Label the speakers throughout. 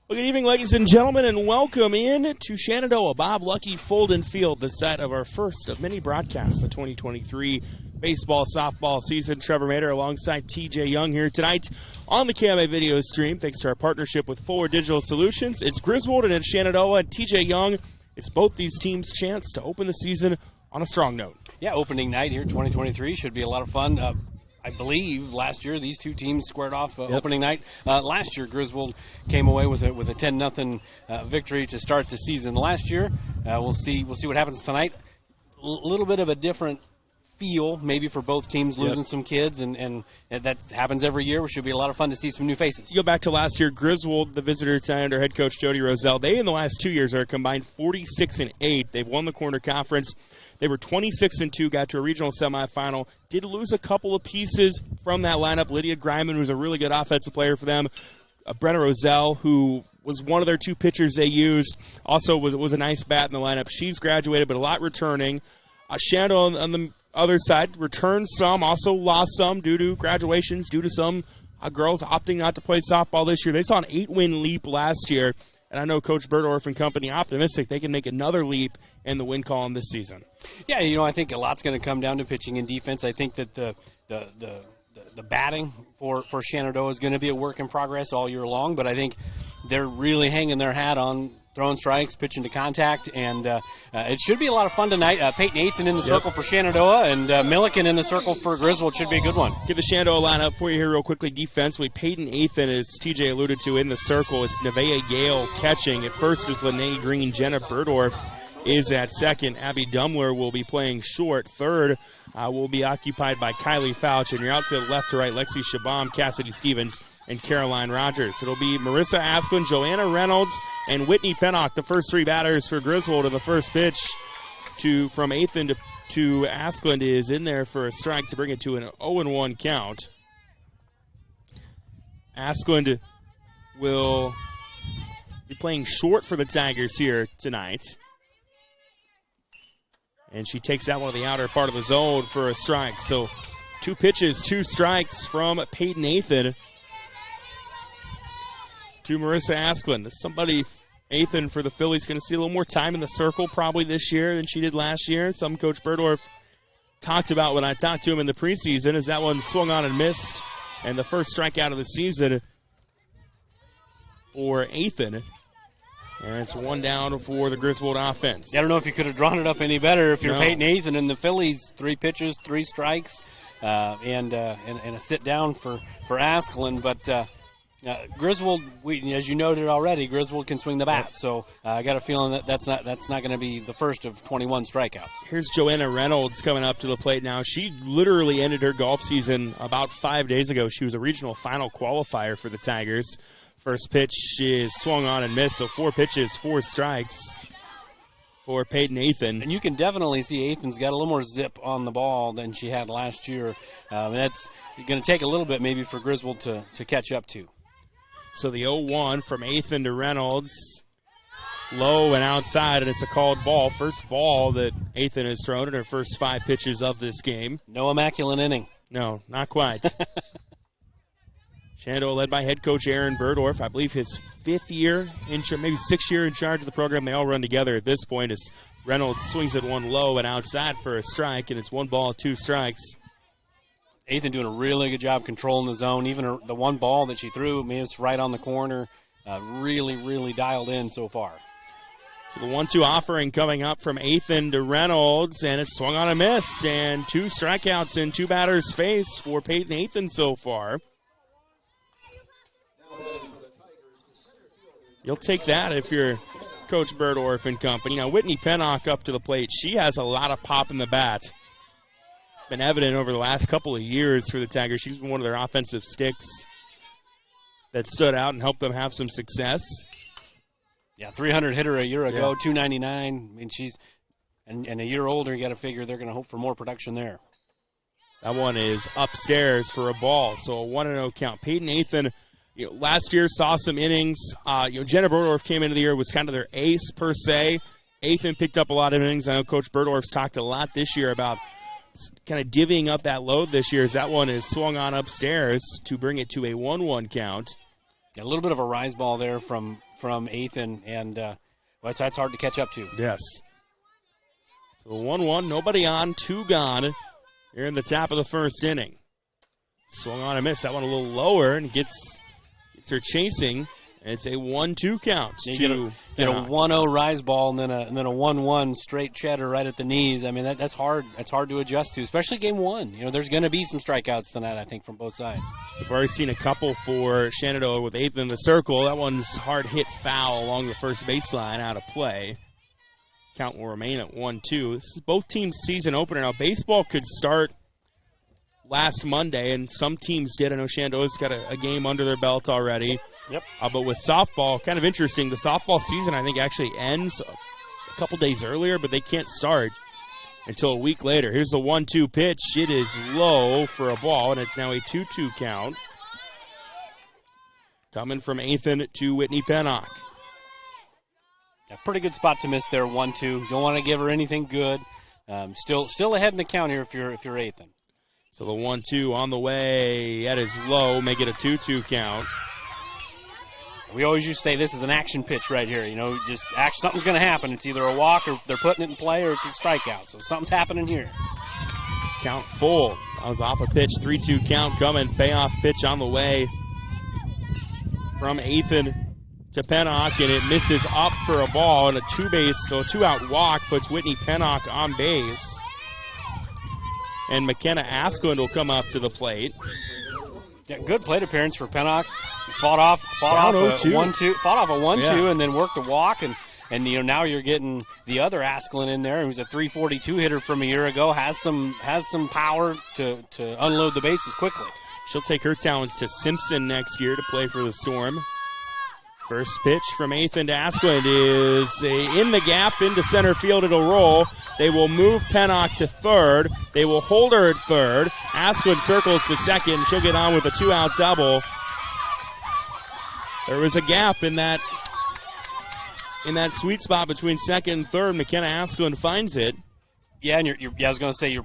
Speaker 1: Well, good evening, ladies and gentlemen, and welcome in to Shenandoah. Bob Lucky Folden Field, the site of our first of many broadcasts of 2023 baseball, softball season. Trevor Mader alongside TJ Young here tonight on the KMA video stream. Thanks to our partnership with Forward Digital Solutions. It's Griswold and it's Shenandoah and TJ Young. It's both these teams' chance to open the season on a strong note.
Speaker 2: Yeah, opening night here, 2023, should be a lot of fun. I believe last year these two teams squared off opening night. Last year, Griswold came away with a 10-0 victory to start the season. Last year, we'll see what happens tonight. A little bit of a different feel, maybe for both teams, losing some kids, and that happens every year. It should be a lot of fun to see some new faces.
Speaker 1: You go back to last year, Griswold, the visitor tonight under head coach Jody Roselle. They, in the last 2 years, are combined 46-8. They've won the corner conference. They were 26-2, got to a regional semifinal. Did lose a couple of pieces from that lineup. Lydia Griman, who's a really good offensive player for them. Brenna Roselle, who was one of their two pitchers they used, also was a nice bat in the lineup. She's graduated, but a lot returning. Shenandoah on the other side returned some, also lost some due to graduations, due to some girls opting not to play softball this year. They saw an 8-win leap last year, and I know Coach Berdorf and company optimistic they can make another leap in the win column this season.
Speaker 2: Yeah, I think a lot's going to come down to pitching and defense. I think that the batting for Shenandoah is going to be a work in progress all year long, but I think they're really hanging their hat on throwing strikes, pitching to contact, and it should be a lot of fun tonight. Peyton Athan in the circle for Shenandoah, and Milliken in the circle for Griswold. Should be a good one.
Speaker 1: Give the Shenandoah lineup for you here real quickly. Defensively, Peyton Athan, as TJ alluded to, in the circle. It's Nevaeh Gale catching. At first is Lene Green. Jenna Berdorf is at second. Abby Dumler will be playing short. Third will be occupied by Kylie Fouch. And your outfield left to right, Lexi Shabam, Cassidy Stevens, and Caroline Rogers. It'll be Marissa Asplin, Joanna Reynolds, and Whitney Pennock, the first three batters for Griswold. And the first pitch from Athan to Asplin is in there for a strike to bring it to an 0-1 count. Asplin will be playing short for the Tigers here tonight. And she takes that one to the outer part of the zone for a strike. So 2 pitches, 2 strikes from Peyton Athan to Marissa Asplin. Somebody, Athan, for the Phillies, going to see a little more time in the circle probably this year than she did last year. Some Coach Berdorf talked about when I talked to him in the preseason as that one swung on and missed. And the first strikeout of the season for Athan. And it's one down for the Griswold offense.
Speaker 2: I don't know if you could have drawn it up any better if you're Peyton Athan and the Phillies. 3 pitches, 3 strikes, and a sit down for Asplin. But Griswold, as you noted already, Griswold can swing the bat. So I got a feeling that's not going to be the first of 21 strikeouts.
Speaker 1: Here's Joanna Reynolds coming up to the plate now. She literally ended her golf season about 5 days ago. She was a regional final qualifier for the Tigers. First pitch is swung on and missed, so 4 pitches, 4 strikes for Peyton Athan.
Speaker 2: And you can definitely see Athan's got a little more zip on the ball than she had last year. That's going to take a little bit maybe for Griswold to catch up to.
Speaker 1: So the 0-1 from Athan to Reynolds. Low and outside, and it's a called ball. First ball that Athan has thrown in her first 5 pitches of this game.
Speaker 2: No immaculate inning.
Speaker 1: No, not quite. Shenandoah led by head coach Aaron Berdorf. I believe his 5th year, maybe 6th year in charge of the program. They all run together at this point as Reynolds swings at one low and outside for a strike, and it's 1 ball, 2 strikes.
Speaker 2: Athan doing a really good job controlling the zone. Even the one ball that she threw, it's right on the corner. Really, really dialed in so far.
Speaker 1: So the 1-2 offering coming up from Athan to Reynolds, and it's swung on a miss. And 2 strikeouts in 2 batters faced for Peyton Athan so far. You'll take that if you're Coach Berdorf and company. Now, Whitney Pennock up to the plate. She has a lot of pop in the bat. It's been evident over the last couple of years for the Tigers. She's been one of their offensive sticks that stood out and helped them have some success.
Speaker 2: Yeah, 300 hitter a year ago, 299. I mean, she's and a year older. You got to figure they're going to hope for more production there.
Speaker 1: That one is upstairs for a ball, so a 1-0 count. Peyton Athan, last year saw some innings. Jenna Berdorf came into the year, was kind of their ace per se. Athan picked up a lot of innings. I know Coach Berdorf's talked a lot this year about kind of divvying up that load this year as that one is swung on upstairs to bring it to a 1-1 count.
Speaker 2: A little bit of a rise ball there from from Athan, and that's hard to catch up to.
Speaker 1: Yes. So 1-1, nobody on, 2 gone here in the top of the first inning. Swung on and missed. That one a little lower and gets her chasing. And it's a 1-2 count.
Speaker 2: You get a 1-0 rise ball and then a 1-1 straight cheddar right at the knees. I mean, that's hard. That's hard to adjust to, especially game one. You know, there's going to be some strikeouts tonight, I think, from both sides.
Speaker 1: We've already seen a couple for Shenandoah with Athan in the circle. That one's hard hit foul along the first baseline, out of play. Count will remain at 1-2. This is both teams' season opener. Now, baseball could start last Monday, and some teams did. I know Shenandoah's got a game under their belt already.
Speaker 2: Yep.
Speaker 1: But with softball, kind of interesting. The softball season, I think, actually ends a couple days earlier, but they can't start until a week later. Here's the 1-2 pitch. It is low for a ball, and it's now a 2-2 count. Coming from Athan to Whitney Pennock.
Speaker 2: Yeah, pretty good spot to miss there, 1-2. Don't want to give her anything good. Still ahead in the count here if you're Athan.
Speaker 1: So the 1-2 on the way. That is low. Make it a 2-2 count.
Speaker 2: We always used to say this is an action pitch right here. You know, just something's going to happen. It's either a walk or they're putting it in play or it's a strikeout. So something's happening here.
Speaker 1: Count full. That was off a pitch. 3-2 count coming. Payoff pitch on the way from Athan to Pennock, and it misses up for a ball and a two-out walk puts Whitney Pennock on base. And McKenna Asklund will come up to the plate.
Speaker 2: Yeah, good plate appearance for Pennock. Fought off a 1-2, and then worked a walk, and you know, now you're getting the other Asklund in there, who's a 342 hitter from a year ago, has some power to unload the bases quickly.
Speaker 1: She'll take her talents to Simpson next year to play for the Storm. First pitch from Athan to Asklund is in the gap into center field. It'll roll. They will move Pennock to third. They will hold her at third. Asklund circles to second. She'll get on with a 2-out double. There was a gap in that sweet spot between second and third. McKenna Asklund finds it.
Speaker 2: Yeah, and I was going to say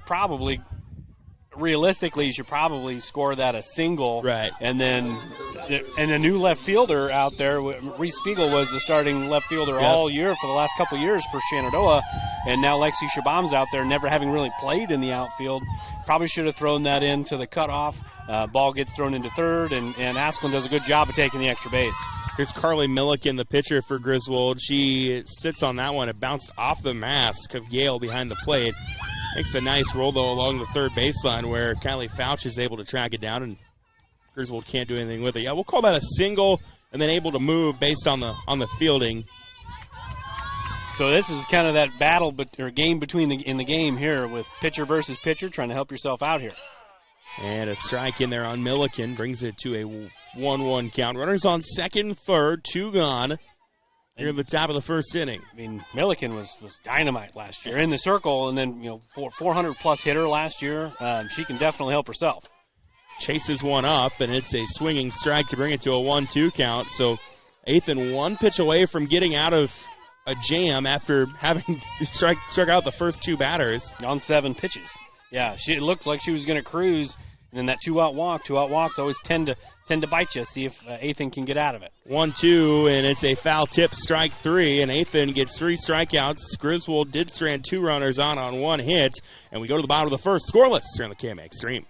Speaker 2: realistically, you should probably score that a single.
Speaker 1: Right.
Speaker 2: And then a new left fielder out there. Reese Spiegel was the starting left fielder all year for the last couple years for Shenandoah. And now Lexi Shabam's out there, never having really played in the outfield. Probably should have thrown that into the cutoff. Ball gets thrown into third, and Asklund does a good job of taking the extra base.
Speaker 1: Here's Carly Milliken, the pitcher for Griswold. She sits on that one. It bounced off the mask of Yale behind the plate. Makes a nice roll, though, along the third baseline where Kylie Fouch is able to track it down, and Griswold can't do anything with it. Yeah, we'll call that a single, and then able to move based on the fielding.
Speaker 2: So this is kind of that battle or game in the game here with pitcher versus pitcher, trying to help yourself out here.
Speaker 1: And a strike in there on Milliken brings it to a 1-1 count. Runners on second, third, 2 gone. Here at the top of the first inning.
Speaker 2: I mean, Milliken was dynamite last year in the circle, and then 400-plus hitter last year. She can definitely help herself.
Speaker 1: Chases one up, and it's a swinging strike to bring it to a 1-2 count. So Athan one pitch away from getting out of a jam after having struck out the first 2 batters.
Speaker 2: On 7 pitches. Yeah, it looked like she was going to cruise, and then that 2-out walk. 2-out walks always tend to bite you. See if Athan can get out of it.
Speaker 1: 1-2, and it's a foul tip, strike 3, and Athan gets 3 strikeouts. Griswold did strand 2 runners on 1 hit, and we go to the bottom of the first, scoreless here on the KMA Extreme.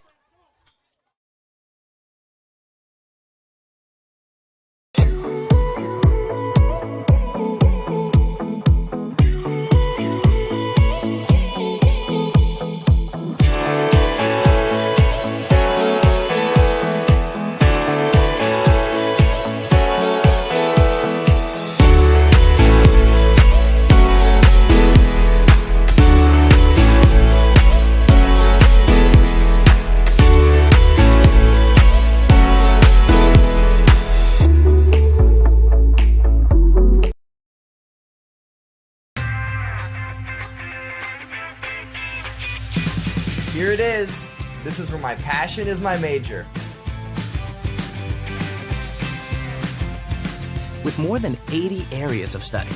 Speaker 3: Here it is. This is where my passion is my major.
Speaker 4: With more than 80 areas of study,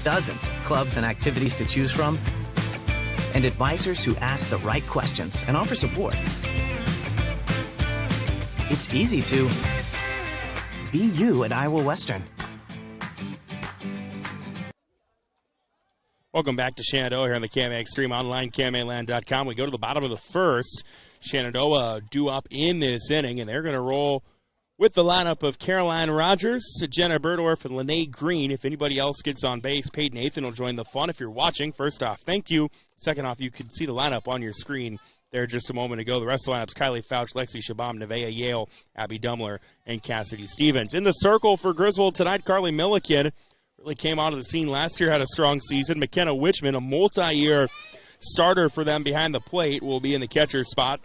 Speaker 4: dozens of clubs and activities to choose from, and advisors who ask the right questions and offer support, it's easy to be you at Iowa Western.
Speaker 1: Welcome back to Shenandoah here on the KMA Extreme Online, KMAland.com. We go to the bottom of the first. Shenandoah due up in this inning, and they're going to roll with the lineup of Caroline Rogers, Jenna Burdorf, and Lene Green. If anybody else gets on base, Peyton Nathan will join the fun. If you're watching, first off, thank you. Second off, you can see the lineup on your screen there just a moment ago. The rest of the lineup's Kylie Fouch, Lexi Shabam, Nevaeh Yale, Abby Dumler, and Cassidy Stevens. In the circle for Griswold tonight, Carly Milliken really came onto the scene last year, had a strong season. McKenna Wichman, a multi-year starter for them behind the plate, will be in the catcher spot.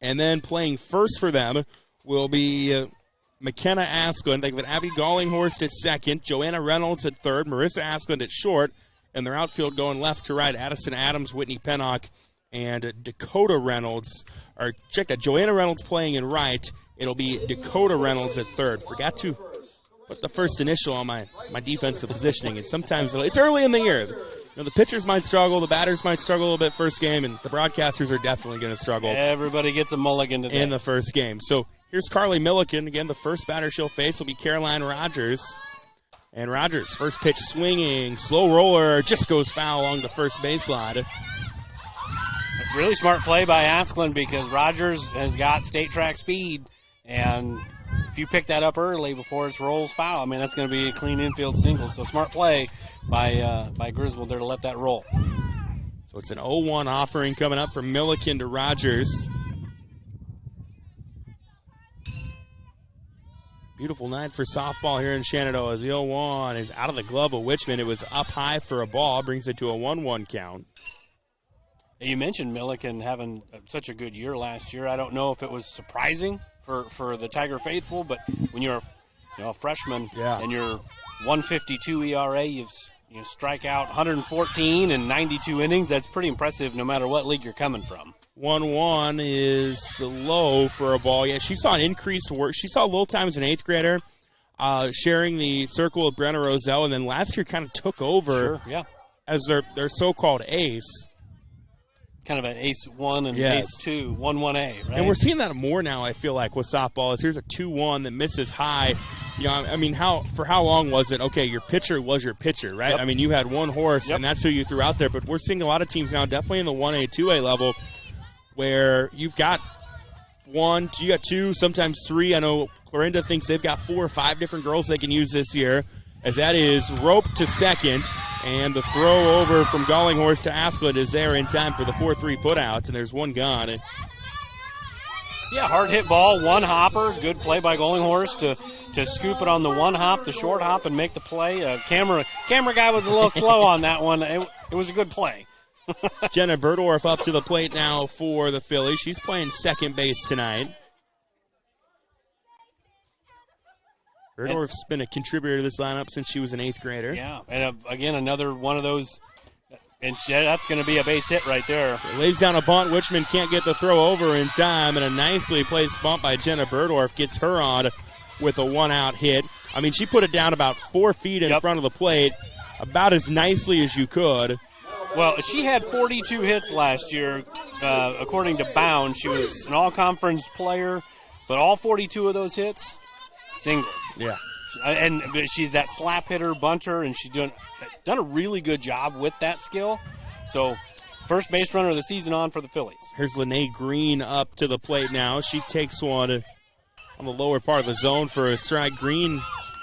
Speaker 1: And then playing first for them will be McKenna Asklund. They've got Abby Gallinghorst at second, Joanna Reynolds at third, Marissa Asklund at short, and their outfield going left to right, Addison Adams, Whitney Pennock, and Dakota Reynolds. Or check that, Joanna Reynolds playing in right. It'll be Dakota Reynolds at third. Forgot to put the first initial on my defensive positioning, and sometimes it's early in the year. You know, the pitchers might struggle, the batters might struggle a little bit first game, and the broadcasters are definitely going to struggle.
Speaker 2: Everybody gets a mulligan today
Speaker 1: in the first game. So here's Carly Milliken. Again, the first batter she'll face will be Caroline Rogers. And Rogers, first pitch swinging, slow roller, just goes foul along the first baseline.
Speaker 2: Really smart play by Asklund because Rogers has got state track speed, and if you pick that up early before it rolls foul, I mean, that's going to be a clean infield single. So smart play by Griswold there to let that roll.
Speaker 1: So it's an 0-1 offering coming up from Milliken to Rogers. Beautiful night for softball here in Shenandoah as the 0-1 is out of the glove of Wichman. It was up high for a ball, brings it to a 1-1 count.
Speaker 2: You mentioned Milliken having such a good year last year. I don't know if it was surprising for the Tiger faithful, but when you're a freshman and you're 152 ERA, you strike out 114 in 92 innings. That's pretty impressive no matter what league you're coming from.
Speaker 1: 1-1 is low for a ball. Yeah, she saw an increased work. She saw a little time as an eighth grader, sharing the circle with Brenna Roselle, and then last year kind of took over as their so-called ace.
Speaker 2: Kind of an ace 1 and ace 2, 1-1A, right?
Speaker 1: And we're seeing that more now, I feel like, with softball. Here's a 2-1 that misses high. You know, I mean, for how long was it? Okay, your pitcher was your pitcher, right?
Speaker 2: Yep.
Speaker 1: I mean, you had one horse, and that's who you threw out there. But we're seeing a lot of teams now, definitely in the 1A, 2A level, where you've got one, you got two, sometimes three. I know Clorinda thinks they've got 4 or 5 different girls they can use this year, as that is roped to second, and the throw over from Gallinghorst to Asklund is there in time for the 4-3 putouts, and there's one gone.
Speaker 2: Yeah, hard hit ball, one hopper, good play by Gallinghorst to scoop it on the one hop, the short hop, and make the play. Camera guy was a little slow on that one. It was a good play.
Speaker 1: Jenna Burdorf up to the plate now for the Phillies. She's playing second base tonight. Burdorf's been a contributor to this lineup since she was an eighth grader.
Speaker 2: Yeah, and again, another one of those, and that's going to be a base hit right there.
Speaker 1: It lays down a bunt. Wichman can't get the throw over in time, and a nicely placed bunt by Jenna Burdorf gets her on with a one-out hit. I mean, she put it down about 4 feet in front of the plate, about as nicely as you could.
Speaker 2: Well, she had 42 hits last year, according to Bound. She was an all-conference player, but all 42 of those hits, singles.
Speaker 1: Yeah.
Speaker 2: And she's that slap hitter, bunter, and she's done a really good job with that skill. So, first base runner of the season on for the Phillies.
Speaker 1: Here's Lene Green up to the plate now. She takes one on the lower part of the zone for a strike. Green,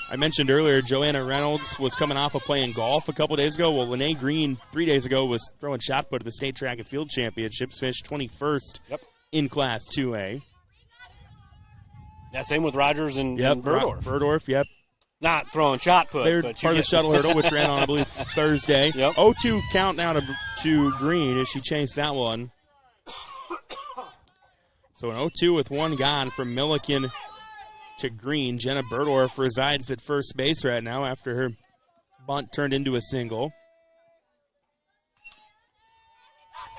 Speaker 1: I mentioned earlier, Joanna Reynolds was coming off of playing golf a couple days ago. Well, Lene Green 3 days ago was throwing shot put at the State Track and Field Championships, finished 21st in Class 2A.
Speaker 2: Yeah, same with Rogers and Burdorf.
Speaker 1: Burdorf, yep.
Speaker 2: Not throwing shot put.
Speaker 1: They're
Speaker 2: but
Speaker 1: part of the shuttle hurdle, which ran on, I believe, Thursday. 0-2 count now to Green as she chased that one. So an 0-2 with one gone from Milliken to Green. Jenna Burdorf resides at first base right now after her bunt turned into a single.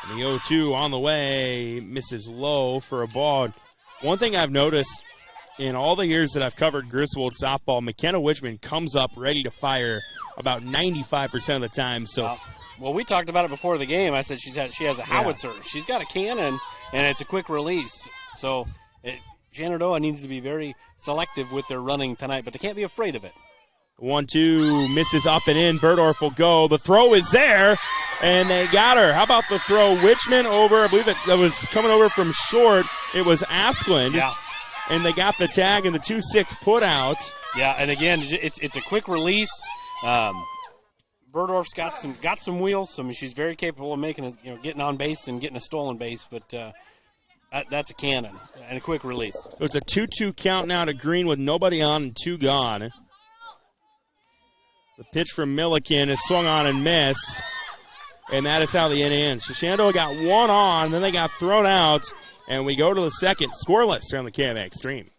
Speaker 1: And the 0-2 on the way, misses low for a ball. One thing I've noticed in all the years that I've covered Griswold softball, McKenna Wichman comes up ready to fire about 95% of the time. So,
Speaker 2: well, we talked about it before the game. I said she has a howitzer. She's got a cannon, and it's a quick release. So Shenandoah needs to be very selective with their running tonight, but they can't be afraid of it.
Speaker 1: 1-2 misses up and in. Berdorf will go. The throw is there, and they got her. How about the throw? Wichman over, I believe that was coming over from short. It was Asklund.
Speaker 2: Yeah.
Speaker 1: And they got the tag and the 2-6 put out.
Speaker 2: Yeah, and again, it's a quick release. Berdorf's got some wheels. I mean, she's very capable of making getting on base and getting a stolen base, but that's a cannon and a quick release.
Speaker 1: So it's a 2-2 count now to Green with nobody on and 2 gone. The pitch from Milliken is swung on and missed, and that is how the inning ends. So Shenandoah got 1 on, then they got thrown out, and we go to the second, scoreless here on the KMA Extreme.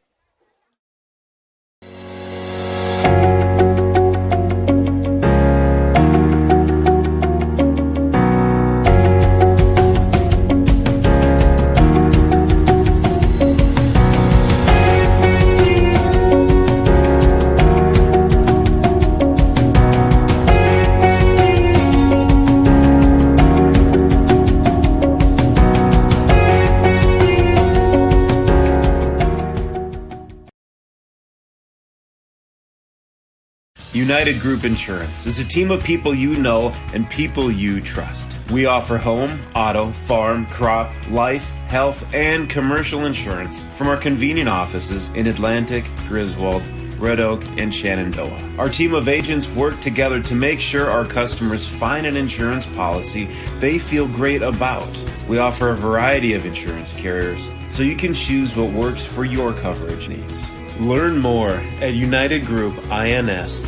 Speaker 5: United Group Insurance is a team of people you know and people you trust. We offer home, auto, farm, crop, life, health, and commercial insurance from our convenient offices in Atlantic, Griswold, Red Oak, and Shenandoah. Our team of agents work together to make sure our customers find an insurance policy they feel great about. We offer a variety of insurance carriers so you can choose what works for your coverage needs. Learn more at United Group INS.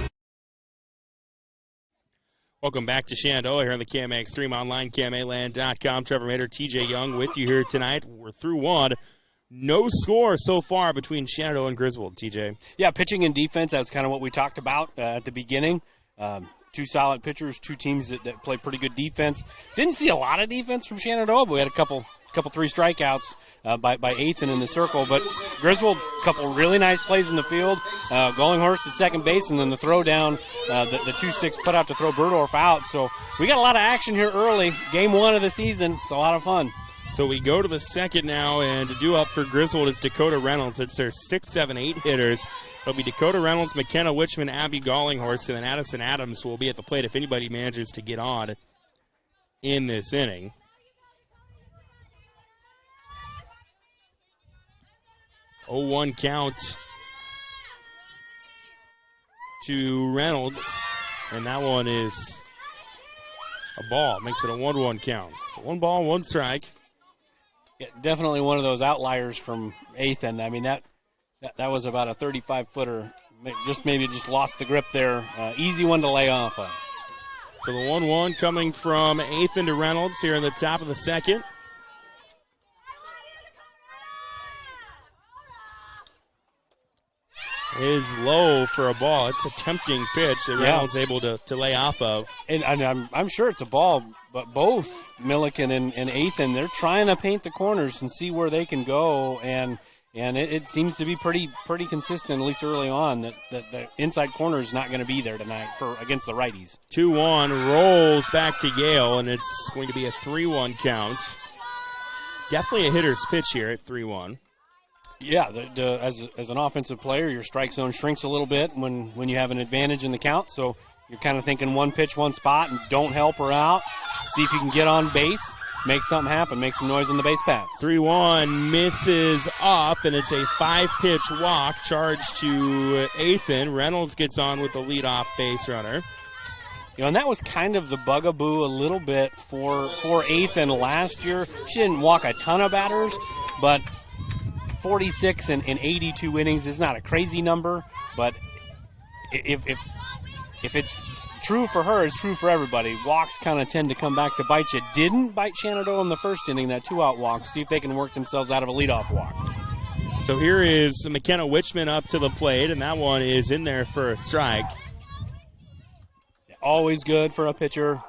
Speaker 1: Welcome back to Shenandoah here on the KMA Extreme Online, KMAland.com. Trevor Mader, TJ Young with you here tonight. We're through 1. No score so far between Shenandoah and Griswold, TJ.
Speaker 2: Yeah, pitching and defense, that's kind of what we talked about at the beginning. 2 solid pitchers, 2 teams that play pretty good defense. Didn't see a lot of defense from Shenandoah, but we had a couple 3 strikeouts by Athan in the circle. But Griswold, a couple really nice plays in the field. Gollinghorst at second base, and then the throw down, the 2-6 put out to throw Berdorf out. So we got a lot of action here early. Game 1 of the season. It's a lot of fun.
Speaker 1: So we go to the second now, and to do up for Griswold is Dakota Reynolds. It's their 6, 7, 8 hitters. It'll be Dakota Reynolds, McKenna Wichman, Abby Gollinghorst, and then Addison Adams will be at the plate if anybody manages to get on in this inning. 0-1 count to Reynolds, and that one is a ball. Makes it a 1-1 count. So 1 ball, 1 strike.
Speaker 2: Yeah, definitely one of those outliers from Athan. I mean, that was about a 35-footer. Maybe just lost the grip there. Easy one to lay off of.
Speaker 1: So the 1-1 coming from Athan to Reynolds here in the top of the second. Is low for a ball. It's a tempting pitch that Reynolds able to lay off of.
Speaker 2: And I'm sure it's a ball, but both Milliken and Athan, they're trying to paint the corners and see where they can go, and it seems to be pretty consistent, at least early on, that the inside corner is not going to be there tonight against the righties.
Speaker 1: 2-1 rolls back to Yale, and it's going to be a 3-1 count. Definitely a hitter's pitch here at 3-1.
Speaker 2: Yeah, as an offensive player, your strike zone shrinks a little bit when you have an advantage in the count. So you're kind of thinking 1 pitch, 1 spot, and don't help her out. See if you can get on base, make something happen, make some noise on the base path.
Speaker 1: 3-1 misses up, and it's a 5-pitch walk charged to Athan. Reynolds gets on with the leadoff base runner.
Speaker 2: And that was kind of the bugaboo a little bit for Athan last year. She didn't walk a ton of batters, but 46 and 82 innings is not a crazy number, but if it's true for her, it's true for everybody. Walks kind of tend to come back to bite you. Didn't bite Shenandoah in the first inning, that 2-out walk. See if they can work themselves out of a leadoff walk.
Speaker 1: So here is McKenna Wichman up to the plate, and that one is in there for a strike.
Speaker 2: Always good for a pitcher.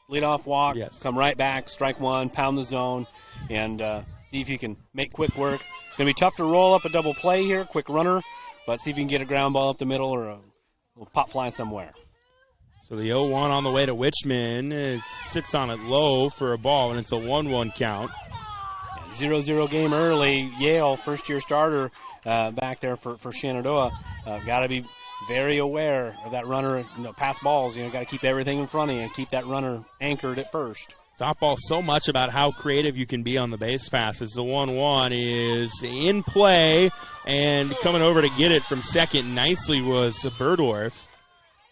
Speaker 2: Leadoff walk,
Speaker 1: yes.
Speaker 2: Come right back, strike 1, pound the zone, and see if you can make quick work. Going to be tough to roll up a double play here, quick runner, but see if you can get a ground ball up the middle or a little pop fly somewhere.
Speaker 1: So the 0-1 on the way to Wichman. It sits on it low for a ball, and it's a 1-1 count.
Speaker 2: 0-0 game early. Yale, first-year starter back there for Shenandoah. Got to be very aware of that runner. Pass balls, got to keep everything in front of you and keep that runner anchored at first.
Speaker 1: Softball so much about how creative you can be on the base passes. The 1-1 is in play, and coming over to get it from second nicely was Berdorf.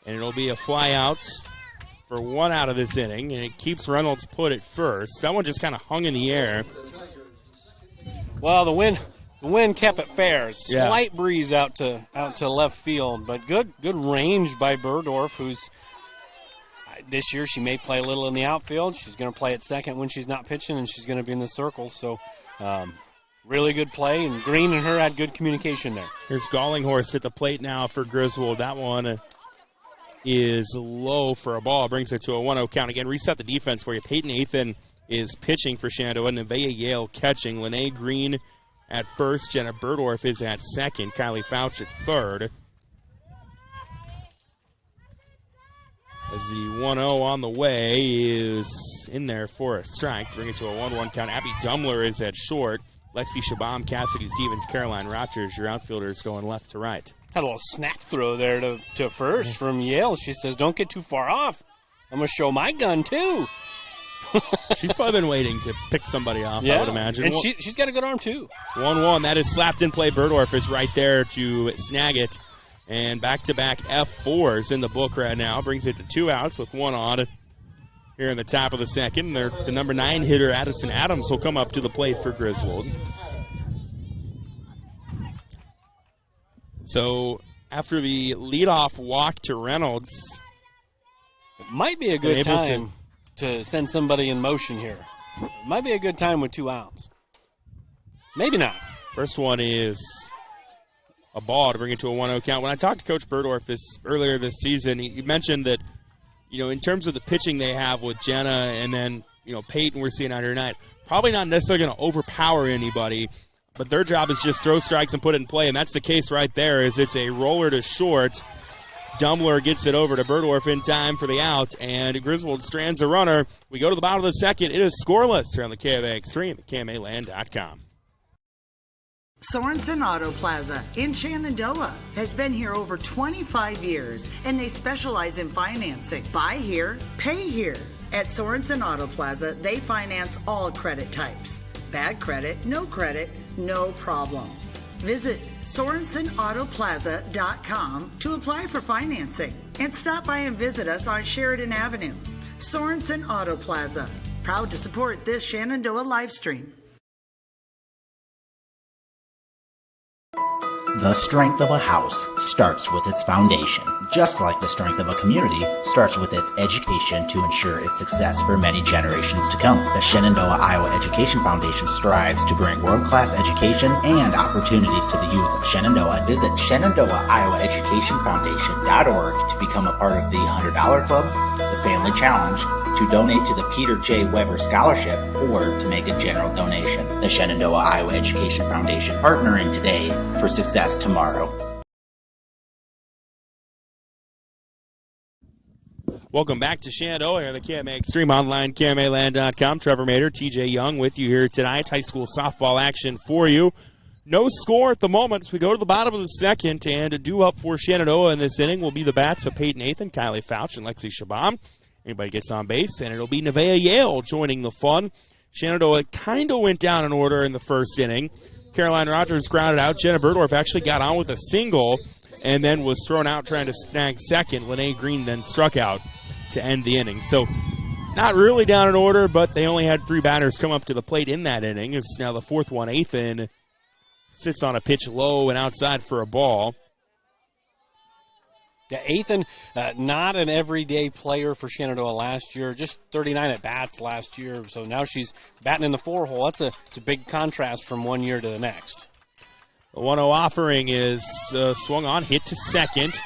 Speaker 1: And it'll be a fly out for 1 out of this inning, and it keeps Reynolds put at first. That one just kind of hung in the air.
Speaker 2: Well, the wind kept it fair. Slight breeze out to left field, but good range by Berdorf, who's this year she may play a little in the outfield. She's going to play at second when she's not pitching, and she's going to be in the circle. So really good play, and Green and her had good communication there.
Speaker 1: Here's Gallinghorst at the plate now for Griswold. That one is low for a ball. Brings it to a 1-0 count. Again, reset the defense for you. Peyton Athan is pitching for Shenandoah. Nevaeh Yale catching. Lene Green at first. Jenna Berdorf is at second. Kylie Fouch at third. As the 1-0 on the way is in there for a strike. Bring it to a 1-1 count. Abby Dumler is at short. Lexi Shabam, Cassidy Stevens, Caroline Rogers, your outfielders going left to right.
Speaker 2: Had a little snap throw there to first from Yale. She says, don't get too far off. I'm going to show my gun, too.
Speaker 1: She's probably been waiting to pick somebody off, I would imagine.
Speaker 2: And she's got a good arm, too.
Speaker 1: 1-1. That is slapped in play. Berdorf is right there to snag it. And back-to-back F4s in the book right now. Brings it to 2 outs with 1 on here in the top of the second. The number 9 hitter, Addison Adams, will come up to the plate for Griswold. So after the leadoff walk to Reynolds,
Speaker 2: it might be a good time to send somebody in motion here. It might be a good time with 2 outs. Maybe not.
Speaker 1: First one is a ball to bring it to a 1-0 count. When I talked to Coach Berdorf earlier this season, he mentioned that, in terms of the pitching they have with Jenna and then, Peyton we're seeing out here tonight, probably not necessarily going to overpower anybody, but their job is just throw strikes and put it in play, and that's the case right there. Is it's a roller to short. Dumbler gets it over to Berdorf in time for the out, and Griswold strands a runner. We go to the bottom of the second. It is scoreless here on the KMA Extreme at KMAland.com.
Speaker 6: Sorensen Auto Plaza in Shenandoah has been here over 25 years, and they specialize in financing. Buy here, pay here. At Sorensen Auto Plaza, they finance all credit types. Bad credit, no problem. Visit SorensenAutoplaza.com to apply for financing, and stop by and visit us on Sheridan Avenue. Sorensen Auto Plaza, proud to support this Shenandoah live stream.
Speaker 7: The strength of a house starts with its foundation, just like the strength of a community starts with its education to ensure its success for many generations to come. The Shenandoah Iowa Education Foundation strives to bring world-class education and opportunities to the youth of Shenandoah. Visit ShenandoahIowaEducationFoundation.org to become a part of the $100 Club, the Family Challenge, to donate to the Peter J. Weber Scholarship, or to make a general donation. The Shenandoah Iowa Education Foundation, partnering today for success tomorrow.
Speaker 1: Welcome back to Shenandoah here on the KMA Extreme online, KMAland.com. Trevor Mader, TJ Young with you here tonight. High school softball action for you. No score at the moment. So we go to the bottom of the second, and a due up for Shenandoah in this inning will be the bats of Peyton Athan, Kylie Fouch, and Lexi Shabam. Anybody gets on base, and it'll be Nevaeh Yale joining the fun. Shenandoah kind of went down in order in the first inning. Caroline Rogers grounded out. Jenna Berdorf actually got on with a single and then was thrown out trying to snag second. Lene Green then struck out to end the inning. So not really down in order, but they only had 3 batters come up to the plate in that inning. It's now the 4th one. Athan sits on a pitch low and outside for a ball.
Speaker 2: Yeah, Athan, not an everyday player for Shenandoah last year, just 39 at-bats last year, so now she's batting in the 4-hole. It's a big contrast from one year to the next.
Speaker 1: The 1-0 offering is swung on, hit to second,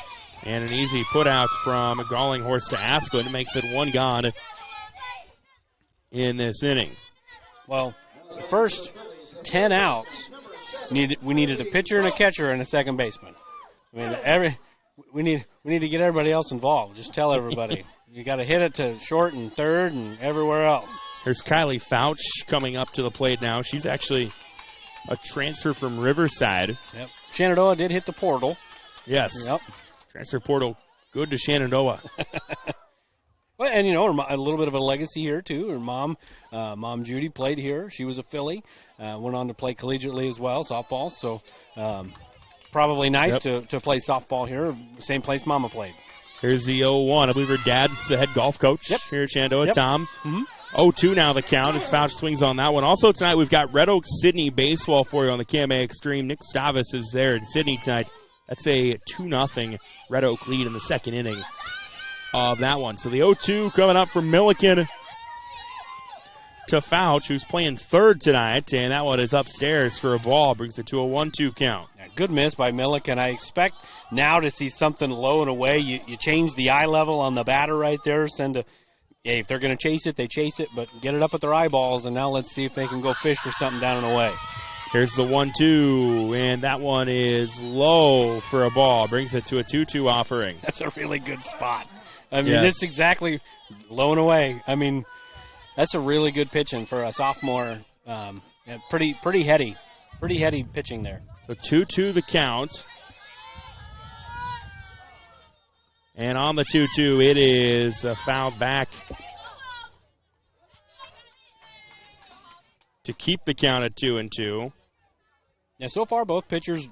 Speaker 1: and an easy put-out from Gallinghorst to Asklund. It makes it 1 gone in this inning.
Speaker 2: Well, the first 10 outs, we needed a pitcher and a catcher and a second baseman. I mean, we need to get everybody else involved. Just tell everybody. You got to hit it to short and third and everywhere else.
Speaker 1: There's Kylie Fouch coming up to the plate now. She's actually a transfer from Riverside.
Speaker 2: Yep. Shenandoah did hit the portal.
Speaker 1: Yes.
Speaker 2: Yep.
Speaker 1: Transfer portal, good to Shenandoah.
Speaker 2: Well, and, you know, a little bit of a legacy here, too. Her mom, Mom Judy, played here. She was a Philly. Went on to play collegiately as well, softball. So probably nice to play softball here, same place Mama played.
Speaker 1: Here's the 0-1. I believe her dad's the head golf coach here at Shenandoah, Tom. 0-2 now the count as Fouch swings on that one. Also tonight we've got Red Oak Sydney baseball for you on the KMA Extreme. Nick Stavis is there in Sydney tonight. That's a 2-0 Red Oak lead in the second inning of that one. So the 0-2 coming up from Milliken to Fouch, who's playing third tonight, and that one is upstairs for a ball. Brings it to a 1-2 count.
Speaker 2: Good miss by Milliken. I expect now to see something low and away. You change the eye level on the batter right there. If they're going to chase it, they chase it, but get it up at their eyeballs, and now let's see if they can go fish for something down and away.
Speaker 1: Here's the 1-2, and that one is low for a ball. Brings it to a 2-2 offering.
Speaker 2: That's a really good spot. I mean, It's exactly low and away. I mean, that's a really good pitching for a sophomore. And pretty heady pitching there.
Speaker 1: So 2-2 the count. And on the 2-2, it is fouled back to keep the count at 2-2.
Speaker 2: Yeah, so far both pitchers,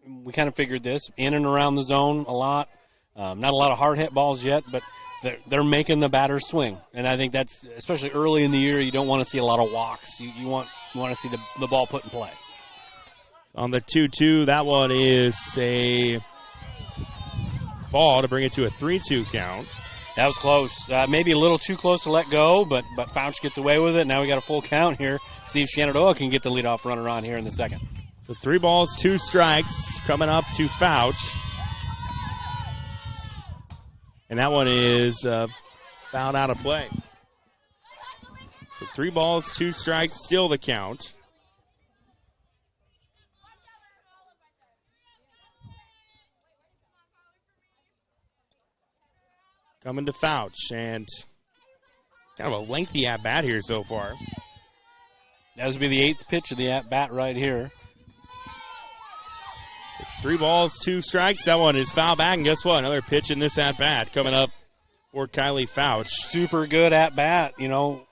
Speaker 2: we kind of figured this, in and around the zone a lot. Not a lot of hard hit balls yet, but they're making the batter swing. And I think that's, especially early in the year, you don't want to see a lot of walks. You want to see the ball put in play.
Speaker 1: On the 2-2, that one is a ball to bring it to a 3-2 count.
Speaker 2: That was close. Maybe a little too close to let go, but Fouch gets away with it. Now we got a full count here. See if Shenandoah can get the leadoff runner on here in the second.
Speaker 1: So 3 balls, 2 strikes coming up to Fouch. And that one is fouled out of play. So 3 balls, 2 strikes, still the count. Coming to Fouch, and kind of a lengthy at-bat here so far.
Speaker 2: That would be the 8th pitch of the at-bat right here.
Speaker 1: 3 balls, 2 strikes. That one is fouled back, and guess what? Another pitch in this at-bat coming up for Kylie Fouch.
Speaker 2: Super good at-bat. You know,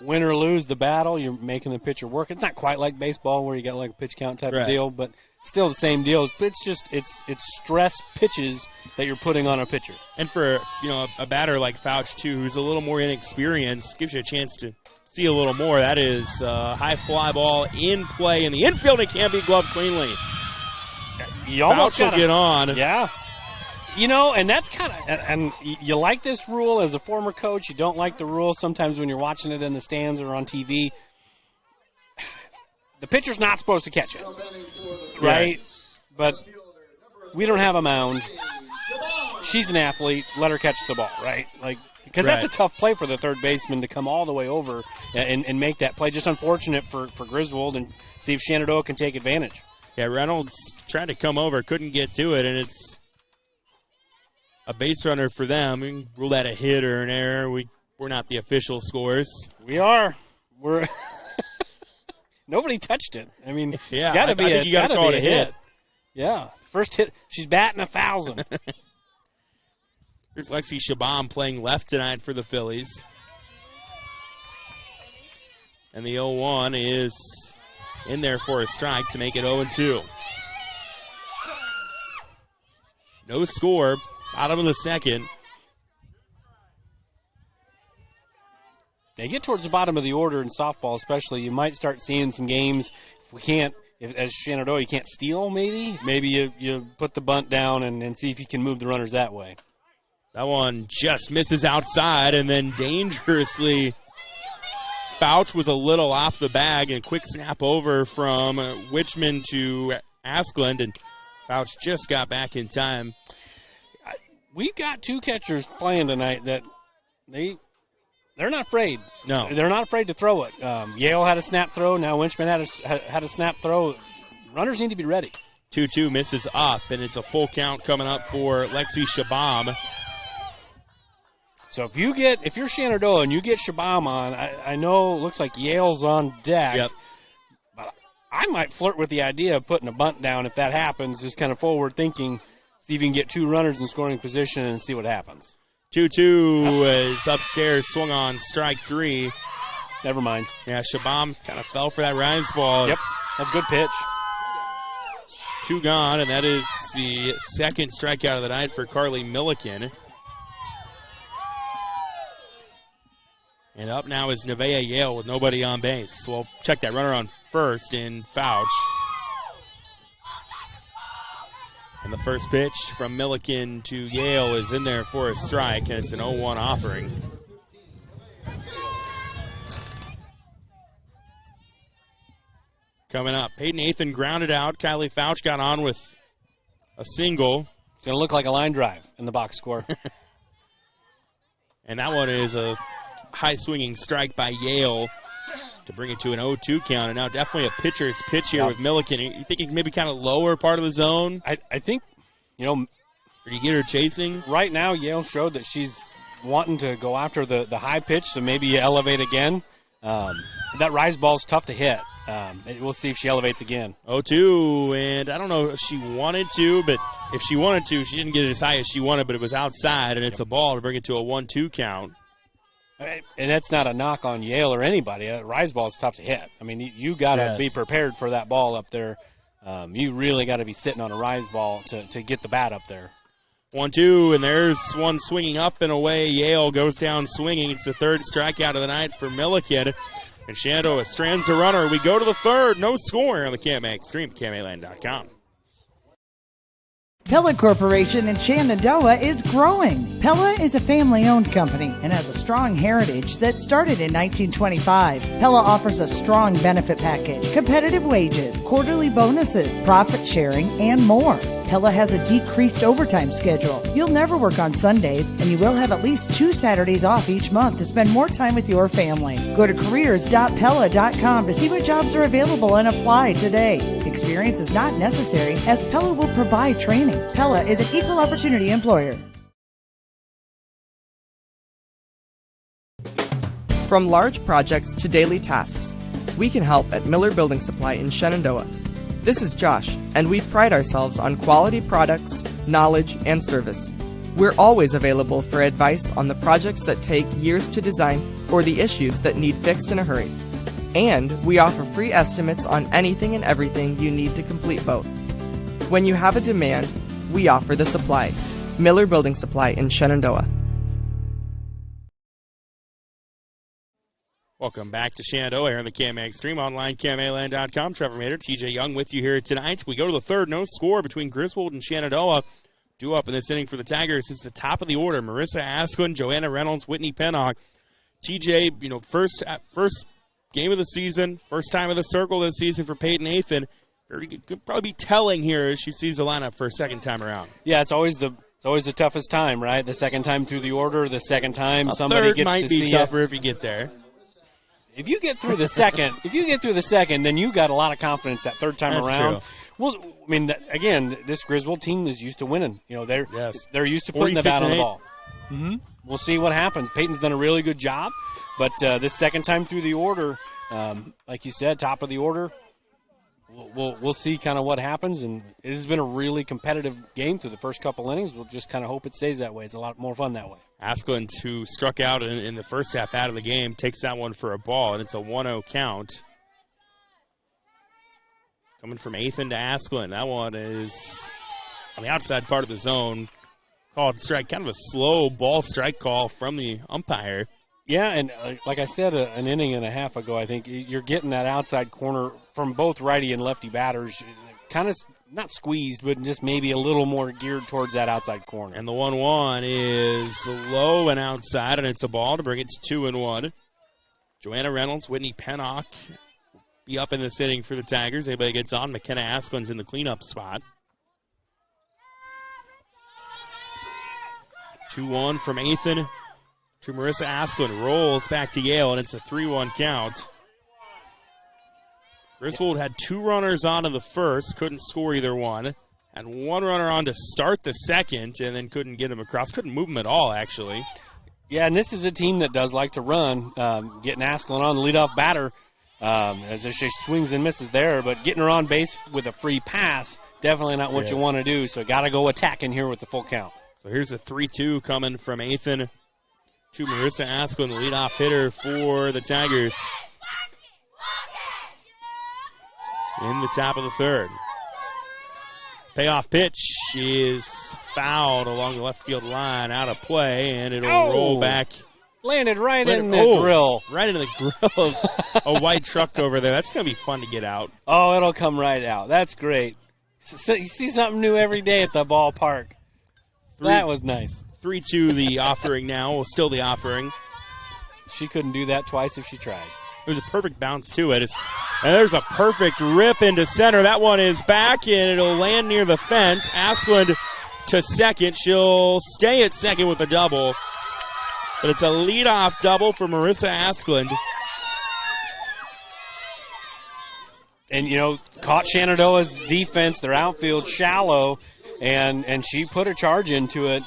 Speaker 2: win or lose the battle, you're making the pitcher work. It's not quite like baseball where you got like a pitch count type of deal, but still the same deal. It's just it's stress pitches that you're putting on a pitcher.
Speaker 1: And for a batter like Fouch too, who's a little more inexperienced, gives you a chance to see a little more. That is a high fly ball in play in the infield. It can't be gloved cleanly.
Speaker 2: You almost
Speaker 1: Fouch will get on.
Speaker 2: Yeah. You know, and that's kind of, and you like this rule as a former coach. You don't like the rule sometimes when you're watching it in the stands or on TV. The pitcher's not supposed to catch it, right? Yeah. But we don't have a mound. She's an athlete. Let her catch the ball, right? Because that's a tough play for the third baseman to come all the way over and make that play. Just unfortunate for Griswold, and see if Shenandoah can take advantage.
Speaker 1: Yeah, Reynolds tried to come over, couldn't get to it, and it's a base runner for them. We can rule that a hit or an error. We're not the official scores.
Speaker 2: We are. We're nobody touched it. I mean, it's got to be
Speaker 1: you got to call it a hit.
Speaker 2: Yeah, first hit. She's batting 1,000.
Speaker 1: Here's Lexi Shabam playing left tonight for the Phillies. And the 0-1 is in there for a strike to make it 0-2. No score. Bottom of the second.
Speaker 2: They get towards the bottom of the order in softball especially. You might start seeing some games. If as Shenandoah, you can't steal maybe. Maybe you put the bunt down and see if you can move the runners that way.
Speaker 1: That one just misses outside, and then dangerously, Fouch was a little off the bag, and quick snap over from Wichman to Askland, and Fouch just got back in time.
Speaker 2: We've got 2 catchers playing tonight that they're not afraid.
Speaker 1: No.
Speaker 2: They're not afraid to throw it. Yale had a snap throw. Now Winchman had a snap throw. Runners need to be ready.
Speaker 1: 2-2 misses up, and it's a full count coming up for Lexi Shabam.
Speaker 2: So if you're Shenandoah and you get Shabam on, I know it looks like Yale's on deck.
Speaker 1: Yep.
Speaker 2: But I might flirt with the idea of putting a bunt down if that happens, just kind of forward thinking. see if you can get 2 runners in scoring position and see what happens.
Speaker 1: 2-2 is upstairs, swung on strike 3.
Speaker 2: Never mind.
Speaker 1: Yeah, Shabam kind of fell for that rise ball.
Speaker 2: Yep, that's a good pitch.
Speaker 1: 2 gone, and that is the second strikeout of the night for Carly Milliken. And up now is Nevaeh Yale with nobody on base. We'll check that runner on first in Fouch. And the first pitch from Milliken to Yale is in there for a strike, and it's an 0-1 offering. Coming up, Peyton Athan grounded out. Kylie Fouch got on with a single.
Speaker 2: It's going to look like a line drive in the box score.
Speaker 1: And that one is a high-swinging strike by Yale to bring it to an 0-2 count. And now definitely a pitcher's pitch here with Milliken. You think he can maybe kind of lower part of the zone?
Speaker 2: I think, or
Speaker 1: do you get her chasing?
Speaker 2: Right now, Yale showed that she's wanting to go after the high pitch, so maybe you elevate again. That rise ball's tough to hit. We'll see if she elevates again.
Speaker 1: 0-2, and I don't know if she wanted to, but if she wanted to, she didn't get it as high as she wanted, but it was outside, and it's a ball to bring it to a 1-2 count.
Speaker 2: And that's not a knock on Yale or anybody. A rise ball is tough to hit. I mean, you got to be prepared for that ball up there. You really got to be sitting on a rise ball to get the bat up there.
Speaker 1: 1-2, and there's one swinging up and away. Yale goes down swinging. It's the third strikeout of the night for Milliken. And Shenandoah strands a runner. We go to the third. No score on the KMA Extreme, KMAland.com.
Speaker 6: Pella Corporation in Shenandoah is growing. Pella is a family-owned company and has a strong heritage that started in 1925. Pella offers a strong benefit package, competitive wages, quarterly bonuses, profit sharing, and more. Pella has a decreased overtime schedule. You'll never work on Sundays, and you will have at least 2 Saturdays off each month to spend more time with your family. Go to careers.pella.com to see what jobs are available and apply today. Experience is not necessary, as Pella will provide training. Pella is an equal opportunity employer.
Speaker 8: From large projects to daily tasks, we can help at Miller Building Supply in Shenandoah. This is Josh, and we pride ourselves on quality products, knowledge, and service. We're always available for advice on the projects that take years to design or the issues that need fixed in a hurry. And we offer free estimates on anything and everything you need to complete both. When you have a demand, we offer the supply. Miller Building Supply in Shenandoah.
Speaker 1: Welcome back to Shenandoah here on the KMA Extreme, online, KMAland.com. Trevor Mater, TJ Young with you here tonight. We go to the third. No score between Griswold and Shenandoah. Due up in this inning for the Tigers. It's the top of the order. Marissa Asquin, Joanna Reynolds, Whitney Pennock. TJ, first game of the season, first time of the circle this season for Peyton Athan. Could probably be telling here as she sees the lineup for a second time around.
Speaker 2: Yeah, it's always the toughest time, right? The second time through the order, the second time somebody
Speaker 1: third
Speaker 2: gets
Speaker 1: might
Speaker 2: to
Speaker 1: be
Speaker 2: see
Speaker 1: tougher
Speaker 2: it.
Speaker 1: if you get there.
Speaker 2: If you get through the second, then you got a lot of confidence that third time
Speaker 1: That's
Speaker 2: around.
Speaker 1: True.
Speaker 2: Well, I mean, again, this Griswold team is used to winning. They're used to putting the
Speaker 1: 46
Speaker 2: bat on
Speaker 1: and
Speaker 2: the
Speaker 1: 8.
Speaker 2: ball. Mm-hmm. We'll see what happens. Peyton's done a really good job, but this second time through the order, like you said, top of the order. We'll see kind of what happens, and it has been a really competitive game through the first couple innings. We'll just kind of hope it stays that way. It's a lot more fun that way.
Speaker 1: Asquin, who struck out in the first half out of the game, takes that one for a ball, and it's a 1-0 count. Coming from Athan to Asquin. That one is on the outside part of the zone. Called strike, kind of a slow ball strike call from the umpire.
Speaker 2: Yeah, and like I said an inning and a half ago, I think you're getting that outside corner from both righty and lefty batters, kind of not squeezed, but just maybe a little more geared towards that outside corner.
Speaker 1: And the 1-1 is low and outside, and it's a ball to bring it to 2-1. Joanna Reynolds, Whitney Pennock be up in this inning for the Tigers. Everybody gets on. McKenna Asquin's in the cleanup spot. 2-1 from Athan to Marissa Asquin. Rolls back to Yale, and it's a 3-1 count. Griswold had 2 runners on in the first, couldn't score either one. Had 1 runner on to start the second, and then couldn't get him across. Couldn't move him at all, actually.
Speaker 2: Yeah, and this is a team that does like to run. Getting Asquin on the leadoff batter As she swings and misses there, but getting her on base with a free pass, definitely not what you want to do, so got to go attacking here with the full count.
Speaker 1: So here's a 3-2 coming from Ethan to Marissa Asklund, the leadoff hitter for the Tigers. In the top of the third. Payoff pitch is fouled along the left field line, out of play, and it'll roll back.
Speaker 2: Landed right in the grill.
Speaker 1: Right into the grill of a white truck over there. That's going to be fun to get out.
Speaker 2: Oh, it'll come right out. That's great. So you see something new every day at the ballpark. That was nice.
Speaker 1: 3-2 the offering now. Well, still the offering.
Speaker 2: She couldn't do that twice if she tried.
Speaker 1: There's a perfect bounce to it. And there's a perfect rip into center. That one is back, and it'll land near the fence. Asklund to second. She'll stay at second with a double. But it's a leadoff double for Marissa Asklund.
Speaker 2: And, caught Shenandoah's defense. Their outfield shallow, and she put a charge into it.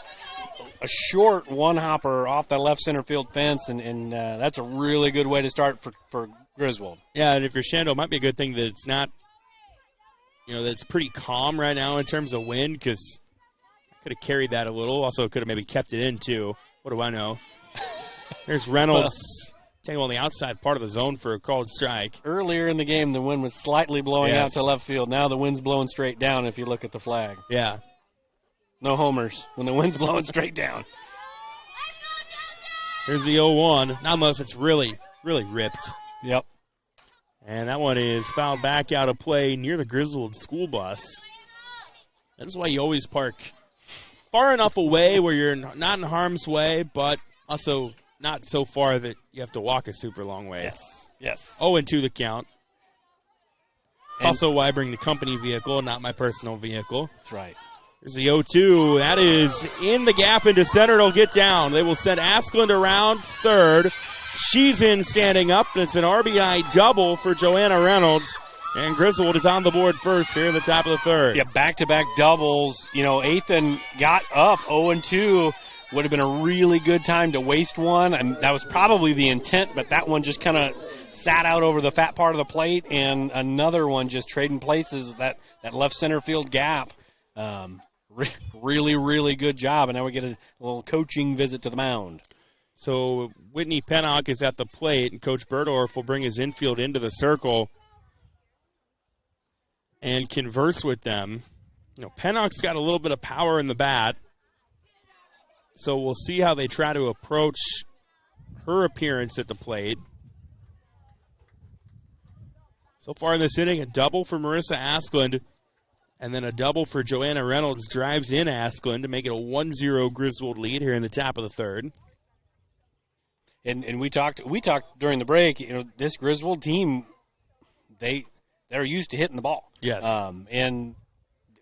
Speaker 2: A short one-hopper off the left center field fence, and that's a really good way to start for Griswold.
Speaker 1: Yeah, and if you're Shenandoah, it might be a good thing that it's not, that it's pretty calm right now in terms of wind, because I could have carried that a little. Also, could have maybe kept it in, too. What do I know? There's Reynolds taking on the outside part of the zone for a called strike.
Speaker 2: Earlier in the game, the wind was slightly blowing out to left field. Now the wind's blowing straight down if you look at the flag.
Speaker 1: Yeah.
Speaker 2: No homers when the wind's blowing straight down.
Speaker 1: Here's the 0-1. Not unless it's really, really ripped.
Speaker 2: Yep.
Speaker 1: And that one is fouled back out of play near the Griswold school bus. That is why you always park far enough away where you're not in harm's way, but also not so far that you have to walk a super long way.
Speaker 2: Yes.
Speaker 1: 0-2 the count. It's also why I bring the company vehicle, not my personal vehicle.
Speaker 2: That's right.
Speaker 1: There's the 0-2. That is in the gap into center. It'll get down. They will send Asklund around third. She's in standing up. It's an RBI double for Joanna Reynolds. And Griswold is on the board first here in the top of the third.
Speaker 2: Yeah, back-to-back doubles. Ethan got up 0-2. Would have been a really good time to waste one. And that was probably the intent, but that one just kind of sat out over the fat part of the plate. And another one just trading places, that left center field gap. Really, really good job. And now we get a little coaching visit to the mound.
Speaker 1: So Whitney Pennock is at the plate, and Coach Berdorf will bring his infield into the circle and converse with them. Pennock's got a little bit of power in the bat, so we'll see how they try to approach her appearance at the plate. So far in this inning, a double for Marissa Asklund, and then a double for Joanna Reynolds drives in Asklund to make it a 1-0 Griswold lead here in the top of the third.
Speaker 2: And we talked during the break, this Griswold team, they're used to hitting the ball.
Speaker 1: Yes.
Speaker 2: And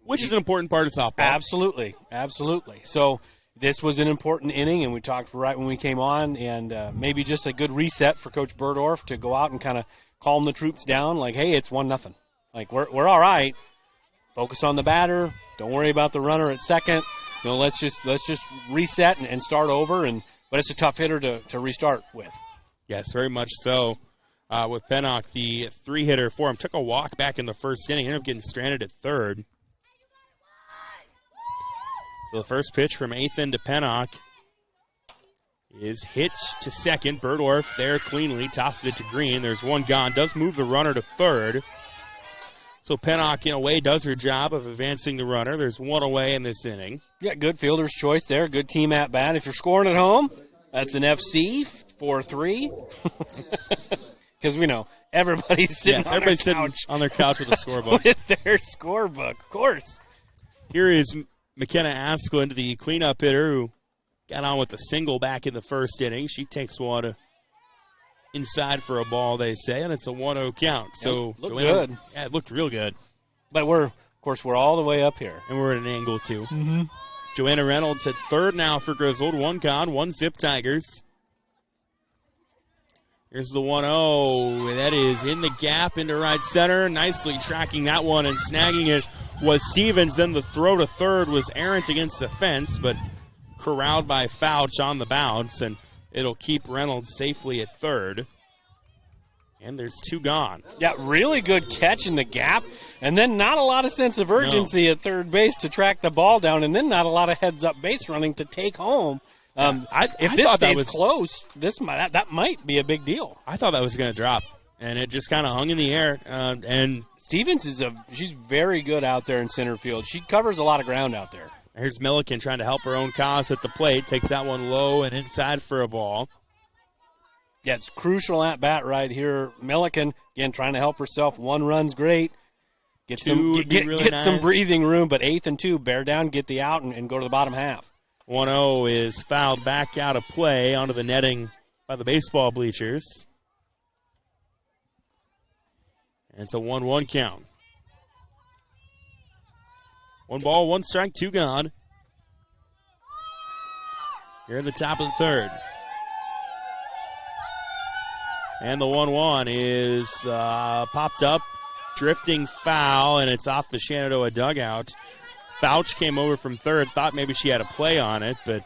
Speaker 1: which is an important part of softball.
Speaker 2: Absolutely. So this was an important inning, and we talked right when we came on, and maybe just a good reset for Coach Berdorf to go out and kind of calm the troops down. Like, hey, it's 1-0. Like, we're all right. Focus on the batter. Don't worry about the runner at second. Let's just reset and start over. But it's a tough hitter to restart with.
Speaker 1: Yes, very much so. With Pennock, the 3-hitter for him, took a walk back in the first inning, ended up getting stranded at third. So the first pitch from Ethan to Pennock is hit to second. Berdorf there cleanly tosses it to Green. There's one gone. Does move the runner to third. So Pennock, in a way, does her job of advancing the runner. There's one away in this inning.
Speaker 2: Yeah, good fielder's choice there. Good team at bat. If you're scoring at home, that's an FC 4-3. Because we know everybody's sitting on their couch.
Speaker 1: On their couch with a scorebook.
Speaker 2: With their scorebook, of course.
Speaker 1: Here is McKenna Asklund, the cleanup hitter, who got on with a single back in the first inning. She takes one inside for a ball, they say, and it's a 1-0 count. So
Speaker 2: looked good.
Speaker 1: Yeah, it looked real good.
Speaker 2: But we're all the way up here.
Speaker 1: And we're at an angle, too.
Speaker 2: Mm-hmm.
Speaker 1: Joanna Reynolds at third now for Griswold. 1 count, 1-zip Tigers. Here's the 1-0. That is in the gap into right center. Nicely tracking that one and snagging it was Stevens. Then the throw to third was errant against the fence, but corralled by Fouch on the bounce, and it'll keep Reynolds safely at third. And there's 2 gone.
Speaker 2: Yeah, really good catch in the gap, and then not a lot of sense of urgency at third base to track the ball down, and then not a lot of heads-up base running to take home. If this stays close, that might be a big deal.
Speaker 1: I thought that was going to drop, and it just kind of hung in the air. And
Speaker 2: Stevens she's very good out there in center field. She covers a lot of ground out there.
Speaker 1: Here's Milliken trying to help her own cause at the plate. Takes that one low and inside for a ball.
Speaker 2: Yeah, it's crucial at bat right here. Milliken, again, trying to help herself. 1 run's great. Get some breathing room, but 8th and 2, bear down, get the out, and go to the bottom half.
Speaker 1: 1-0 is fouled back out of play onto the netting by the baseball bleachers. And it's a 1-1 count. 1 ball, 1 strike, 2 gone. Here in the top of the 3rd. And the 1-1 is popped up, drifting foul, and it's off the Shenandoah dugout. Fouch came over from 3rd, thought maybe she had a play on it, but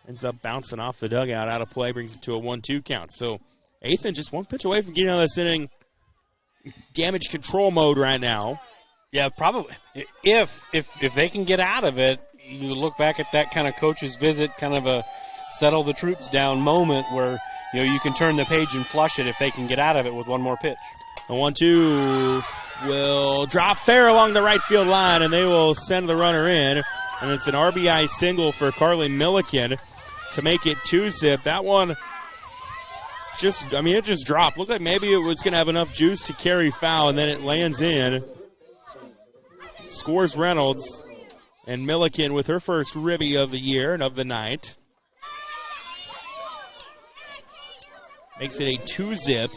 Speaker 1: ends up bouncing off the dugout, out of play, brings it to a 1-2 count. So Athan just 1 pitch away from getting out of this inning. Damage control mode right now.
Speaker 2: Yeah, probably. If they can get out of it, you look back at that kind of coach's visit, kind of a settle the troops down moment where you can turn the page and flush it if they can get out of it with 1 more pitch.
Speaker 1: The 1-2 will drop fair along the right field line, and they will send the runner in. And it's an RBI single for Carly Milliken to make it 2-zip. That one it just dropped. Looked like maybe it was going to have enough juice to carry foul, and then it lands in. Scores Reynolds, and Milliken with her first ribby of the year and of the night. Makes it a 2-zip.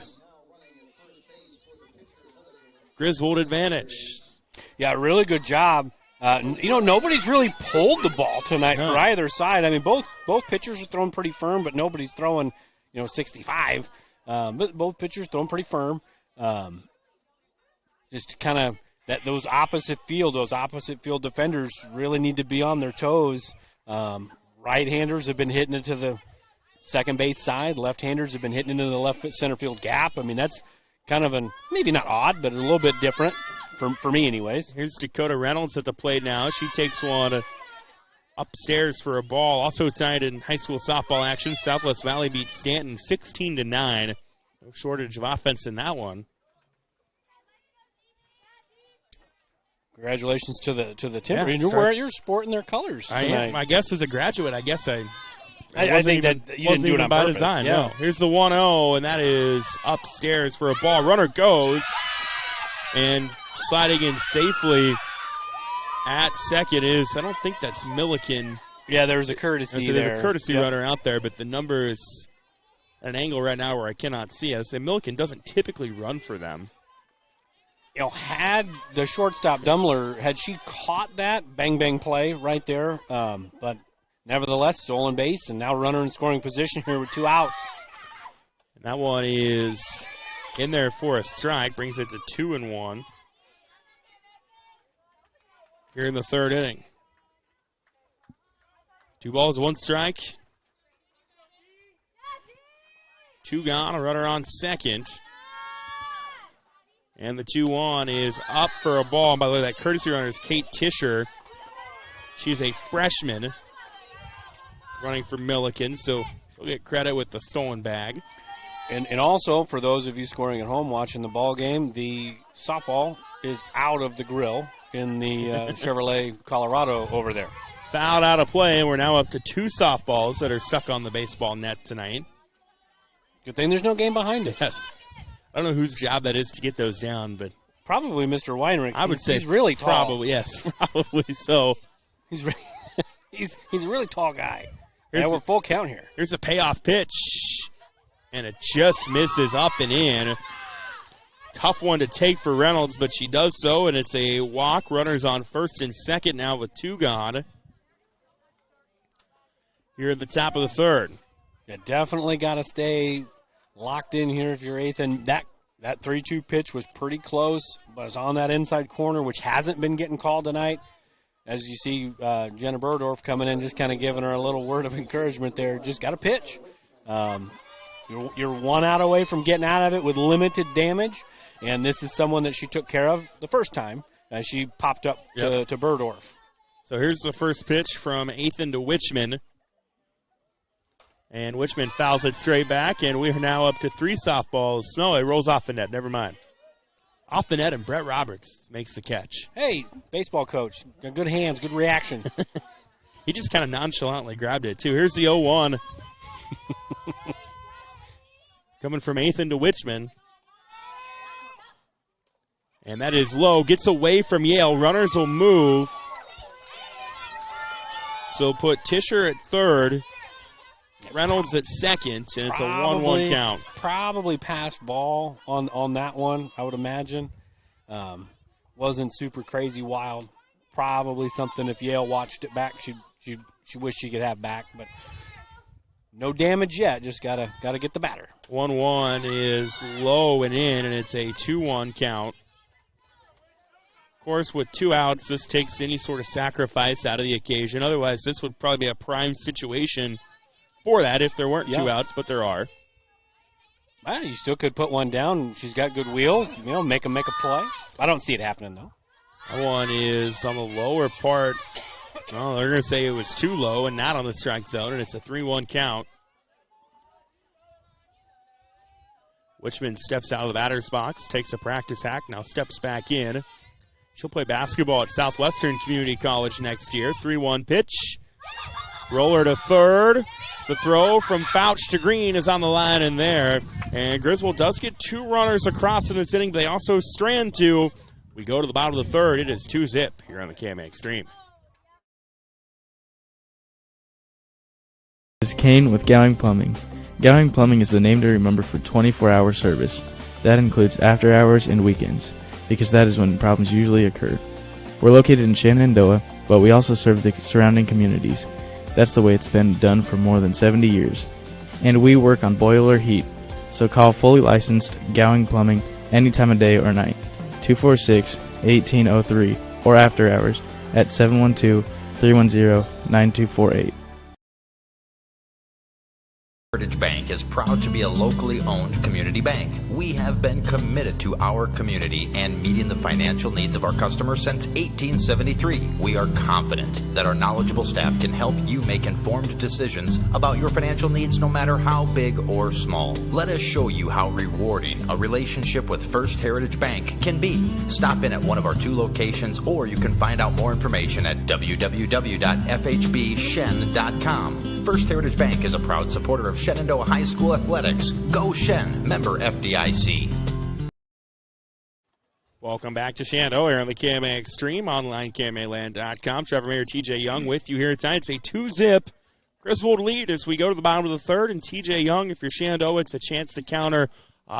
Speaker 1: Griswold advantage.
Speaker 2: Yeah, really good job. Nobody's really pulled the ball tonight for either side. I mean, both pitchers are throwing pretty firm, but nobody's throwing, 65. But both pitchers throwing pretty firm. Just kind of those opposite field defenders really need to be on their toes. Right-handers have been hitting it to the second base side. Left-handers have been hitting into the left center field gap. I mean, that's kind of maybe not odd, but a little bit different for me anyways.
Speaker 1: Here's Dakota Reynolds at the plate now. She takes one upstairs for a ball. Also tied in high school softball action. Southwest Valley beats Stanton 16-9. No shortage of offense in that one.
Speaker 2: Congratulations to the Timber. Yeah, you're sporting their colors tonight.
Speaker 1: I guess as a graduate, I
Speaker 2: think that you didn't do it on
Speaker 1: by
Speaker 2: purpose.
Speaker 1: Design.
Speaker 2: Yeah.
Speaker 1: No. Here's the 1-0, and that is upstairs for a ball. Runner goes, and sliding in safely at second is, I don't think that's Milliken.
Speaker 2: Yeah, there's a courtesy there.
Speaker 1: There's a courtesy runner out there, but the number is at an angle right now where I cannot see it. So Milliken doesn't typically run for them.
Speaker 2: Had the shortstop Dumler, had she caught that, bang play right there, but nevertheless, stolen base, and now runner in scoring position here with 2 outs.
Speaker 1: And that one is in there for a strike, brings it to 2-1 here in the 3rd inning. 2 balls, 1 strike. 2 gone, a runner on second. And the 2-1 is up for a ball. And by the way, that courtesy runner is Kate Tischer. She's a freshman running for Milliken, so she'll get credit with the stolen bag.
Speaker 2: And also, for those of you scoring at home watching the ball game, the softball is out of the grill in the Chevrolet Colorado over there.
Speaker 1: Fouled out of play, and we're now up to 2 softballs that are stuck on the baseball net tonight.
Speaker 2: Good thing there's no game behind us.
Speaker 1: Yes. I don't know whose job that is to get those down, but
Speaker 2: probably Mr. Weinrich.
Speaker 1: I would say
Speaker 2: he's really tall.
Speaker 1: Probably, yes, probably so.
Speaker 2: He's a really tall guy. We're full count here.
Speaker 1: Here's a payoff pitch, and it just misses up and in. Tough one to take for Reynolds, but she does so, and it's a walk. Runners on first and second now with 2 gone. Here at the top of the 3rd.
Speaker 2: You definitely got to stay locked in here if you're Athan. That 3-2 pitch was pretty close, but it's on that inside corner, which hasn't been getting called tonight. As you see Jenna Burdorf coming in, just kind of giving her a little word of encouragement there. Just got to pitch. You're 1 out away from getting out of it with limited damage, and this is someone that she took care of the first time as she popped up to Burdorf.
Speaker 1: So here's the first pitch from Athen to Wichman. And Wichman fouls it straight back, and we're now up to 3 softballs. No, it rolls off the net. Never mind. Off the net, and Brett Roberts makes the catch.
Speaker 2: Hey, baseball coach. Got good hands, good reaction.
Speaker 1: He just kind of nonchalantly grabbed it, too. Here's the 0-1. Coming from Athen to Wichman. And that is low. Gets away from Yale. Runners will move. So put Tischer at third. Reynolds at second, and it's a 1-1 count.
Speaker 2: Probably passed ball on that one, I would imagine. Wasn't super crazy wild. Probably something if Yale watched it back, she wished she could have back, but no damage yet. Just gotta get the batter.
Speaker 1: 1-1 is low and in, and it's a 2-1 count. Of course, with 2 outs, this takes any sort of sacrifice out of the occasion. Otherwise, this would probably be a prime situation for that if there weren't 2 outs, but there are.
Speaker 2: Well, you still could put one down. She's got good wheels. Make a play. I don't see it happening, though.
Speaker 1: That one is on the lower part. Well, they're going to say it was too low and not on the strike zone, and it's a 3-1 count. Wichman steps out of the batter's box, takes a practice hack, now steps back in. She'll play basketball at Southwestern Community College next year. 3-1 pitch. Roller to third. The throw from Fouch to Green is on the line in there. And Griswold does get 2 runners across in this inning. They also strand 2. We go to the bottom of the third. It is 2-zip here on the KMA Extreme.
Speaker 9: This is Kane with Gowing Plumbing. Gowing Plumbing is the name to remember for 24-hour service. That includes after hours and weekends, because that is when problems usually occur. We're located in Shenandoah, but we also serve the surrounding communities. That's the way it's been done for more than 70 years. And we work on boiler heat, so call fully licensed Gowing Plumbing any time of day or night. 246-1803 or after hours at 712-310-9248.
Speaker 10: Heritage Bank is proud to be a locally owned community bank. We have been committed to our community and meeting the financial needs of our customers since 1873. We are confident that our knowledgeable staff can help you make informed decisions about your financial needs no matter how big or small. Let us show you how rewarding a relationship with First Heritage Bank can be. Stop in at one of our 2 locations, or you can find out more information at www.fhbshen.com. First Heritage Bank is a proud supporter of Shenandoah High School Athletics. Go Shen, member FDIC.
Speaker 1: Welcome back to Shenandoah here on the KMA Extreme, online KMAland.com. Trevor Mayor, TJ Young with you here tonight. It's a 2-zip Griswold lead as we go to the bottom of the third. And TJ Young, if you're Shenandoah, it's a chance to counter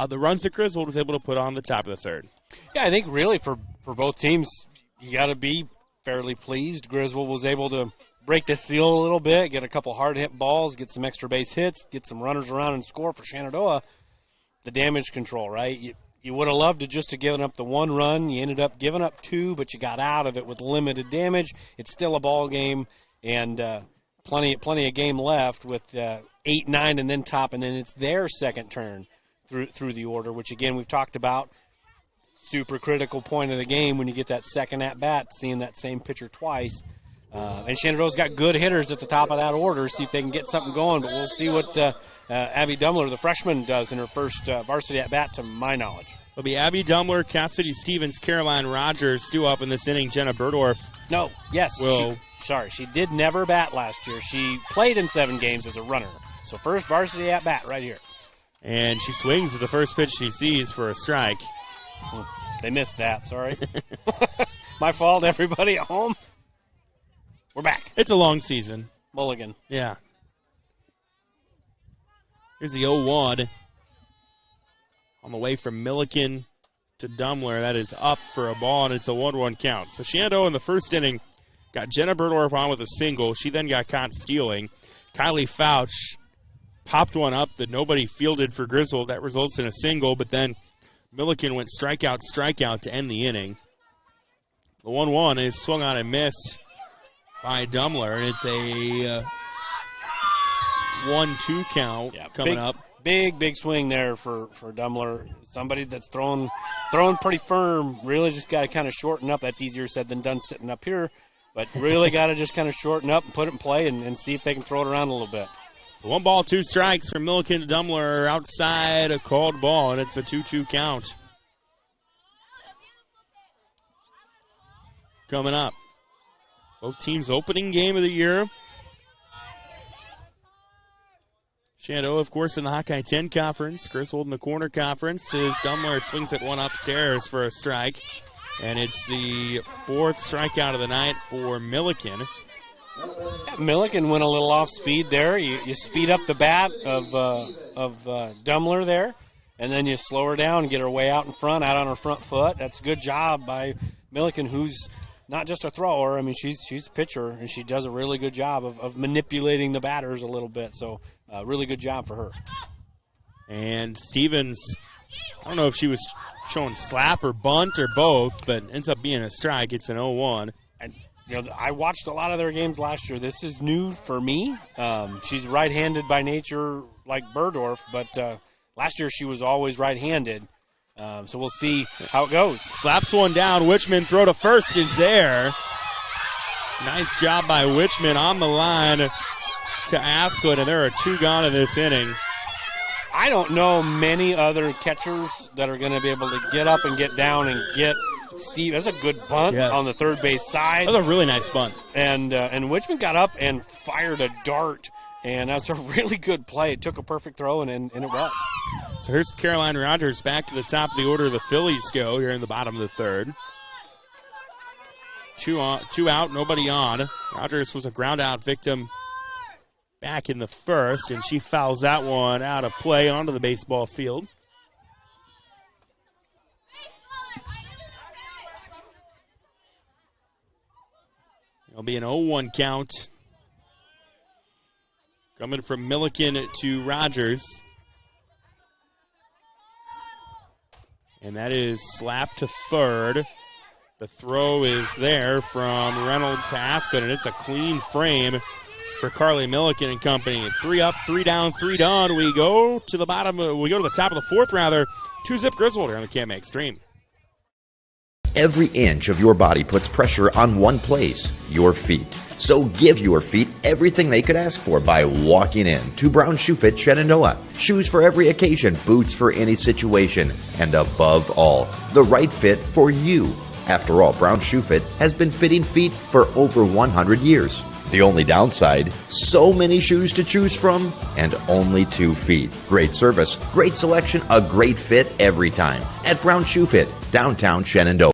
Speaker 1: the runs that Griswold was able to put on the top of the third.
Speaker 2: Yeah, I think really for both teams, you got to be fairly pleased. Griswold was able to break the seal a little bit, get a couple hard-hit balls, get some extra base hits, get some runners around and score for Shenandoah. The damage control, right? You would have loved to just have given up the 1 run. You ended up giving up 2, but you got out of it with limited damage. It's still a ball game, and plenty of game left with 8-9 and then top, and then it's their second turn through the order, which, again, we've talked about. Super critical point of the game when you get that second at-bat, seeing that same pitcher twice. And Shenandoah's got good hitters at the top of that order. See if they can get something going. But we'll see what Abby Dumler, the freshman, does in her first varsity at-bat, to my knowledge.
Speaker 1: It'll be Abby Dumler, Cassidy Stevens, Caroline Rogers, still up in this inning. Jenna Burdorf.
Speaker 2: No, yes. She did never bat last year. She played in 7 games as a runner. So first varsity at-bat right here.
Speaker 1: And she swings at the first pitch she sees for a strike.
Speaker 2: They missed that, sorry. My fault, everybody at home. We're back.
Speaker 1: It's a long season.
Speaker 2: Mulligan.
Speaker 1: Yeah. Here's the 0-1. On the way from Milliken to Dumler. That is up for a ball, and it's a 1-1 count. So Shenandoah in the first inning got Jenna Burdorf on with a single. She then got caught stealing. Kylie Fouch popped one up that nobody fielded for Griswold. That results in a single, but then Milliken went strikeout to end the inning. The 1-1 is swung on and missed by Dumler, and it's a 1-2 count coming up.
Speaker 2: Big swing there for Dummler. Somebody that's throwing pretty firm. Really just got to kind of shorten up. That's easier said than done sitting up here. But really got to just kind of shorten up and put it in play and see if they can throw it around a little bit.
Speaker 1: 1 ball, 2 strikes from Milliken to Dummler outside a called ball, and it's a 2-2 count. Coming up, both teams' opening game of the year. Shenandoah, of course, in the Hawkeye 10 Conference. Griswold in the Corner Conference as Dummler swings at one upstairs for a strike. And it's the 4th strikeout of the night for Milliken.
Speaker 2: Yeah, Milliken went a little off speed there. You speed up the bat of Dummler there, and then you slow her down and get her way out in front, out on her front foot. That's a good job by Milliken, who's not just a thrower. I mean, she's a pitcher, and she does a really good job of manipulating the batters a little bit. So, really good job for her.
Speaker 1: And Stevens, I don't know if she was showing slap or bunt or both, but ends up being a strike. It's an 0-1.
Speaker 2: And, I watched a lot of their games last year. This is new for me. She's right-handed by nature like Burdorf, but last year she was always right-handed. So we'll see how it goes.
Speaker 1: Slaps one down. Wichman throw to first is there. Nice job by Wichman on the line to Asklund, and there are 2 gone in this inning.
Speaker 2: I don't know many other catchers that are going to be able to get up and get down and get Steve. That's a good bunt on the third base side.
Speaker 1: That's a really nice bunt.
Speaker 2: And Wichman got up and fired a dart, and that's a really good play. It took a perfect throw, and it was.
Speaker 1: So here's Caroline Rogers back to the top of the order. The Phillies go here in the bottom of the 3rd. 2 out, nobody on. Rogers was a ground-out victim back in the 1st, and she fouls that one out of play onto the baseball field. It'll be an 0-1 count. Coming from Milliken to Rogers. And that is slapped to 3rd. The throw is there from Reynolds to Aspen, and it's a clean frame for Carly Milliken and company. 3 up, 3 down, 3 done. We go to the bottom. We go to the top of the 4th, rather. 2-zip Griswold here on the KMA Extreme.
Speaker 11: Every inch of your body puts pressure on one place, your feet. So give your feet everything they could ask for by walking in to Brown Shoe Fit Shenandoah. Shoes for every occasion, boots for any situation, and above all, the right fit for you. After all, Brown Shoe Fit has been fitting feet for over 100 years. The only downside, so many shoes to choose from and only 2 feet. Great service, great selection, a great fit every time at Brown Shoe Fit, downtown Shenandoah.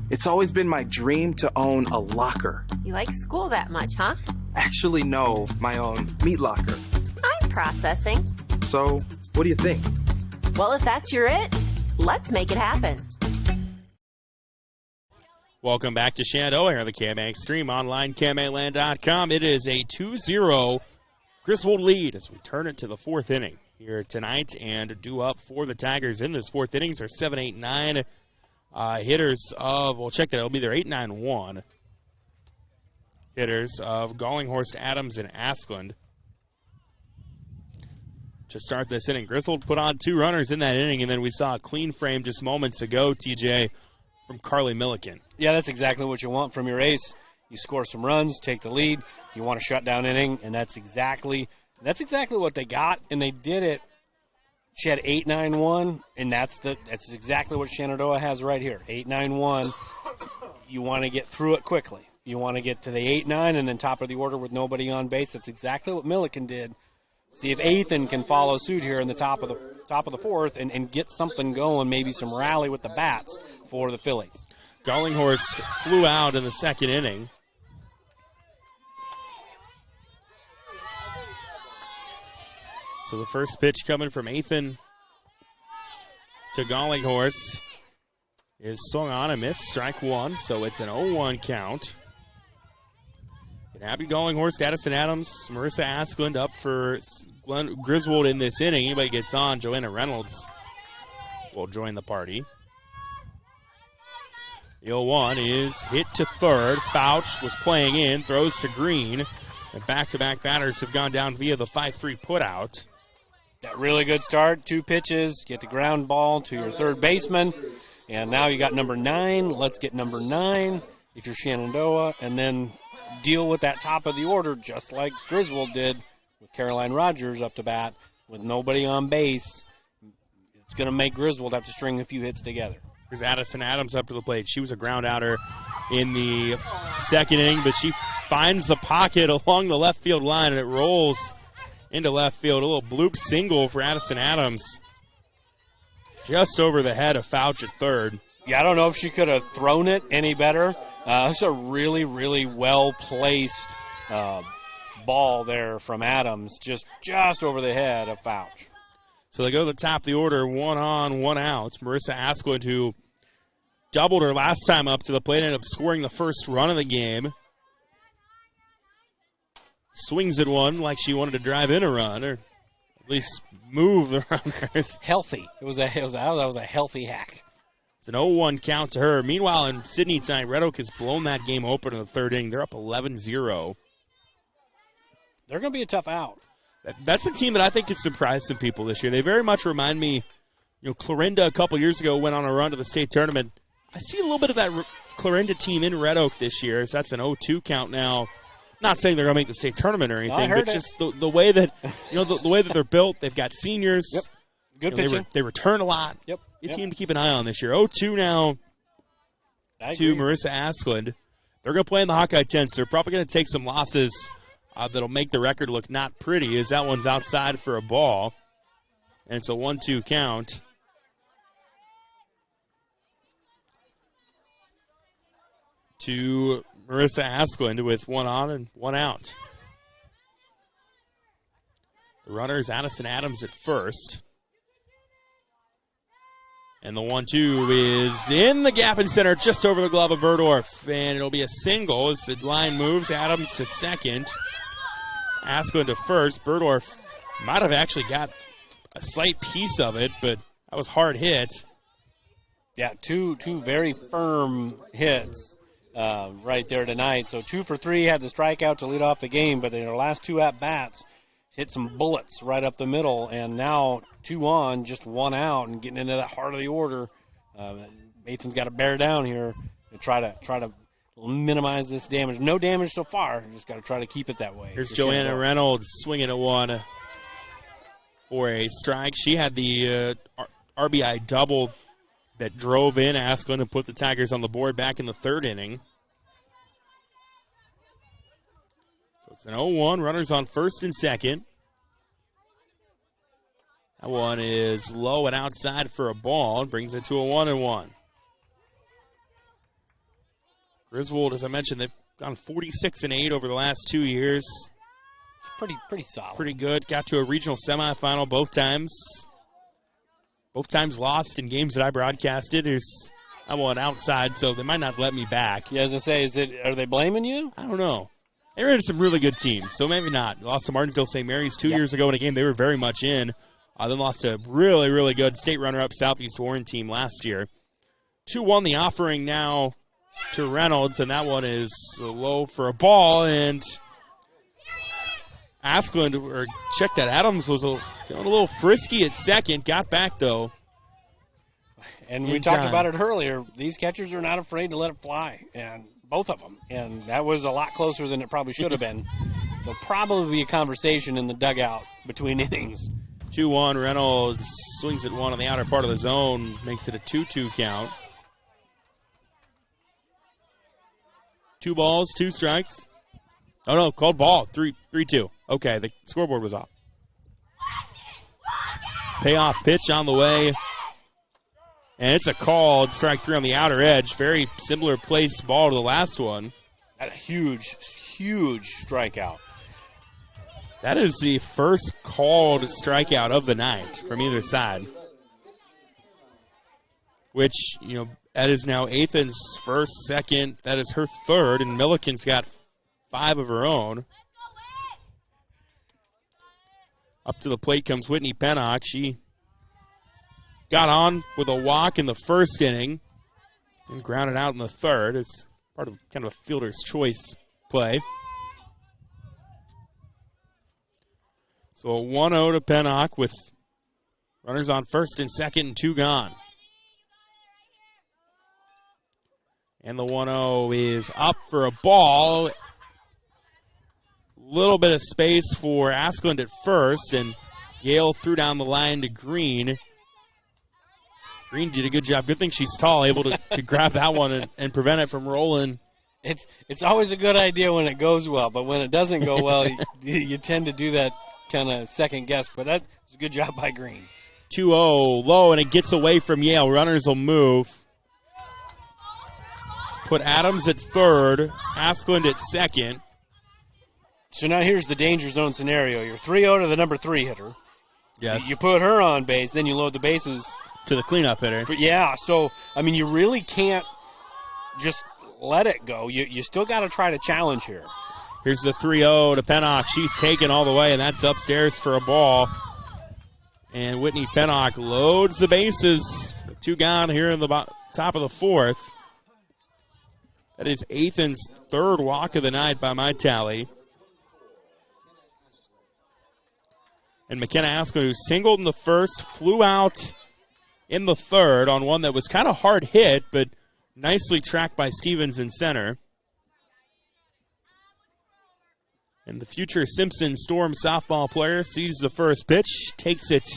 Speaker 12: It's always been my dream to own a locker.
Speaker 13: You like school that much, huh?
Speaker 12: Actually, no, my own meat locker.
Speaker 13: I'm processing.
Speaker 12: So, what do you think?
Speaker 13: Well, if that's your it, let's make it happen.
Speaker 1: Welcome back to Shenandoah here on the KMA Extreme online, KMAland.com. It is a 2-0 Griswold lead as we turn it to the 4th inning here tonight, and due up for the Tigers in this 4th innings are 7, 8, 9 hitters of, we'll check that, it'll be their 8, 9, 1 hitters of Gallinghorst, Adams, and Asklund. To start this inning, Griswold put on 2 runners in that inning, and then we saw a clean frame just moments ago, TJ, from Carly Milliken.
Speaker 2: Yeah, that's exactly what you want from your ace. You score some runs, take the lead. You want a shutdown inning, and that's exactly what they got, and they did it. She had 8-9-1, and that's exactly what Shenandoah has right here. 8-9-1. You want to get through it quickly. You want to get to the 8-9 and then top of the order with nobody on base. That's exactly what Milliken did. See if Athan can follow suit here in the top of the 4th and get something going, maybe some rally with the bats for the Phillies.
Speaker 1: Gallinghorst flew out in the 2nd inning. So the first pitch coming from Athan to Gallinghorst is swung on and missed, strike 1, so it's an 0-1 count. And Abby Gallinghorst, Addison Adams, Marissa Asklund up for Griswold in this inning. Anybody gets on, Joanna Reynolds will join the party. The 0-1 is hit to 3rd. Fouch was playing in, throws to Green. And back-to-back batters have gone down via the 5-3 putout.
Speaker 2: That really good start. 2 pitches. Get the ground ball to your third baseman. And now you got number 9. Let's get number 9 if you're Shenandoah. And then deal with that top of the order just like Griswold did with Caroline Rogers up to bat with nobody on base. It's going to make Griswold have to string a few hits together.
Speaker 1: Here's Addison Adams up to the plate. She was a ground outer in the second inning, but she finds the pocket along the left field line, and it rolls into left field. A little bloop single for Addison Adams. Just over the head of Fouch at third.
Speaker 2: Yeah, I don't know if she could have thrown it any better. It's a really, really well-placed ball there from Adams, just over the head of Fouch.
Speaker 1: So they go to the top of the order, 1 on, 1 out. Marissa Asquith, who doubled her last time up to the plate, ended up scoring the first run of the game. Swings at one like she wanted to drive in a run, or at least move the runners.
Speaker 2: Healthy. That was a healthy hack.
Speaker 1: It's an 0-1 count to her. Meanwhile, in Sydney tonight, Red Oak has blown that game open in the third inning. They're up 11-0.
Speaker 2: They're going to be a tough out.
Speaker 1: That's a team that I think could surprise some people this year. They very much remind me, Clarinda a couple years ago went on a run to the state tournament. I see a little bit of that Clarinda team in Red Oak this year. So that's an 0-2 count now. Not saying they're going to make the state tournament or anything, but just the way that the way that they're built. They've got seniors.
Speaker 2: Yep. Good pitching.
Speaker 1: They return a lot.
Speaker 2: Yep.
Speaker 1: Good team to keep an eye on this year. 0-2 now to Marissa Asklund. They're going to play in the Hawkeye tents. They're probably going to take some losses that'll make the record look not pretty, as that one's outside for a ball. And it's a 1-2 count. To Marissa Asklund with 1 on and 1 out. The runner is Addison Adams at first. And the 1-2 is in the gap in center, just over the glove of Berdorf. And it'll be a single as the line moves. Adams to second. Asklund to first. Berdorf might have actually got a slight piece of it, but that was hard hit.
Speaker 2: Yeah, two very firm hits right there tonight. So 2 for 3, had the strikeout to lead off the game, but in their last 2 at-bats, hit some bullets right up the middle, and now 2 on, just 1 out, and getting into that heart of the order. Mason's got to bear down here and try to minimize this damage. No damage so far. Just got to try to keep it that way.
Speaker 1: Here's Joanna Reynolds swinging at one for a strike. She had the RBI double that drove in Asklund and put the Tigers on the board back in the third inning. So it's an 0-1. Runners on first and second. That one is low and outside for a ball. Brings it to a 1-1. Griswold, as I mentioned, they've gone 46-8 over the last 2 years.
Speaker 2: Pretty solid.
Speaker 1: Pretty good. Got to a regional semifinal both times. Both times lost in games that I broadcasted. I went outside, so they might not let me back.
Speaker 2: Yeah, as I say, are they blaming you?
Speaker 1: I don't know. They ran into some really good teams, so maybe not. Lost to Martinsville St. Mary's 2 years ago in a game they were very much in. Then lost to a really, really good state runner-up Southeast Warren team last year. 2-1 the offering now to Reynolds, and that one is low for a ball, and Adams was feeling a little frisky at second, got back though.
Speaker 2: And we talked about it earlier. These catchers are not afraid to let it fly, and both of them. And that was a lot closer than it probably should have been. There'll probably be a conversation in the dugout between innings.
Speaker 1: 2-1, Reynolds swings at one on the outer part of the zone, makes it a 2-2 count. 2 balls, 2 strikes. Oh, no, called ball, 3-2. Okay, the scoreboard was off. Payoff pitch on the way. And it's a called strike 3 on the outer edge. Very similar placed ball to the last one.
Speaker 2: A huge strikeout.
Speaker 1: That is the first called strikeout of the night from either side. Which, that is now Athan's first, second. That is her third, and Milliken's got 5 of her own. Up to the plate comes Whitney Pennock. She got on with a walk in the first inning and grounded out in the third. It's part of kind of a fielder's choice play. So a 1-0 to Pennock with runners on first and second and 2 gone. And the 1-0 is up for a ball. Little bit of space for Askland at first, and Yale threw down the line to Green. Green did a good job. Good thing she's tall, able to grab that one and prevent it from rolling.
Speaker 2: It's always a good idea when it goes well, but when it doesn't go well, you tend to do that kind of second guess. But that's a good job by Green.
Speaker 1: 2-0 low, and it gets away from Yale. Runners will move. Put Adams at third, Askland at second.
Speaker 2: So now here's the danger zone scenario. You're 3-0 to the number 3 hitter.
Speaker 1: Yes.
Speaker 2: You put her on base, then you load the bases.
Speaker 1: To the cleanup hitter.
Speaker 2: So, I mean, you really can't just let it go. You still got to try to challenge here.
Speaker 1: Here's the 3-0 to Pennock. She's taken all the way, and that's upstairs for a ball. And Whitney Pennock loads the bases. 2 gone here in the top of the 4th. That is Ethan's 3rd walk of the night by my tally. And McKenna Askland, who singled in the first, flew out in the 3rd on one that was kind of hard hit, but nicely tracked by Stevens in center. And the future Simpson Storm softball player sees the first pitch, takes it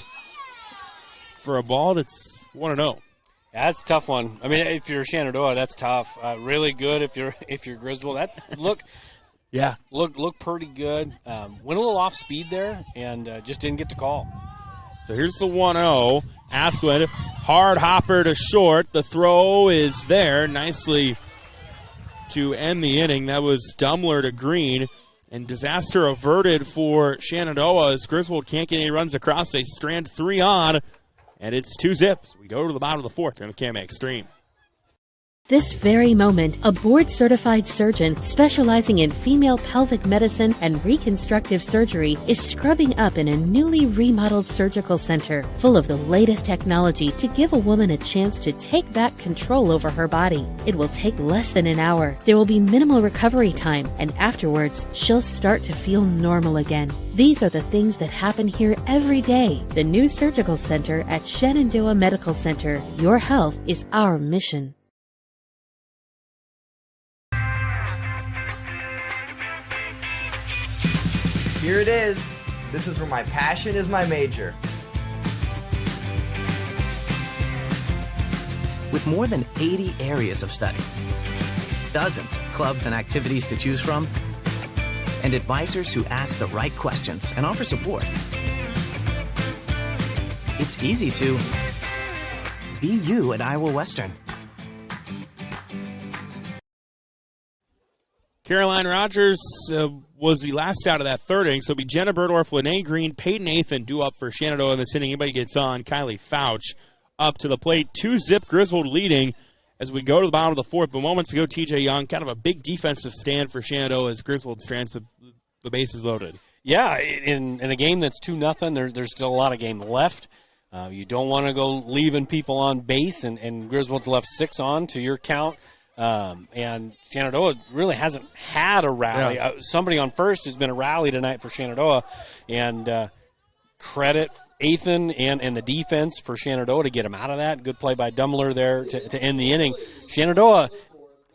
Speaker 1: for a ball that's 1-0.
Speaker 2: Yeah, that's a tough one. I mean, if you're Shenandoah, that's tough. Really good if you're Griswold. That look pretty good. Went a little off speed there and just didn't get the call.
Speaker 1: So here's the 1-0. Askland, hard hopper to short. The throw is there nicely to end the inning. That was Dumler to Green. And disaster averted for Shenandoah as Griswold can't get any runs across. They strand 3 on, and it's 2-0. We go to the bottom of the 4th on the KMA Extreme.
Speaker 14: This very moment, a board-certified surgeon specializing in female pelvic medicine and reconstructive surgery is scrubbing up in a newly remodeled surgical center full of the latest technology to give a woman a chance to take back control over her body. It will take less than an hour. There will be minimal recovery time, and afterwards, she'll start to feel normal again. These are the things that happen here every day. The new surgical center at Shenandoah Medical Center. Your health is our mission.
Speaker 3: Here it is. This is where my passion is my major.
Speaker 4: With more than 80 areas of study, dozens of clubs and activities to choose from, and advisors who ask the right questions and offer support, it's easy to be you at Iowa Western.
Speaker 1: Caroline Rogers was the last out of that 3rd inning, so it'll be Jenna Burdorf, Lene Green, Peyton Athan due up for Shenandoah in this inning. Anybody gets on, Kylie Fouch up to the plate. 2-0 Griswold leading as we go to the bottom of the 4th. But moments ago, TJ Young, kind of a big defensive stand for Shenandoah as Griswold strands the bases loaded.
Speaker 2: Yeah, in a game that's 2-0, there's still a lot of game left. You don't want to go leaving people on base, and Griswold's left 6 on to your count. And Shenandoah really hasn't had a rally.
Speaker 1: Yeah.
Speaker 2: Somebody on first has been a rally tonight for Shenandoah, and credit Athan and the defense for Shenandoah to get him out of that. Good play by Dumler there to end the inning. Shenandoah,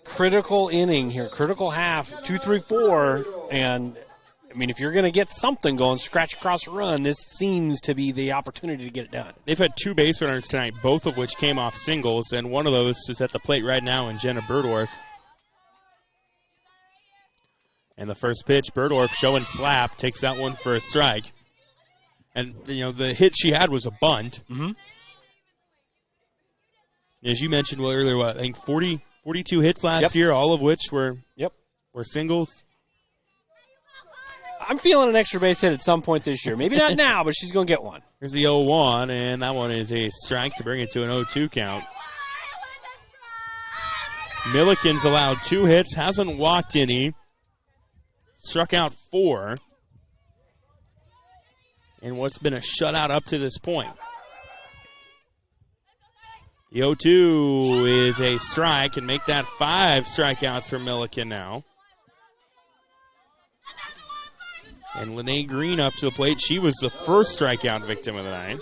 Speaker 2: critical inning here, critical half, 2, 3, 4, and I mean, if you're going to get something going, scratch across a run, this seems to be the opportunity to get it done.
Speaker 1: They've had 2 base runners tonight, both of which came off singles, and one of those is at the plate right now in Jenna Burdorf. And the first pitch, Burdorf showing slap, takes that one for a strike. And, you know, the hit she had was a bunt.
Speaker 2: Mm-hmm.
Speaker 1: As you mentioned earlier, I think 42 hits last year, all of which were singles.
Speaker 2: I'm feeling an extra base hit at some point this year. Maybe not now, but she's going to get one.
Speaker 1: Here's the 0-1, and that one is a strike to bring it to an 0-2 count. Milliken's allowed 2 hits, hasn't walked any. Struck out 4. And what's been a shutout up to this point. The 0-2 is a strike, and make that 5 strikeouts for Milliken now. And Lene Green up to the plate. She was the first strikeout victim of the night.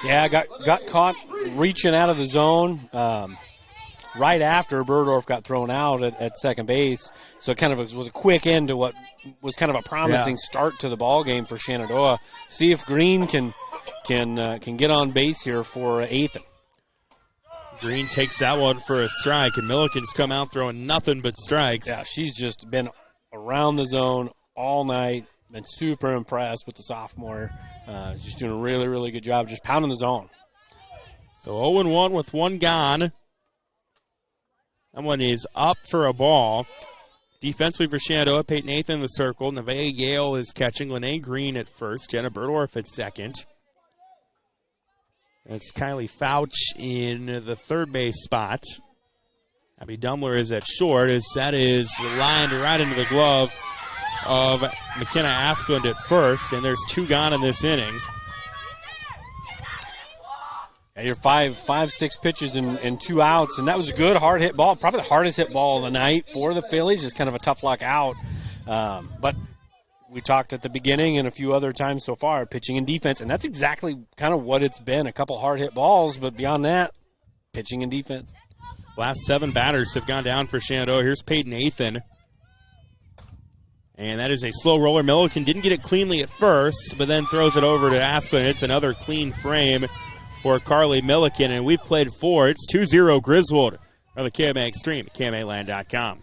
Speaker 2: Yeah, got caught reaching out of the zone right after Burdorf got thrown out at second base. So it kind of was a quick end to what was kind of a promising start to the ball game for Shenandoah. See if Green can get on base here for Ethan.
Speaker 1: Green takes that one for a strike, and Milliken's come out throwing nothing but strikes.
Speaker 2: Yeah, she's just been around the zone all night. Been super impressed with the sophomore. Just doing a really, really good job just pounding the zone.
Speaker 1: So 0-1 with one gone. That one is up for a ball. Defensively for Shenandoah, Peyton Nathan in the circle. Nevaeh Gale is catching. Lene Green at first. Jenna Burdorf at second. It's Kylie Fouch in the third base spot. Abby Dumler is at short as that is lined right into the glove of McKenna Asplund at first, and there's two gone in this inning.
Speaker 2: Yeah, you're five, 6 pitches and 2 outs, and that was a good hard hit ball. Probably the hardest hit ball of the night for the Phillies. It's kind of a tough luck out. But we talked at the beginning and a few other times so far, pitching and defense, and that's exactly kind of what it's been. A couple hard hit balls, but beyond that, pitching and defense.
Speaker 1: Last 7 batters have gone down for Shenandoah. Here's Peyton Nathan. And that is a slow roller. Milliken didn't get it cleanly at first, but then throws it over to Asplund. It's another clean frame for Carly Milliken, and we've played 4. It's 2-0 Griswold on the KMA Extreme at KMAland.com.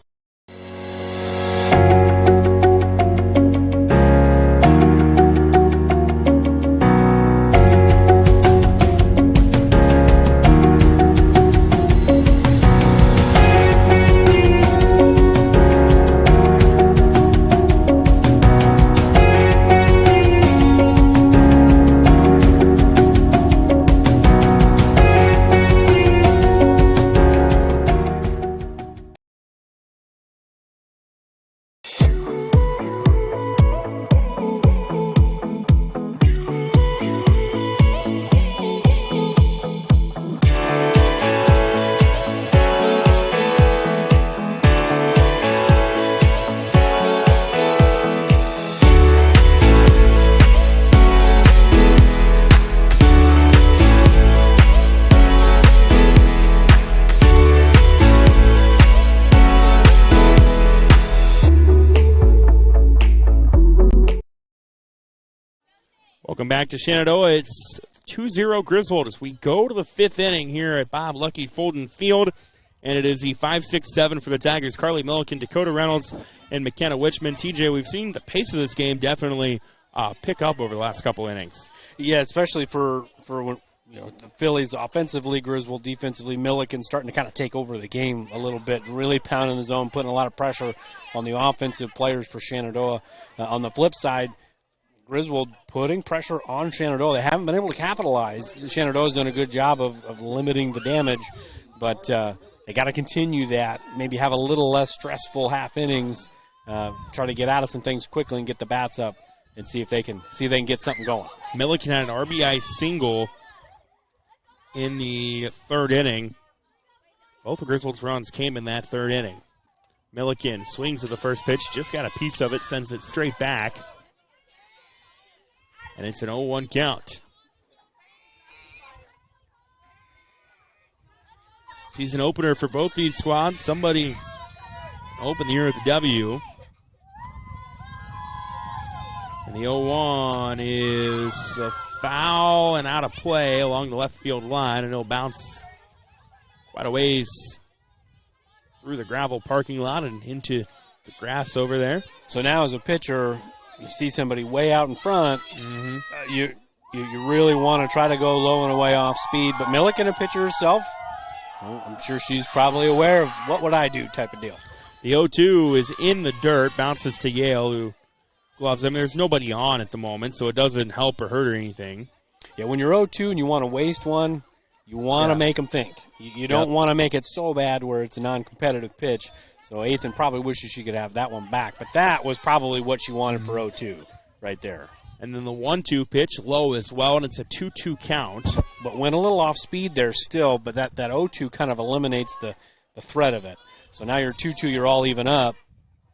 Speaker 1: Welcome back to Shenandoah. It's 2-0 Griswold as we go to the 5th inning here at Bob Lucky Fulton Field. And it is the 5-6-7 for the Tigers. Carly Milliken, Dakota Reynolds, and McKenna Wichman. TJ, we've seen the pace of this game definitely pick up over the last couple innings.
Speaker 2: Yeah, especially for when, the Phillies offensively, Griswold defensively, Milliken starting to kind of take over the game a little bit, really pounding the zone, putting a lot of pressure on the offensive players for Shenandoah. On the flip side, Griswold putting pressure on Shenandoah. They haven't been able to capitalize. Shenandoah's done a good job of limiting the damage, but they got to continue that, maybe have a little less stressful half innings, try to get out of some things quickly and get the bats up and see if they can get something going.
Speaker 1: Milliken had an RBI single in the 3rd inning. Both of Griswold's runs came in that 3rd inning. Milliken swings at the first pitch, just got a piece of it, sends it straight back. And it's an 0-1 count. Season opener for both these squads. Somebody open the year with the W. And the 0-1 is a foul and out of play along the left field line. And it'll bounce quite a ways through the gravel parking lot and into the grass over there.
Speaker 2: So now as a pitcher, you see somebody way out in front, you really want to try to go low and away off speed. But Milliken, a pitcher herself, well, I'm sure she's probably aware of what would I do type of deal.
Speaker 1: The 0-2 is in the dirt, bounces to Yale, who gloves. I mean, there's nobody on at the moment, so it doesn't help or hurt or anything.
Speaker 2: Yeah, when you're 0-2 and you want to waste one, you want to make them think. You don't want to make it so bad where it's a non-competitive pitch. So Ethan probably wishes she could have that one back. But that was probably what she wanted for 0-2 right there.
Speaker 1: And then the 1-2 pitch, low as well, and it's a 2-2 count.
Speaker 2: But went a little off speed there still, but that 0-2 kind of eliminates the threat of it. So now you're 2-2, you're all even up.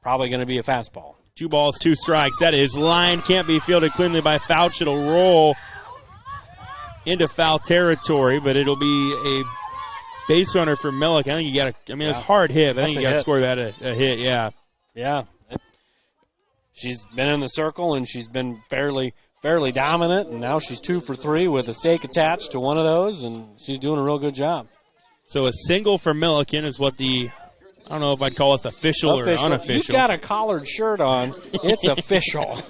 Speaker 2: Probably going to be a fastball.
Speaker 1: 2 balls, 2 strikes. That is line. Can't be fielded cleanly by Fouch. It'll roll into foul territory, but it'll be a base runner for Millick. I think you got to, it's hard hit, but I think you got to score that a hit, yeah.
Speaker 2: Yeah. She's been in the circle, and she's been fairly dominant, and now she's 2 for 3 with a stake attached to one of those, and she's doing a real good job.
Speaker 1: So a single for Milliken is what I don't know if I'd call it official or unofficial.
Speaker 2: You've got a collared shirt on. It's official.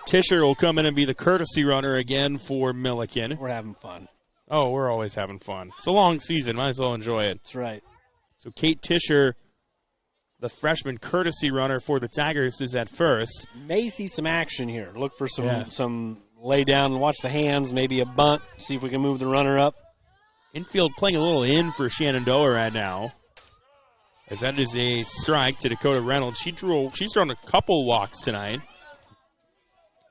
Speaker 1: Tischer will come in and be the courtesy runner again for Milliken.
Speaker 2: We're having fun.
Speaker 1: Oh, we're always having fun. It's a long season. Might as well enjoy it.
Speaker 2: That's right.
Speaker 1: So Kate Tischer, the freshman courtesy runner for the Tigers, is at first.
Speaker 2: May see some action here. Look for some lay down and watch the hands, maybe a bunt, see if we can move the runner up.
Speaker 1: Infield playing a little in for Shenandoah right now, as that is a strike to Dakota Reynolds. She's thrown a couple walks tonight.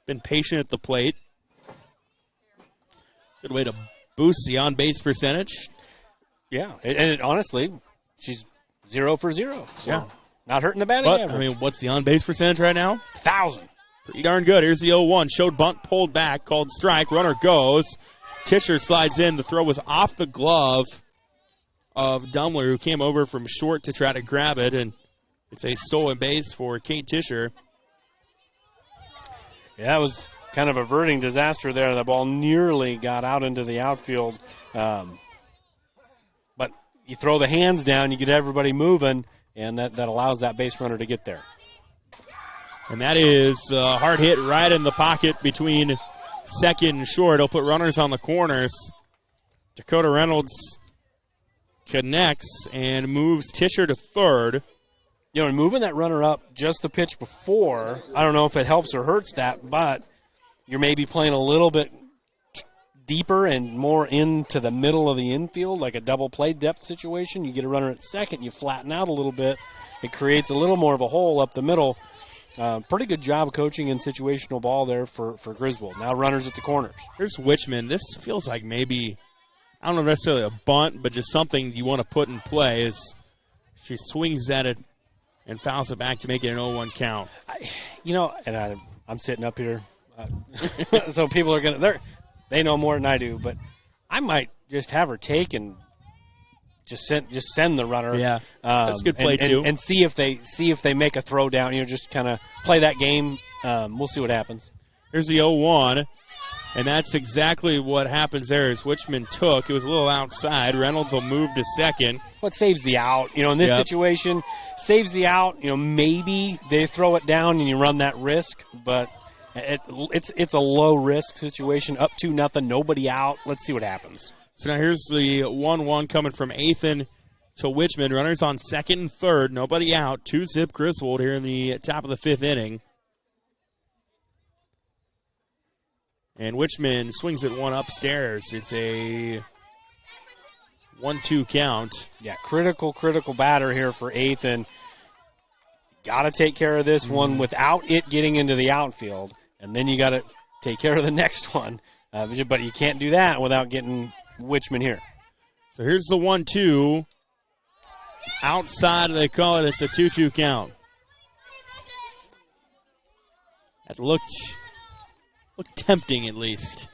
Speaker 1: Been patient at the plate. Good way to boost the on-base percentage.
Speaker 2: Yeah, and honestly, she's 0 for 0. So
Speaker 1: yeah.
Speaker 2: Not hurting the batting average.
Speaker 1: What's the on-base percentage right now?
Speaker 2: 1,000.
Speaker 1: Pretty darn good. Here's the 0-1. Showed bunt, pulled back, called strike. Runner goes. Tischer slides in. The throw was off the glove of Dumler, who came over from short to try to grab it, and it's a stolen base for Kate Tischer.
Speaker 2: Yeah, it was kind of averting disaster there. The ball nearly got out into the outfield. But you throw the hands down, you get everybody moving, and that allows that base runner to get there.
Speaker 1: And that is a hard hit right in the pocket between second and short. It'll put runners on the corners. Dakota Reynolds connects and moves Tischer to third.
Speaker 2: You know, moving that runner up just the pitch before, I don't know if it helps or hurts that, but you're maybe playing a little bit deeper and more into the middle of the infield, like a double play depth situation. You get a runner at second, you flatten out a little bit. It creates a little more of a hole up the middle. Pretty good job coaching in situational ball there for Griswold. Now runners at the corners.
Speaker 1: Here's Witchman. This feels like maybe, I don't know necessarily a bunt, but just something you want to put in play as she swings at it and fouls it back to make it an 0-1 count.
Speaker 2: I'm sitting up here, so people are going to, they know more than I do, but I might just have her take and just send the runner.
Speaker 1: Yeah, that's a good play too.
Speaker 2: And see if they make a throw down. Just kind of play that game. We'll see what happens.
Speaker 1: Here's the 0-1, and that's exactly what happens there. As Witchman took, it was a little outside. Reynolds will move to second.
Speaker 2: What saves the out? In this situation, saves the out. Maybe they throw it down and you run that risk, but it's a low risk situation. Up 2-0, nobody out. Let's see what happens.
Speaker 1: So now here's the 1-1 coming from Athan to Witchman. Runners on second and third. Nobody out. 2-zip Griswold here in the top of the 5th inning. And Witchman swings at one upstairs. It's a 1-2 count.
Speaker 2: Yeah, critical batter here for Athan. Got to take care of this one without it getting into the outfield. And then you got to take care of the next one. But you can't do that without getting Witchman here.
Speaker 1: So here's the 1-2. Outside, they call it. It's a 2-2 count. That looked tempting, at least.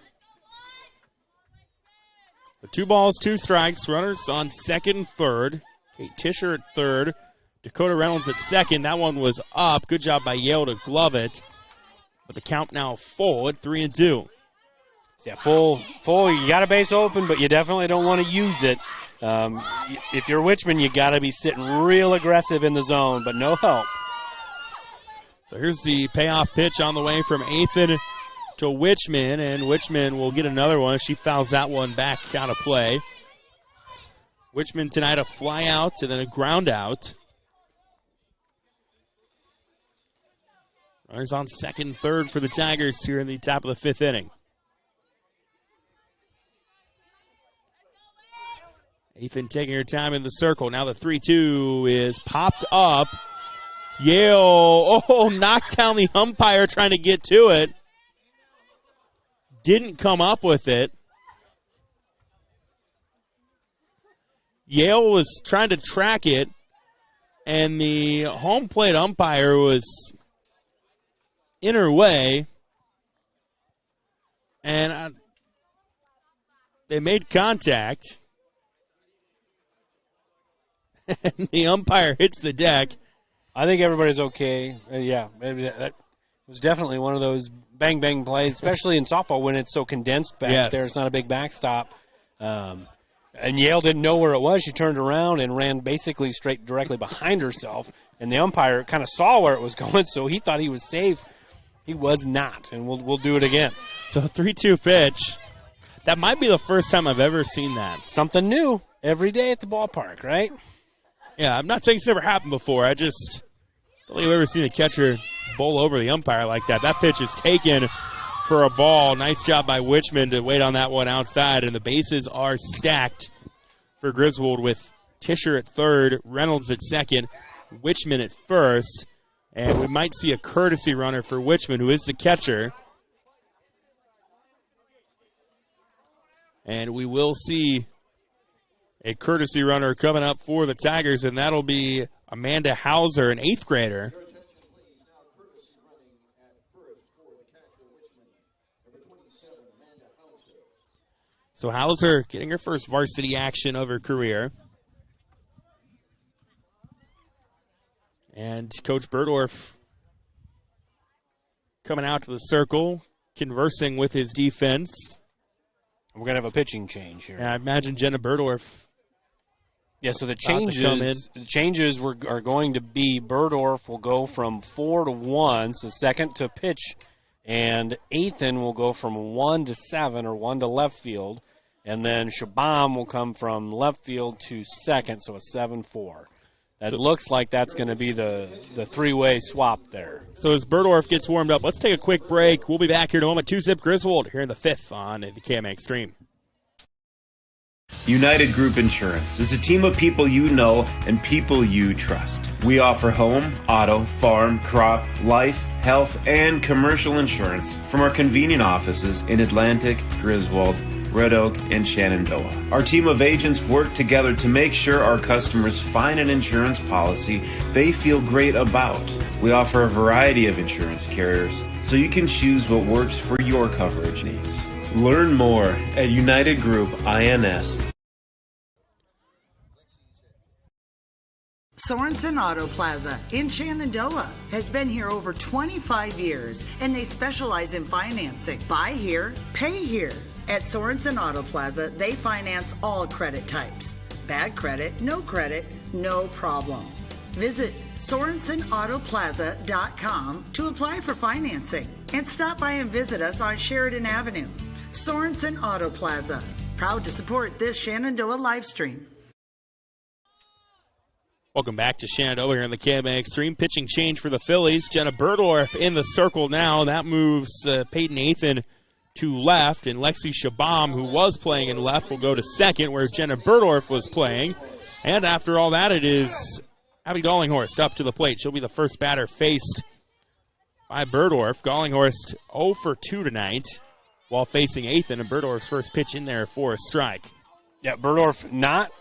Speaker 1: The 2 balls, 2 strikes. Runners on second and third. Kate Tischer at third. Dakota Reynolds at second. That one was up. Good job by Yale to glove it. But the count now full at 3-2.
Speaker 2: Yeah, full. You got a base open, but you definitely don't want to use it. If you're Witchman, you got to be sitting real aggressive in the zone, but no help.
Speaker 1: So here's the payoff pitch on the way from Athan to Witchman, and Witchman will get another one. She fouls that one back out of play. Witchman tonight a fly out and then a ground out. Runners on second and third for the Tigers here in the top of the 5th inning. Athan taking her time in the circle. Now the 3-2 is popped up. Yale, knocked down the umpire trying to get to it. Didn't come up with it. Yale was trying to track it, and the home plate umpire was in her way, and they made contact, and the umpire hits the deck.
Speaker 2: I think everybody's okay. Yeah, maybe that was definitely one of those bang-bang plays, especially in softball when it's so condensed back there. It's not a big backstop. And Yale didn't know where it was. She turned around and ran basically straight directly behind herself, and the umpire kind of saw where it was going, so he thought he was safe. He was not, and we'll do it again.
Speaker 1: So a 3-2 pitch. That might be the first time I've ever seen that.
Speaker 2: Something new every day at the ballpark, right?
Speaker 1: Yeah, I'm not saying it's never happened before. I just don't think I've ever seen a catcher bowl over the umpire like that. That pitch is taken for a ball. Nice job by Wichman to wait on that one outside, and the bases are stacked for Griswold with Tischer at third, Reynolds at second, Wichman at first, and we might see a courtesy runner for Wichman, who is the catcher. And we will see a courtesy runner coming up for the Tigers, and that'll be Amanda Hauser, an 8th grader. So Hauser getting her first varsity action of her career. And Coach Berdorf coming out to the circle, conversing with his defense.
Speaker 2: We're going to have a pitching change here.
Speaker 1: And I imagine Jenna Berdorf.
Speaker 2: Yeah, so the changes are going to be Berdorf will go from 4 to 1, so second to pitch, and Athan will go from 1 to 7 or 1 to left field, and then Shabam will come from left field to second, so a 7-4. That looks like that's going to be the three-way swap there.
Speaker 1: So as Berdorf gets warmed up, let's take a quick break. We'll be back here in a moment. 2-zip Griswold here in the 5th on the KMA Extreme.
Speaker 5: United Group Insurance is a team of people you know and people you trust. We offer home, auto, farm, crop, life, health, and commercial insurance from our convenient offices in Atlantic, Griswold, Red Oak, and Shenandoah. Our team of agents work together to make sure our customers find an insurance policy they feel great about. We offer a variety of insurance carriers, so you can choose what works for your coverage needs. Learn more at United Group INS.
Speaker 6: Sorensen Auto Plaza in Shenandoah has been here over 25 years, and they specialize in financing. Buy here, pay here. At Sorensen Auto Plaza, they finance all credit types. Bad credit, no problem. Visit SorensenAutoplaza.com to apply for financing, and stop by and visit us on Sheridan Avenue. Sorensen Auto Plaza, proud to support this Shenandoah live stream.
Speaker 1: Welcome back to Shenandoah here in the KMA Extreme. Pitching change for the Phillies. Jenna Berdorf in the circle now. That moves Peyton Athan to left, and Lexi Shabam, who was playing in left, will go to second, where Jenna Berdorf was playing. And after all that, it is Abby Gallinghorst up to the plate. She'll be the first batter faced by Berdorf. Gallinghorst 0 for 2 tonight while facing Athan, and Berdorf's first pitch in there for a strike.
Speaker 2: Yeah, Berdorf not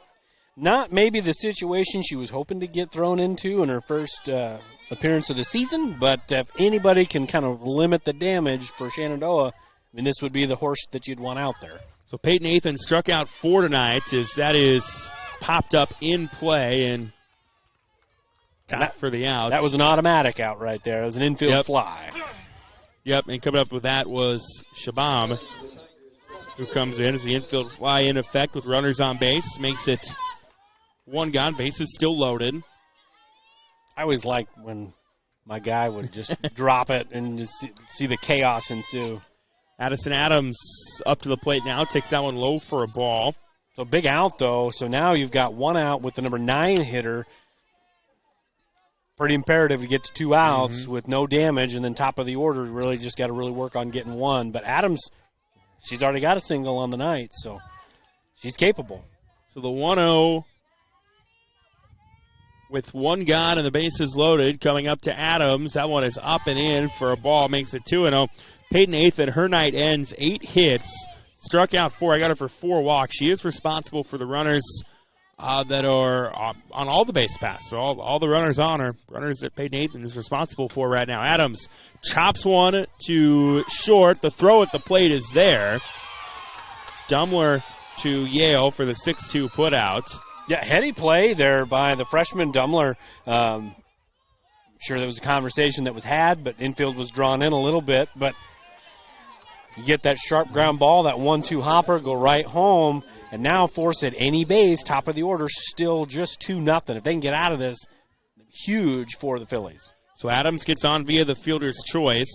Speaker 2: maybe the situation she was hoping to get thrown into in her first appearance of the season, but if anybody can kind of limit the damage for Shenandoah, I mean, this would be the horse that you'd want out there.
Speaker 1: So Peyton Athan struck out 4 tonight as that is popped up in play and got for the out.
Speaker 2: That was an automatic out right there. It was an infield fly.
Speaker 1: Yep, and coming up with that was Shabam, who comes in as the infield fly in effect with runners on base. Makes it 1 gone. Base is still loaded.
Speaker 2: I always like when my guy would just drop it and just see the chaos ensue.
Speaker 1: Addison Adams up to the plate now. Takes that one low for a ball.
Speaker 2: So big out, though. So now you've got 1 out with the number 9 hitter. Pretty imperative to get to 2 outs with no damage, and then top of the order, really just got to really work on getting 1. But Adams, she's already got a single on the night, so she's capable.
Speaker 1: So the 1-0 with 1 gone and the bases loaded coming up to Adams. That one is up and in for a ball, makes it 2-0. Peyton Athan, her night ends 8 hits, struck out 4. I got her for 4 walks. She is responsible for the runners that are on all the base paths. So all the runners on are runners that Peyton Nathan is responsible for right now. Adams chops one to short. The throw at the plate is there. Dumler to Yale for the 6-2 putout.
Speaker 2: Yeah, heady play there by the freshman Dumler. I'm sure there was a conversation that was had, but infield was drawn in a little bit. But you get that sharp ground ball, that 1-2 hopper, go right home, and now force at any base, top of the order, still just 2-0. If they can get out of this, huge for the Phillies.
Speaker 1: So Adams gets on via the fielder's choice.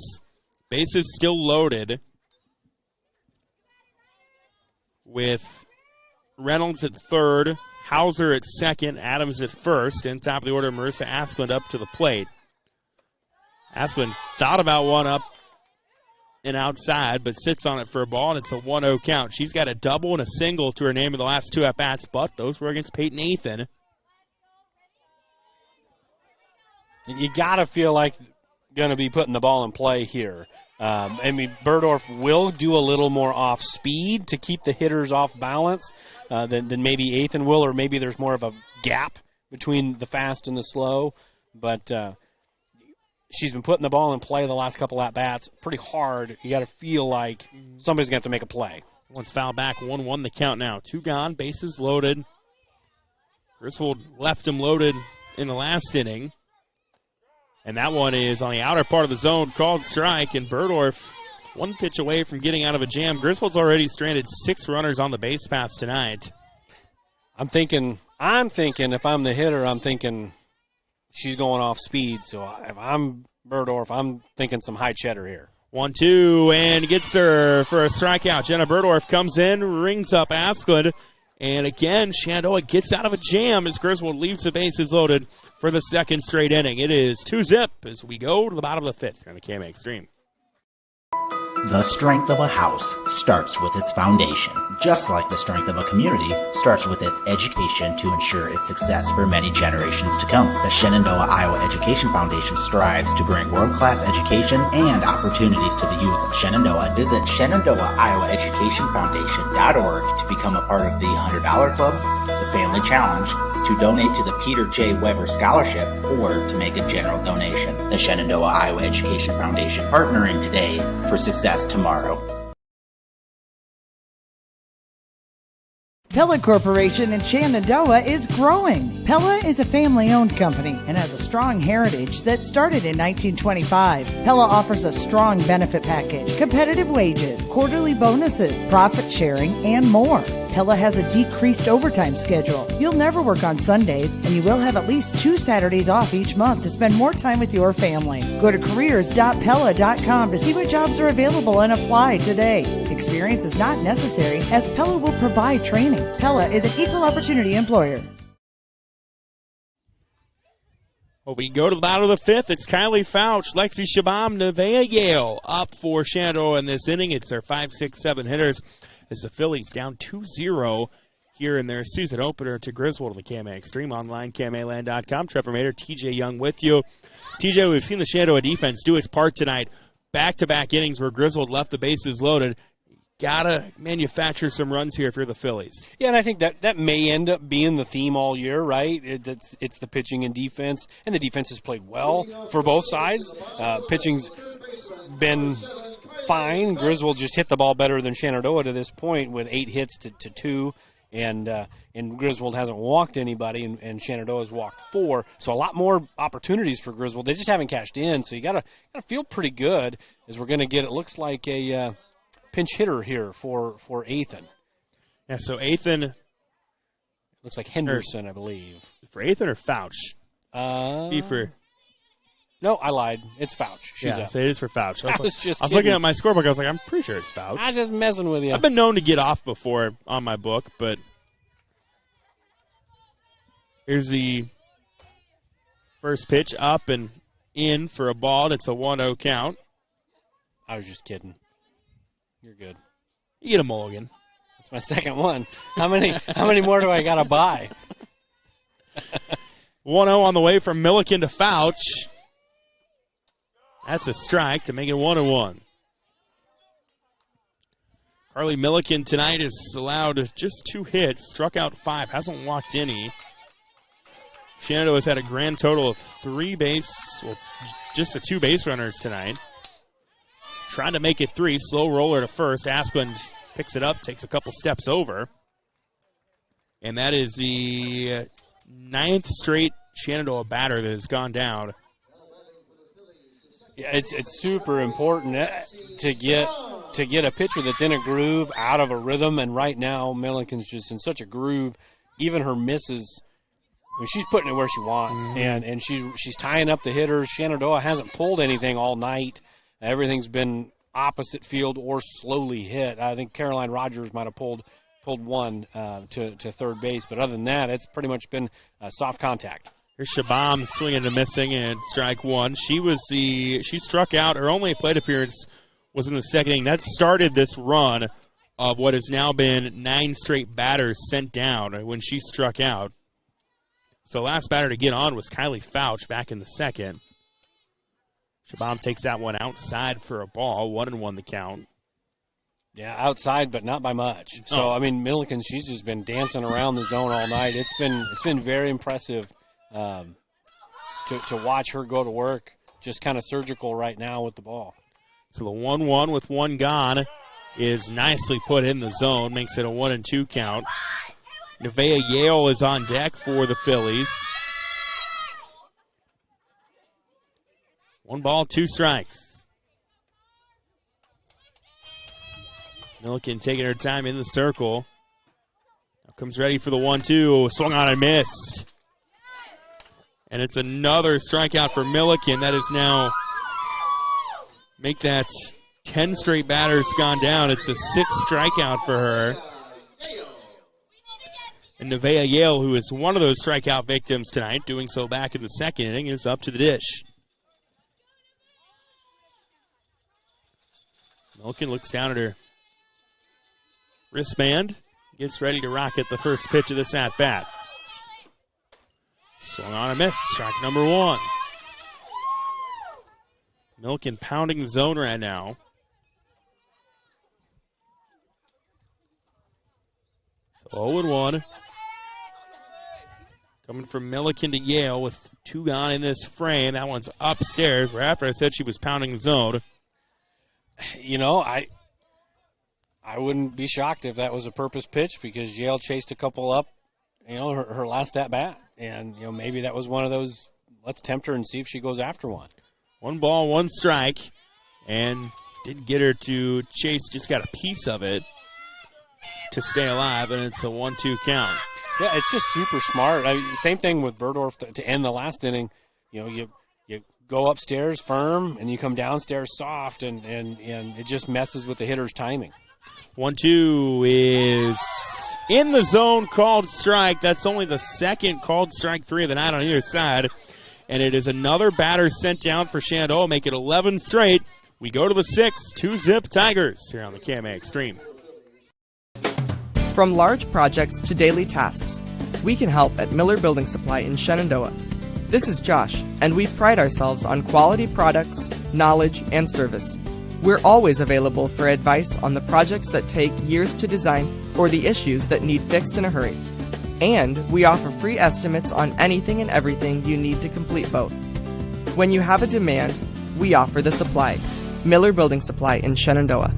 Speaker 1: Bases still loaded with Reynolds at third, Hauser at second, Adams at first, and top of the order, Marissa Asplund up to the plate. Asplund thought about one up and outside, but sits on it for a ball, and it's a 1-0 count. She's got a double and a single to her name in the last two at-bats, but those were against Peyton Nathan.
Speaker 2: You got to feel like going to be putting the ball in play here. I mean, Berdorf will do a little more off speed to keep the hitters off balance than maybe Athan will, or maybe there's more of a gap between the fast and the slow. But she's been putting the ball in play the last couple at-bats pretty hard. You got to feel like somebody's going to have to make a play.
Speaker 1: One's foul back, 1-1 the count now. Two gone, bases loaded. Griswold left him loaded in the last inning. And that one is on the outer part of the zone, called strike, and Berdorf one pitch away from getting out of a jam. Griswold's already stranded 6 runners on the base paths tonight.
Speaker 2: I'm thinking if I'm the hitter, I'm thinking she's going off speed. So if I'm Berdorf, I'm thinking some high cheddar here.
Speaker 1: 1-2, and gets her for a strikeout. Jenna Berdorf comes in, rings up Asplund. And again, Shenandoah gets out of a jam as Griswold leaves the bases loaded for the second straight inning. It is 2-0 as we go to the bottom of the 5th on the KMA Extreme.
Speaker 7: The strength of a house starts with its foundation. Just like the strength of a community starts with its education to ensure its success for many generations to come. The Shenandoah Iowa Education Foundation strives to bring world-class education and opportunities to the youth of Shenandoah. Visit ShenandoahIowaEducationFoundation.org to become a part of the $100 Club, the Family Challenge, to donate to the Peter J. Weber Scholarship, or to make a general donation. The Shenandoah Iowa Education Foundation, partnering today for success tomorrow.
Speaker 15: Pella Corporation in Shenandoah is growing. Pella is a family-owned company and has a strong heritage that started in 1925. Pella offers a strong benefit package, competitive wages, quarterly bonuses, profit sharing, and more. Pella has a decreased overtime schedule. You'll never work on Sundays, and you will have at least 2 Saturdays off each month to spend more time with your family. Go to careers.pella.com to see what jobs are available and apply today. Experience is not necessary, as Pella will provide training. Pella is an equal opportunity employer.
Speaker 1: Well, we go to the bottom of the 5th. It's Kylie Fouch, Lexi Shabam, Nevaeh Yale up for Shenandoah in this inning. It's their 5, 6, 7 hitters as the Phillies down 2-0 here in their season opener to Griswold of the KMA Extreme online, KMAland.com. Trevor Mater, TJ Young with you. TJ, we've seen the Shenandoah defense do its part tonight. Back-to-back innings where Griswold left the bases loaded. Gotta manufacture some runs here if you're the Phillies.
Speaker 2: Yeah, and I think that may end up being the theme all year, right? It's the pitching and defense, and the defense has played well for both sides. Pitching's been fine. Griswold just hit the ball better than Shenandoah to this point with 8 hits to 2, and Griswold hasn't walked anybody, and Shenandoah's walked 4. So a lot more opportunities for Griswold. They just haven't cashed in, so you gotta feel pretty good as we're gonna get. It looks like a pinch hitter here for Athan.
Speaker 1: Yeah, so Athan.
Speaker 2: Looks like Henderson, I believe.
Speaker 1: For Athan or Fouch?
Speaker 2: No, I lied. It's Fouch. She's up.
Speaker 1: So it is for Fouch. I was
Speaker 2: just
Speaker 1: looking at my scorebook. I was like, I'm pretty sure it's Fouch.
Speaker 2: I was just messing with you.
Speaker 1: I've been known to get off before on my book, but here's the first pitch up and in for a ball. And it's a 1-0 count.
Speaker 2: I was just kidding. You're good.
Speaker 1: You get a mulligan.
Speaker 2: That's my second one. How many more do I gotta buy?
Speaker 1: 1-0 on the way from Milliken to Fouch. That's a strike to make it 1-1. Carly Milliken tonight has allowed just 2 hits, struck out 5, hasn't walked any. Shenandoah has had a grand total of 3 just the 2 base runners tonight. Trying to make it 3, slow roller to first. Asplund picks it up, takes a couple steps over. And that is the 9th straight Shenandoah batter that has gone down.
Speaker 2: Yeah, it's super important to get a pitcher that's in a groove, out of a rhythm, and right now Milliken's just in such a groove. Even her misses, I mean, she's putting it where she wants, and she's tying up the hitters. Shenandoah hasn't pulled anything all night. Everything's been opposite field or slowly hit. I think Caroline Rogers might have pulled one to third base, but other than that, it's pretty much been soft contact.
Speaker 1: Here's Shabam swinging and missing, and strike 1. She struck out. Her only plate appearance was in the second inning. That started this run of what has now been 9 straight batters sent down when she struck out. So last batter to get on was Kylie Fouch back in the second. Shabam takes that one outside for a ball. 1-1 the count.
Speaker 2: Yeah, outside, but not by much. So I mean, Milliken, she's just been dancing around the zone all night. It's been very impressive. To watch her go to work, just kind of surgical right now with the ball.
Speaker 1: So the 1-1 with 1 gone is nicely put in the zone, makes it a 1-2 count. Nevaeh Yale is on deck for the Phillies. 1 ball, 2 strikes. Milliken taking her time in the circle. Now comes ready for the 1-2, swung on and missed. And it's another strikeout for Milliken. That is now make that 10 straight batters gone down. It's the 6th strikeout for her. And Nevaeh Yale, who is one of those strikeout victims tonight, doing so back in the second inning, is up to the dish. Milliken looks down at her wristband, gets ready to rocket the first pitch of this at-bat. Swung on a miss, strike number 1. Milliken pounding the zone right now. So 0-1. Coming from Milliken to Yale with 2 gone in this frame. That one's upstairs, where after I said she was pounding the zone.
Speaker 2: You know, I wouldn't be shocked if that was a purpose pitch because Yale chased a couple up, you know, her last at-bat. And, you know, maybe that was one of those, let's tempt her and see if she goes after one.
Speaker 1: 1 ball, 1 strike. And didn't get her to chase, just got a piece of it to stay alive, and it's a 1-2 count.
Speaker 2: Yeah, it's just super smart. I mean, same thing with Berdorf to end the last inning. You know, you go upstairs firm, and you come downstairs soft, and it just messes with the hitter's timing.
Speaker 1: 1-2 is in the zone, called strike. That's only the 2nd called strike 3 of the night on either side. And it is another batter sent down for Shenandoah, make it 11 straight. We go to the 6th, 2-zip Tigers here on the KMA Extreme.
Speaker 8: From large projects to daily tasks, we can help at Miller Building Supply in Shenandoah. This is Josh, and we pride ourselves on quality products, knowledge, and service. We're always available for advice on the projects that take years to design or the issues that need fixed in a hurry. And we offer free estimates on anything and everything you need to complete both. When you have a demand, we offer the supply. Miller Building Supply in Shenandoah.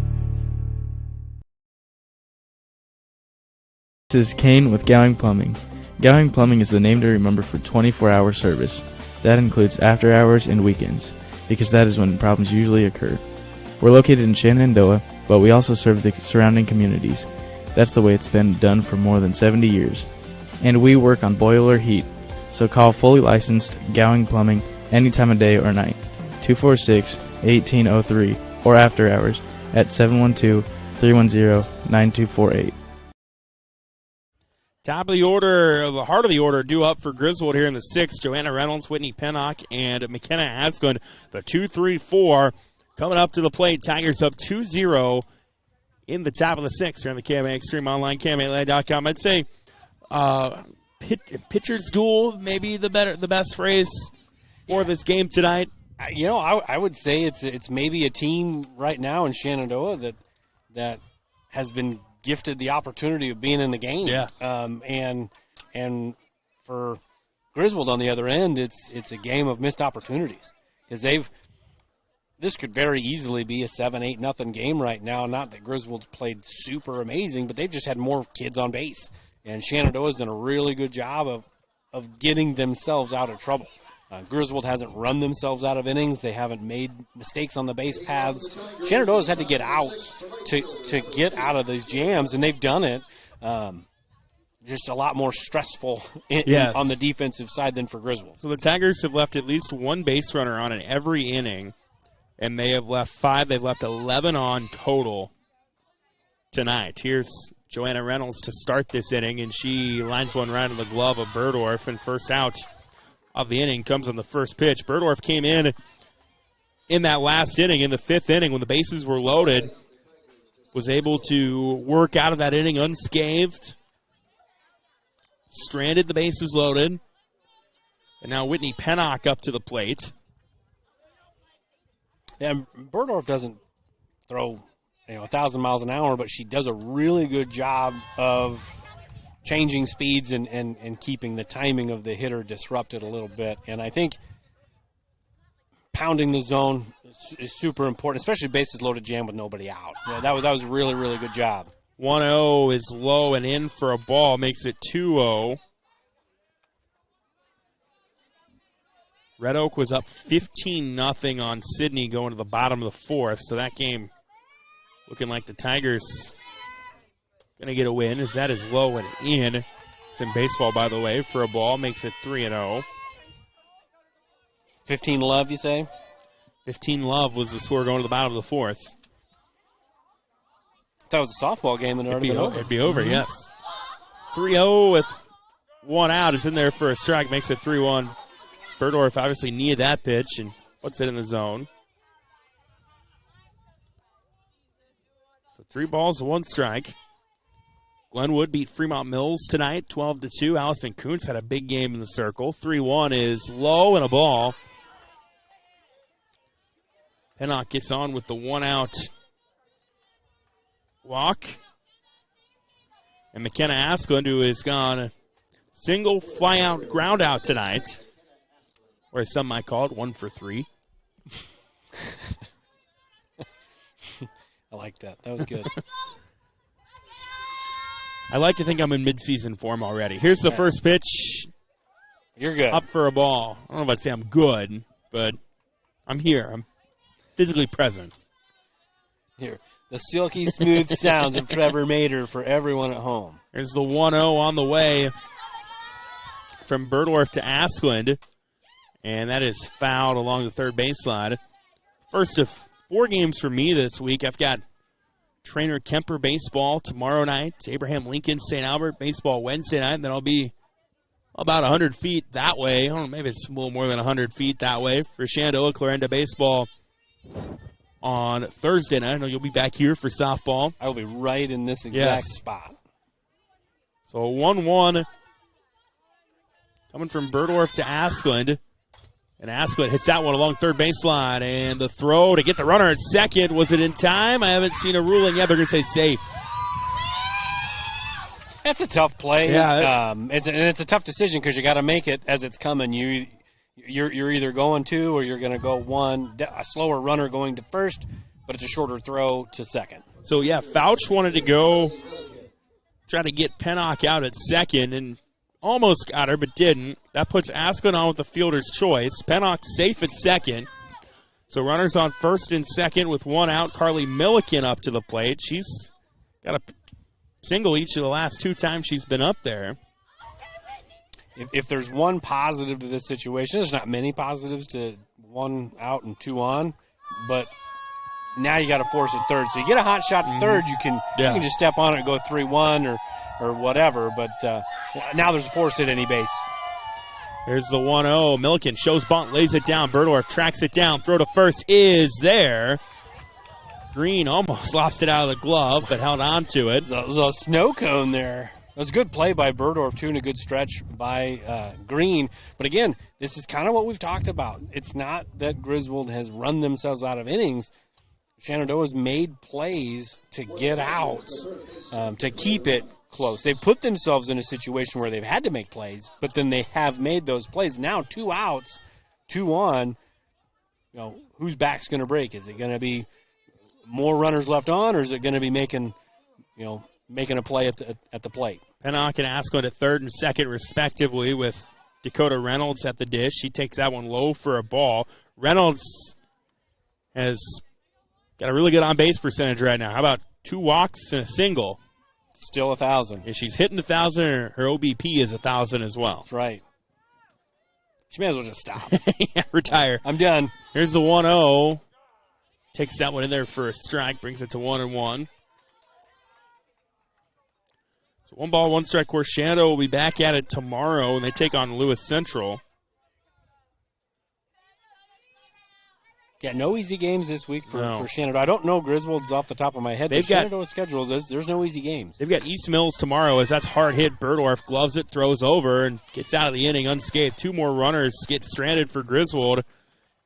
Speaker 9: This is Kane with Gowing Plumbing. Gowing Plumbing is the name to remember for 24-hour service. That includes after hours and weekends, because that is when problems usually occur. We're located in Shenandoah, but we also serve the surrounding communities. That's the way it's been done for more than 70 years. And we work on boiler heat, so call fully licensed Gowing Plumbing any time of day or night. 246-1803 or after hours at 712-310-9248.
Speaker 1: Top of the order, the heart of the order, due up for Griswold here in the 6th. Joanna Reynolds, Whitney Pennock, and McKenna Asplund. The 2-3-4 coming up to the plate. Tigers up 2-0 in the top of the 6th here on the KMA Extreme Online, KMALA.com. I'd say pitcher's duel, maybe the best phrase for this game tonight.
Speaker 2: You know, I would say it's maybe a team right now in Shenandoah that has been gifted the opportunity of being in the game.
Speaker 1: Yeah.
Speaker 2: And for Griswold on the other end, it's a game of missed opportunities because this could very easily be a 7-8 nothing game right now. Not that Griswold's played super amazing, but they've just had more kids on base. And Shenandoah's done a really good job of getting themselves out of trouble. Griswold hasn't run themselves out of innings. They haven't made mistakes on the base paths. Shenandoah's had to get out to get out of these jams, and they've done it. Just a lot more stressful on the defensive side than for Griswold.
Speaker 1: So the Tigers have left at least one base runner on in every inning, and they have left 5. They've left 11 on total tonight. Here's Joanna Reynolds to start this inning, and she lines one right in the glove of Berdorf, and first out of the inning comes on the first pitch. Berdorf came in that last inning, in the 5th inning, when the bases were loaded, was able to work out of that inning unscathed, stranded the bases loaded, and now Whitney Pennock up to the plate.
Speaker 2: Yeah, Berdorf doesn't throw 1,000 miles an hour, but she does a really good job of changing speeds and keeping the timing of the hitter disrupted a little bit. And I think pounding the zone is super important, especially bases loaded jam with nobody out. Yeah, that was a really, really good job.
Speaker 1: 1-0 is low and in for a ball, makes it 2-0. Red Oak was up 15-0 on Sydney going to the bottom of the 4th, so that game looking like the Tigers going to get a win, as that is low and in. It's in baseball, by the way, for a ball, makes it 3-0.
Speaker 2: 15 love, you say?
Speaker 1: 15 love was the score going to the bottom of the 4th.
Speaker 2: That was a softball game and
Speaker 1: It'd be over, yes. 3-0 with one out. It's in there for a strike, makes it 3-1. Berdorf obviously needed that pitch and puts it in the zone. So 3 balls, 1 strike. Glenwood beat Fremont Mills tonight, 12-2. Allison Kuntz had a big game in the circle. 3-1 is low and a ball. Pennock gets on with the 1-out walk. And McKenna Asklund, who has gone single fly-out ground out tonight, or as some might call it, 1 for 3.
Speaker 2: I like that. That was good.
Speaker 1: I like to think I'm in midseason form already. Here's the first pitch.
Speaker 2: You're good.
Speaker 1: Up for a ball. I don't know if I'd say I'm good, but I'm here. I'm physically present.
Speaker 2: Here, the silky smooth sounds of Trevor Mader for everyone at home.
Speaker 1: There's the 1-0 on the way from Berdorf to Asklund, and that is fouled along the third baseline. First of 4 games for me this week. I've got Trainer Kemper baseball tomorrow night, Abraham Lincoln St. Albert baseball Wednesday night, and then I'll be about 100 feet that way. I don't know, maybe it's a little more than 100 feet that way for Shenandoah Clarinda baseball on Thursday night. I know you'll be back here for softball.
Speaker 2: I will be right in this exact spot.
Speaker 1: So 1-1 coming from Berdorf to Asklund. And Asklund hits that one along third baseline. And the throw to get the runner at second. Was it in time? I haven't seen a ruling yet. They're going to say safe.
Speaker 2: That's a tough play.
Speaker 1: Yeah.
Speaker 2: It's a tough decision because you got to make it as it's coming. You're either going to or you're going to go one. A slower runner going to first, but it's a shorter throw to second.
Speaker 1: So, yeah, Fouch wanted to go try to get Pennock out at second and almost got her but didn't. That puts Asklund on with the fielder's choice. Pennock safe at second. So runners on first and second with one out. Carly Milliken up to the plate. She's got a single each of the last 2 times she's been up there.
Speaker 2: If there's one positive to this situation, there's not many positives to 1 out and 2 on, but now you got to force it third. So you get a hot shot to third, you can just step on it and go 3-1 or whatever, but now there's a force at any base.
Speaker 1: There's the 1-0. Milliken shows bunt, lays it down. Berdorf tracks it down. Throw to first is there. Green almost lost it out of the glove, but held on to it.
Speaker 2: There's a snow cone there. It was a good play by Berdorf, too, and a good stretch by Green. But, again, this is kind of what we've talked about. It's not that Griswold has run themselves out of innings. Shenandoah's made plays to get out, to keep it close. They've put themselves in a situation where they've had to make plays, but then they have made those plays. Now 2 outs, 2 on. Whose back's going to break? Is it going to be more runners left on, or is it going to be making a play at the plate?
Speaker 1: Pennock and Ascot at third and second, respectively, with Dakota Reynolds at the dish. He takes that one low for a ball. Reynolds has got a really good on-base percentage right now. How about 2 walks and a single?
Speaker 2: Still 1,000.
Speaker 1: If she's hitting 1,000, her OBP is 1,000 as well.
Speaker 2: That's right. She may as well just stop.
Speaker 1: Yeah, retire.
Speaker 2: I'm done.
Speaker 1: Here's the 1-0. Takes that one in there for a strike, brings it to 1-1. So 1 ball, 1 strike. Of course, Shenandoah will be back at it tomorrow when they take on Lewis Central.
Speaker 2: Got no easy games this week for Shenandoah. I don't know Griswold's off the top of my head.
Speaker 1: They've got
Speaker 2: Shenandoah's schedule. There's no easy games.
Speaker 1: They've got East Mills tomorrow as that's hard hit. Burdorf gloves it, throws over, and gets out of the inning unscathed. 2 more runners get stranded for Griswold,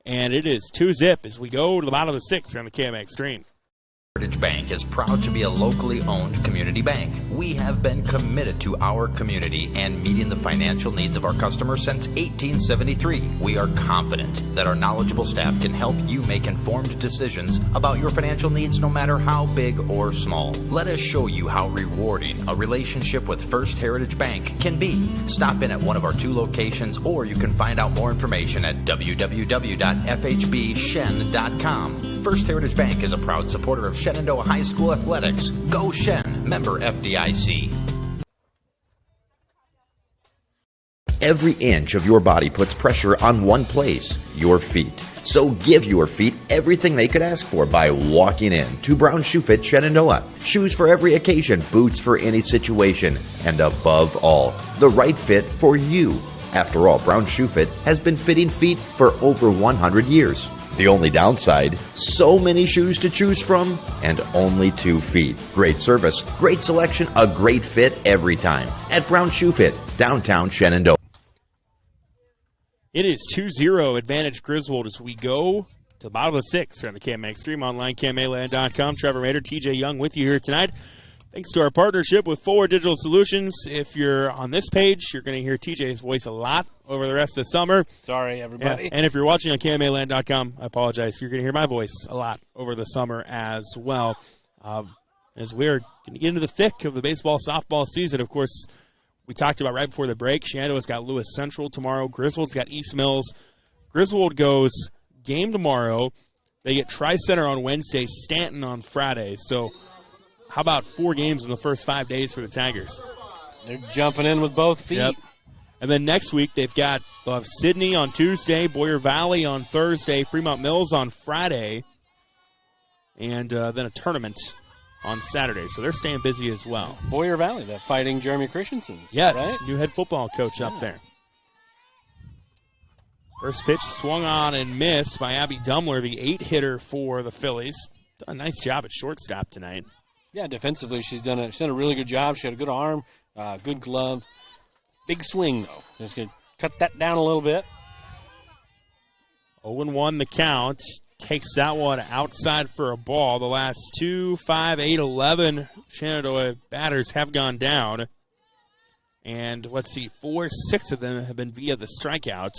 Speaker 1: and it is 2-zip as we go to the bottom of the 6th on the KMX Stream.
Speaker 10: Heritage Bank is proud to be a locally owned community bank. We have been committed to our community and meeting the financial needs of our customers since 1873. We are confident that our knowledgeable staff can help you make informed decisions about your financial needs no matter how big or small. Let us show you how rewarding a relationship with First Heritage Bank can be. Stop in at one of our 2 locations, or you can find out more information at www.fhbshen.com. First Heritage Bank is a proud supporter of Shenandoah High School athletics. Go Shen, member FDIC.
Speaker 11: Every inch of your body puts pressure on one place, your feet. So give your feet everything they could ask for by walking in to Brown Shoe Fit Shenandoah. Shoes for every occasion, boots for any situation, and above all, the right fit for you. After all, Brown Shoe Fit has been fitting feet for over 100 years. The only downside, so many shoes to choose from and only 2 feet. Great service, great selection, a great fit every time at Brown Shoe Fit, downtown Shenandoah.
Speaker 1: It is 2-0 advantage Griswold as we go to the bottom of the 6th on the KMX Stream online, KMAland.com. Trevor Mader, TJ Young with you here tonight. Thanks to our partnership with Forward Digital Solutions. If you're on this page, you're going to hear TJ's voice a lot over the rest of the summer.
Speaker 2: Sorry, everybody.
Speaker 1: Yeah. And if you're watching on KMAland.com, I apologize. You're going to hear my voice a lot over the summer as well. As we're going to get into the thick of the baseball, softball season, of course, we talked about right before the break, Shenandoah's got Lewis Central tomorrow. Griswold's got East Mills. Griswold goes game tomorrow. They get Tri-Center on Wednesday, Stanton on Friday. So how about 4 games in the first 5 days for the Tigers?
Speaker 2: They're jumping in with both feet.
Speaker 1: Yep. And then next week they'll have Sydney on Tuesday, Boyer Valley on Thursday, Fremont Mills on Friday, and then a tournament on Saturday. So they're staying busy as well.
Speaker 2: Boyer Valley, the Fighting Jeremy Christensen's.
Speaker 1: Yes,
Speaker 2: right?
Speaker 1: New head football coach up there. First pitch swung on and missed by Abby Dumler, the 8-hitter for the Phillies. Done a nice job at shortstop tonight.
Speaker 2: Yeah, defensively she's done a really good job. She had a good arm, good glove. Big swing, though. Just going to cut that down a little bit.
Speaker 1: 0-1 the count. Takes that one outside for a ball. The last 2, 5, 8, 11 Shenandoah batters have gone down. And let's see, 4, 6 of them have been via the strikeout,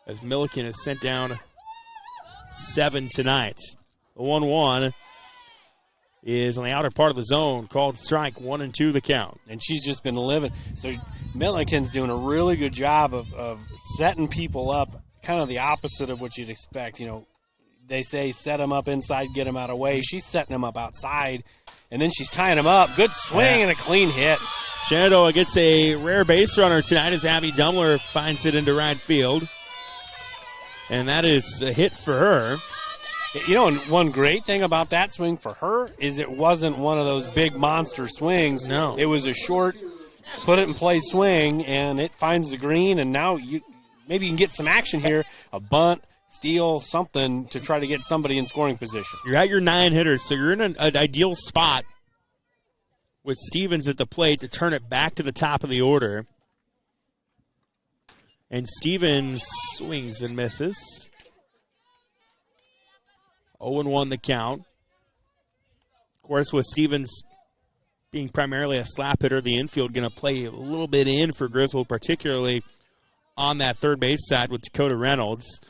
Speaker 1: as Milliken has sent down 7 tonight. The 1-1 is on the outer part of the zone, called strike, 1-2 the count.
Speaker 2: And she's just been living. So Milliken's doing a really good job of setting people up, kind of the opposite of what you'd expect. You know, they say set them up inside, get them out of the way. She's setting them up outside, and then she's tying them up. Good swing and a clean hit.
Speaker 1: Shenandoah gets a rare base runner tonight as Abby Dumler finds it into right field. And that is a hit for her.
Speaker 2: You know, and one great thing about that swing for her is it wasn't one of those big monster swings.
Speaker 1: No.
Speaker 2: It was a short, put-it-in-play swing, and it finds the green, and now maybe you can get some action here, a bunt, steal, something to try to get somebody in scoring position.
Speaker 1: You're at your 9 hitters, so you're in an ideal spot with Stevens at the plate to turn it back to the top of the order. And Stevens swings and misses. 0-1 the count. Of course, with Stevens being primarily a slap hitter, the infield going to play a little bit in for Griswold, particularly on that third base side with Dakota Reynolds.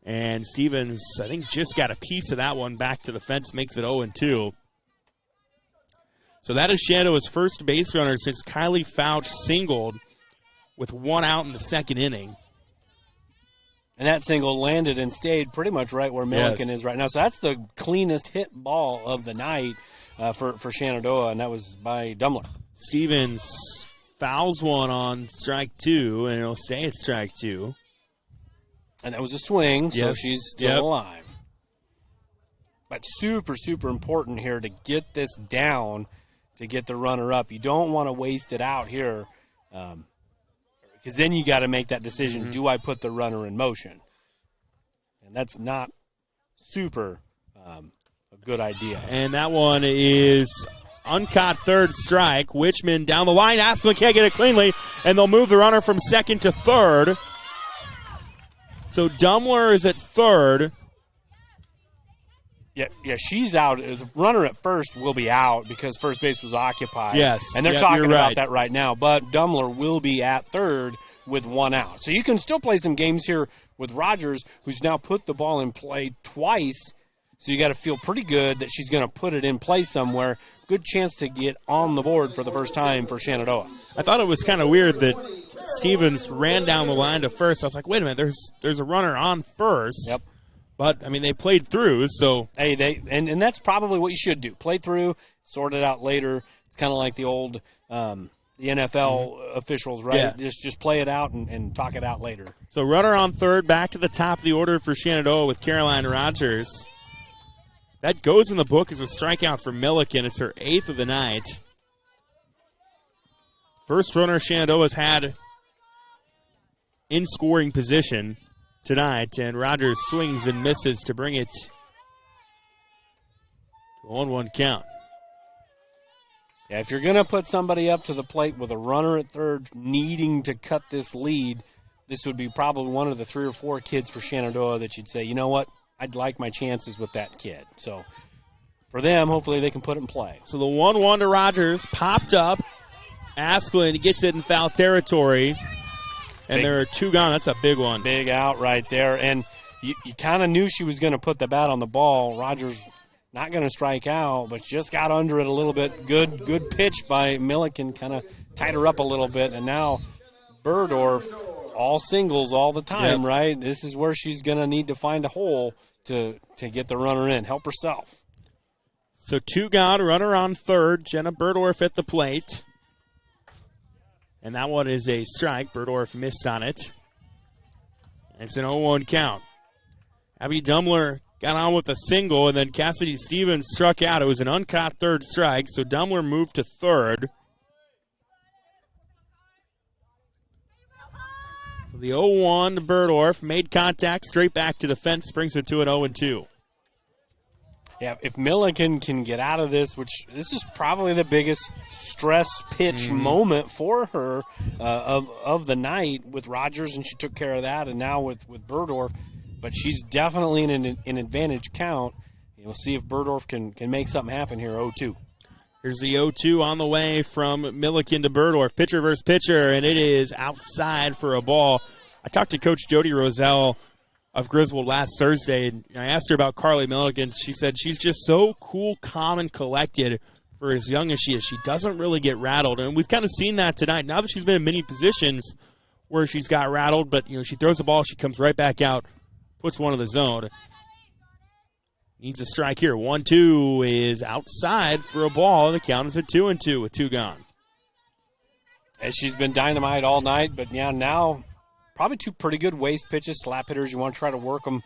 Speaker 1: And Stevens, I think, just got a piece of that one back to the fence, makes it 0-2. So that is Shenandoah's first base runner since Kylie Fouch singled with 1 out in the second inning.
Speaker 2: And that single landed and stayed pretty much right where Milliken is right now. So that's the cleanest hit ball of the night for Shenandoah, and that was by Dumler.
Speaker 1: Stevens fouls one on strike 2, and it'll say it's strike 2.
Speaker 2: And that was a swing, so
Speaker 1: Yes.
Speaker 2: she's still alive. But super, super important here to get this down to get the runner up. You don't want to waste it out here because then you got to make that decision, do I put the runner in motion? And that's not super a good idea.
Speaker 1: And that one is uncaught third strike. Wichman down the line. Asplin can't get it cleanly, and they'll move the runner from second to third. So Dumler is at third.
Speaker 2: Yeah, she's out. The runner at first will be out because first base was occupied.
Speaker 1: Yes.
Speaker 2: And they're
Speaker 1: Yep,
Speaker 2: talking
Speaker 1: you're
Speaker 2: about
Speaker 1: right.
Speaker 2: that right now. But Dumler will be at third with 1 out. So you can still play some games here with Rogers, who's now put the ball in play twice. So you got to feel pretty good that she's going to put it in play somewhere. Good chance to get on the board for the first time for Shenandoah.
Speaker 1: I thought it was kind of weird that Stevens ran down the line to first. I was like, wait a minute, there's a runner on first.
Speaker 2: Yep.
Speaker 1: But, I mean, they played through, so.
Speaker 2: Hey, and that's probably what you should do. Play through, sort it out later. It's kind of like the old the NFL officials, right?
Speaker 1: Yeah.
Speaker 2: Just play it out and talk it out later.
Speaker 1: So runner on third, back to the top of the order for Shenandoah with Caroline Rogers. That goes in the book as a strikeout for Milliken. It's her 8th of the night. First runner Shenandoah's had in scoring position tonight, and Rogers swings and misses to bring it to 1-1 count.
Speaker 2: Yeah, if you're going to put somebody up to the plate with a runner at third needing to cut this lead, this would be probably one of the 3 or 4 kids for Shenandoah that you'd say, you know what, I'd like my chances with that kid. So for them, hopefully they can put it in play.
Speaker 1: So the 1-1 to Rogers popped up. Asplin gets it in foul territory. And there are 2 gone. That's a big one.
Speaker 2: Big out right there. And you kind of knew she was going to put the bat on the ball. Rogers not going to strike out, but just got under it a little bit. Good pitch by Milliken, kind of tied her up a little bit. And now Burdorf, all singles all the time, right? This is where she's going to need to find a hole to get the runner in. Help herself.
Speaker 1: So 2 gone, runner on third. Jenna Burdorf at the plate. And that one is a strike. Burdorf missed on it. It's an 0-1 count. Abby Dumler got on with a single, and then Cassidy Stevens struck out. It was an uncaught third strike, so Dumler moved to third. So the 0-1 to Burdorf made contact straight back to the fence, brings it to an 0-2.
Speaker 2: Yeah, if Milliken can get out of this, which this is probably the biggest stress pitch moment for her of the night with Rogers, and she took care of that, and now with Burdorf. But she's definitely in an advantage count. We'll see if Burdorf can make something happen here, 0-2.
Speaker 1: Here's the 0-2 on the way from Milliken to Burdorf. Pitcher versus pitcher, and it is outside for a ball. I talked to Coach Jody Roselle of Griswold last Thursday, and I asked her about Carly Milliken. She said she's just so cool, calm, and collected for as young as she is. She doesn't really get rattled, and we've kind of seen that tonight. Now that she's been in many positions where she's got rattled, but she throws the ball, she comes right back out, puts one in the zone. Needs a strike here. 1-2 is outside for a ball. The count is at 2-2 with 2 gone.
Speaker 2: And she's been dynamite all night, but now probably 2 pretty good waste pitches, slap hitters. You want to try to work them,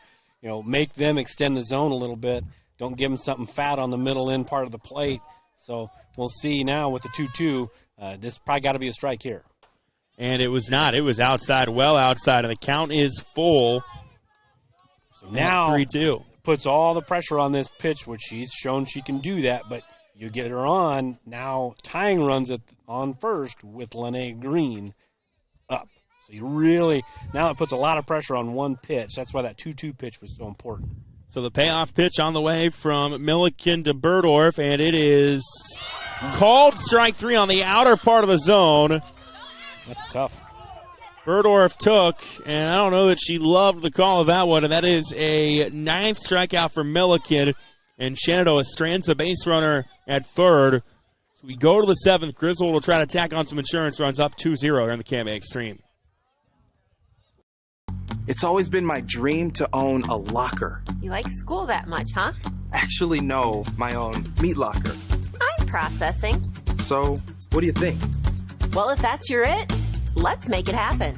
Speaker 2: make them extend the zone a little bit. Don't give them something fat on the middle end part of the plate. So we'll see now with the 2-2. This probably got to be a strike here.
Speaker 1: And it was not. It was outside, well outside, and the count is full.
Speaker 2: So now
Speaker 1: 3-2.
Speaker 2: Puts all the pressure on this pitch, which she's shown she can do that, but you get her on. Now tying runs on first with Lene Green up. So you really, now it puts a lot of pressure on one pitch. That's why that 2-2 pitch was so important.
Speaker 1: So the payoff pitch on the way from Milliken to Berdorf, and it is called strike 3 on the outer part of the zone.
Speaker 2: That's tough.
Speaker 1: Berdorf took, and I don't know that she loved the call of that one, and that is a 9th strikeout for Milliken, and Shenandoah strands a base runner at third. So we go to the 7th. Griswold will try to tack on some insurance runs up 2-0 here in the KMA Extreme.
Speaker 12: It's always been my dream to own a locker.
Speaker 13: You like school that much, huh?
Speaker 12: Actually, no, my own meat locker.
Speaker 13: I'm processing.
Speaker 12: So, what do you think?
Speaker 13: Well, if that's your it, let's make it happen.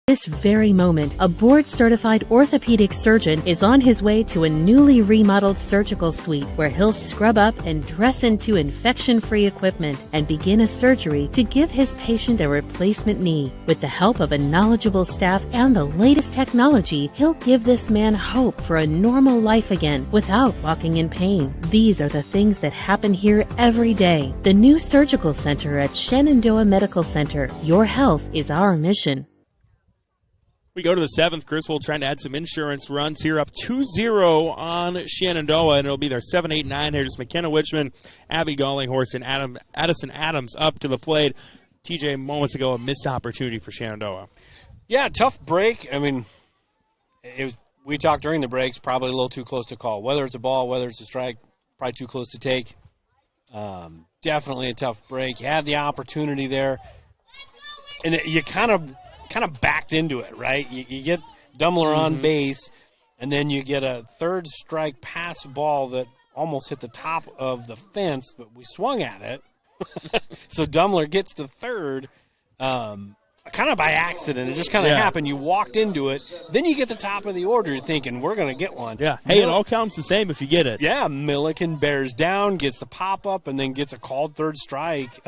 Speaker 14: This very moment, a board-certified orthopedic surgeon is on his way to a newly remodeled surgical suite where he'll scrub up and dress into infection-free equipment and begin a surgery to give his patient a replacement knee. With the help of a knowledgeable staff and the latest technology, he'll give this man hope for a normal life again without walking in pain. These are the things that happen here every day. The new surgical center at Shenandoah Medical Center. Your health is our mission.
Speaker 1: We go to the 7th. Griswold trying to add some insurance runs here, up 2-0 on Shenandoah, and it'll be their 7, 8, 9 hitters. McKenna Wichman, Abby Gallinghorst, and Addison Adams up to the plate. TJ, moments ago, a missed opportunity for Shenandoah.
Speaker 2: Yeah, tough break. I mean, we talked during the breaks, probably a little too close to call. Whether it's a ball, whether it's a strike, probably too close to take. Definitely a tough break. You had the opportunity there, and you kind of backed into it, right? You get Dummler on base, and then you get a third strike pass ball that almost hit the top of the fence, but we swung at it. So Dummler gets to third, kind of by accident. It just kind of happened. You walked into it. Then you get the top of the order. You're thinking, we're going to get one.
Speaker 1: Yeah. Hey, it all counts the same if you get it.
Speaker 2: Yeah, Milliken bears down, gets the pop-up, and then gets a called third strike.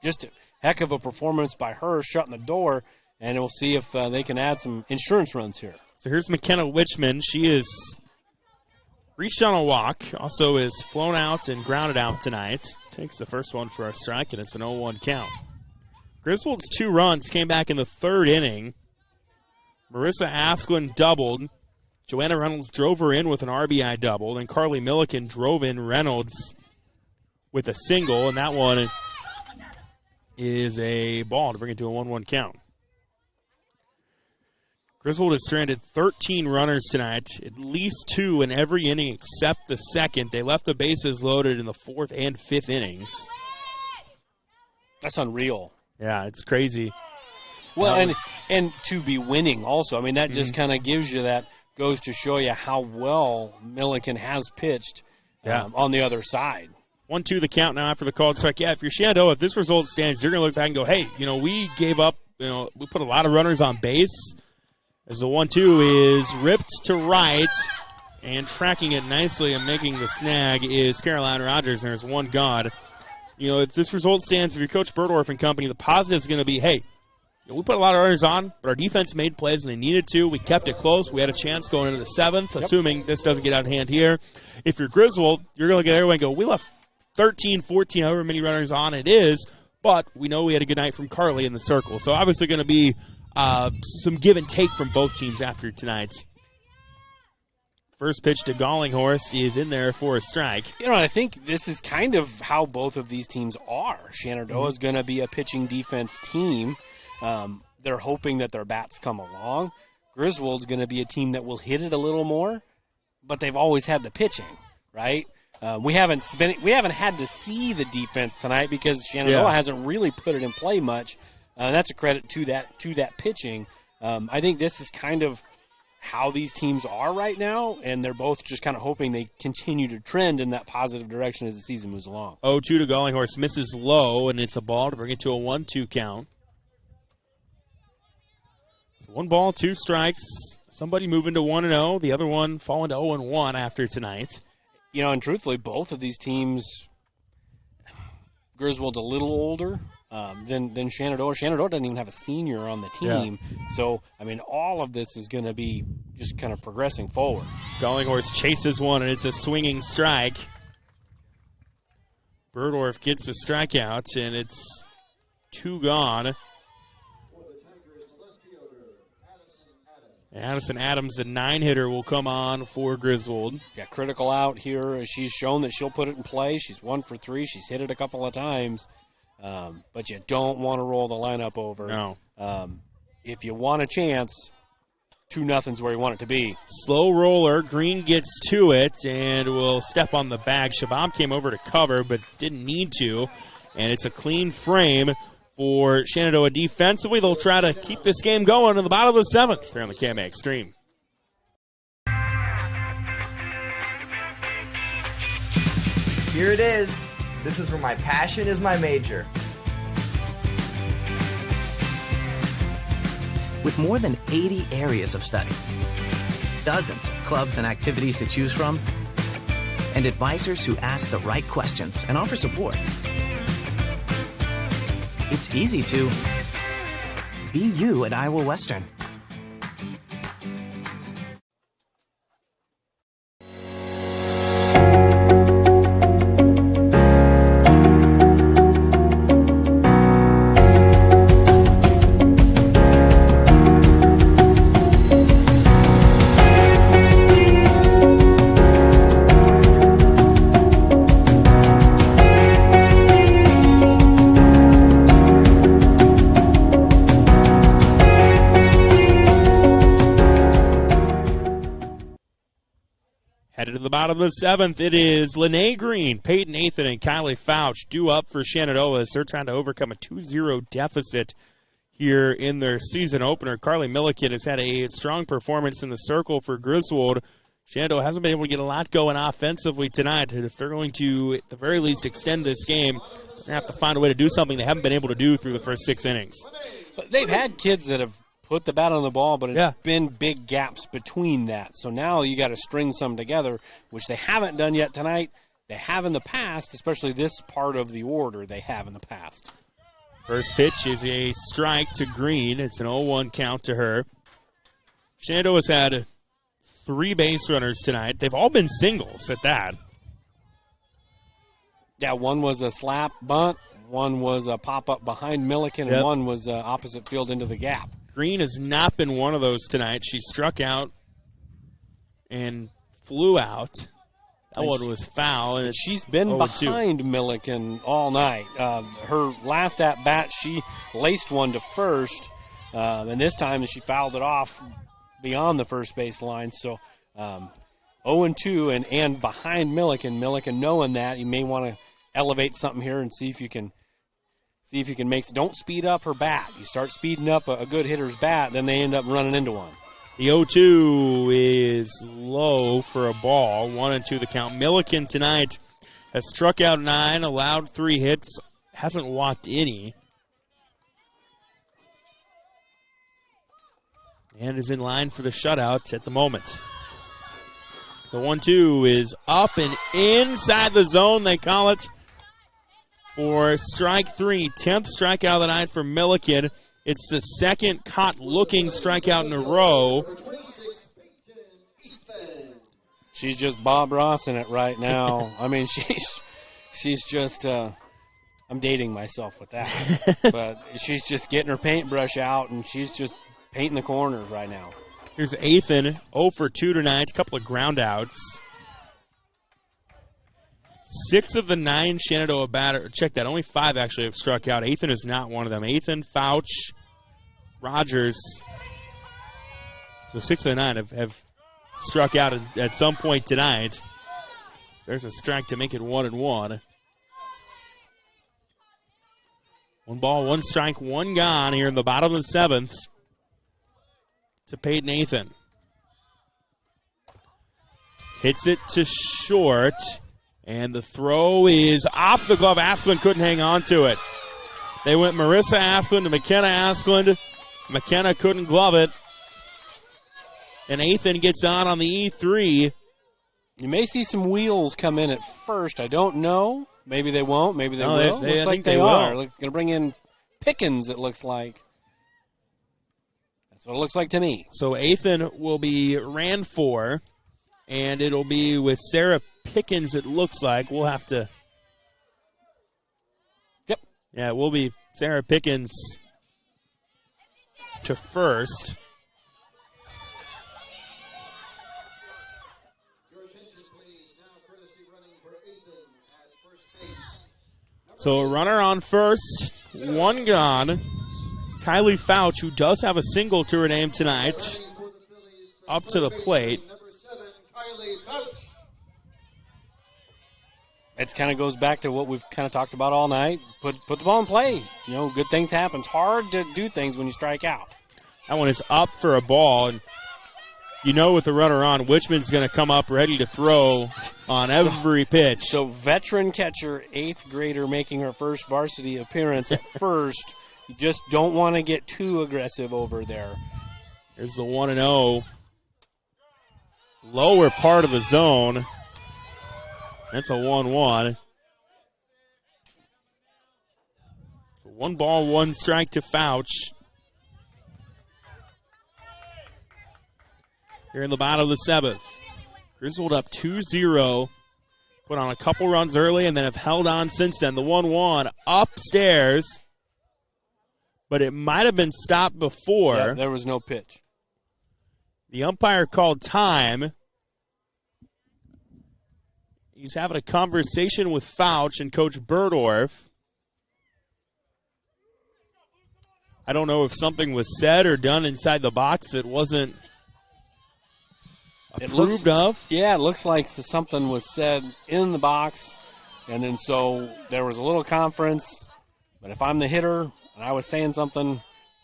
Speaker 2: Just a heck of a performance by her, shutting the door. And we'll see if they can add some insurance runs here.
Speaker 1: So here's McKenna Wichman. She is reached on a walk, also is flown out and grounded out tonight. Takes the first one for a strike, and it's an 0-1 count. Griswold's 2 runs came back in the 3rd inning. Marissa Asquin doubled. Joanna Reynolds drove her in with an RBI double. And Carly Milliken drove in Reynolds with a single, and that one is a ball to bring it to a 1-1 count. Griswold has stranded 13 runners tonight, at least 2 in every inning except the 2nd. They left the bases loaded in the 4th and 5th innings.
Speaker 2: That's unreal.
Speaker 1: Yeah, it's crazy.
Speaker 2: Well, and to be winning also. I mean, that just kind of gives you that, goes to show you how well Milliken has pitched on the other side.
Speaker 1: 1-2 the count now after the called strike. Yeah, if you're Shenandoah, if this result stands, you're going to look back and go, hey, we gave up, we put a lot of runners on base. As the 1-2 is ripped to right, and tracking it nicely and making the snag is Caroline Rogers. There's one gone. If this result stands, if you're Coach Berdorf and company, the positive is going to be, hey, we put a lot of runners on, but our defense made plays and they needed to. We kept it close. We had a chance going into the 7th, assuming this doesn't get out of hand here. If you're Griswold, you're going to look at everyone and go, we left 13, 14, however many runners on it is, but we know we had a good night from Carly in the circle. So obviously going to be some give and take from both teams after tonight. First pitch to Gallinghorst is in there for a strike.
Speaker 2: I think this is kind of how both of these teams are. Shenandoah is going to be a pitching defense team. They're hoping that their bats come along. Griswold's going to be a team that will hit it a little more, but they've always had the pitching, right? We haven't had to see the defense tonight because Shenandoah hasn't really put it in play much. That's a credit to that pitching. I think this is kind of how these teams are right now, and they're both just kind of hoping they continue to trend in that positive direction as the season moves along.
Speaker 1: 0-2 to Gallinghorst, misses low, and it's a ball to bring it to a 1-2 count. So 1 ball, 2 strikes. Somebody moving to 1-0, the other one falling to 0-1 after tonight.
Speaker 2: And truthfully, both of these teams, Griswold's a little older than Shenandoah. Shenandoah doesn't even have a senior on the team. Yeah. So, all of this is going to be just kind of progressing forward.
Speaker 1: Gallinghorst chases one, and it's a swinging strike. Berdorf gets a strikeout, and it's 2 gone. And Addison Adams, the 9-hitter, will come on for Griswold.
Speaker 2: Got critical out here. She's shown that she'll put it in play. She's 1 for 3. She's hit it a couple of times. But you don't want to roll the lineup over.
Speaker 1: No.
Speaker 2: If you want a chance, 2-0's where you want it to be.
Speaker 1: Slow roller. Green gets to it and will step on the bag. Shabam came over to cover but didn't need to. And it's a clean frame for Shenandoah defensively. They'll try to keep this game going in the bottom of the 7th here on the KMA Extreme.
Speaker 3: Here it is. This is where my passion is my major.
Speaker 4: With more than 80 areas of study, dozens of clubs and activities to choose from, and advisors who ask the right questions and offer support, it's easy to be you at Iowa Western.
Speaker 1: Headed to the bottom of the 7th, it is Lene Green, Peyton Nathan, and Kylie Fouch due up for Shenandoah as they're trying to overcome a 2-0 deficit here in their season opener. Carly Milliken has had a strong performance in the circle for Griswold. Shenandoah hasn't been able to get a lot going offensively tonight. If they're going to, at the very least, extend this game, they're going to have to find a way to do something they haven't been able to do through the first 6 innings.
Speaker 2: But they've had kids that have put the bat on the ball, but it's been big gaps between that. So now you got to string some together, which they haven't done yet tonight. They have in the past, especially this part of the order they have in the past.
Speaker 1: First pitch is a strike to Green. It's an 0-1 count to her. Shenandoah has had 3 base runners tonight. They've all been singles at that.
Speaker 2: Yeah, one was a slap bunt, one was a pop-up behind Milliken, and one was opposite field into the gap.
Speaker 1: Green has not been one of those tonight. She struck out and flew out. That one was foul. And
Speaker 2: she's been behind Milliken all night. Her last at-bat, she laced one to first, and this time she fouled it off beyond the first base line. So 0-2 and behind Milliken. Milliken knowing that, you may want to elevate something here and see if you can don't speed up her bat. You start speeding up a good hitter's bat, then they end up running into one.
Speaker 1: The 0-2 is low for a ball. 1-2 the count. Milliken tonight has struck out 9, allowed 3 hits, hasn't walked any. And is in line for the shutout at the moment. The 1-2 is up and inside the zone, they call it, for strike 3. 10th strikeout of the night for Milliken. It's the second caught-looking strikeout in a row.
Speaker 2: She's just Bob Ross in it right now. I mean, she's just I'm dating myself with that. But she's just getting her paintbrush out, and she's just painting the corners right now.
Speaker 1: Here's Athan, 0 for 2 tonight, a couple of ground outs. 6 of the 9 Shenandoah batters, check that, only 5 actually have struck out. Athan is not one of them. Athan, Fouch, Rogers. So 6 of the 9 have struck out at some point tonight. So there's a strike to make it 1-1. 1 ball, 1 strike, 1 gone here in the bottom of the 7th to Peyton Athan. Hits it to short. And the throw is off the glove. Asplund couldn't hang on to it. They went Marissa Asplund to McKenna Asplund. McKenna couldn't glove it. And Athan gets on the E3.
Speaker 2: You may see some wheels come in at first. I don't know. Maybe they won't. Maybe they will. Looks like they are. Going to bring in Pickens, it looks like. That's what it looks like to me.
Speaker 1: So Athan will be ran for. And it'll be with Sarah Pickens, it looks like. We'll have to.
Speaker 2: Yep.
Speaker 1: Yeah, it will be Sarah Pickens to first. So a runner on first, one gone. Kylie Fouch, who does have a single to her name tonight, up to the plate.
Speaker 2: It kind of goes back to what we've kind of talked about all night. Put the ball in play. You know, good things happen. It's hard to do things when you strike out.
Speaker 1: That one is up for a ball, and you know with the runner on, Wichman's going to come up ready to throw on every pitch.
Speaker 2: So veteran catcher, 8th grader, making her first varsity appearance at first. You just don't want to get too aggressive over there.
Speaker 1: Here's the 1-0. Lower part of the zone. That's a 1-1. So 1 ball, 1 strike to Fouch. Here in the bottom of the 7th. Griswold up 2-0. Put on a couple runs early and then have held on since then. The 1-1 upstairs. But it might have been stopped before.
Speaker 2: Yeah, there was no pitch.
Speaker 1: The umpire called time. He's having a conversation with Fouch and Coach Berdorf. I don't know if something was said or done inside the box that wasn't approved of.
Speaker 2: Yeah, it looks like something was said in the box, and then so there was a little conference. But if I'm the hitter and I was saying something,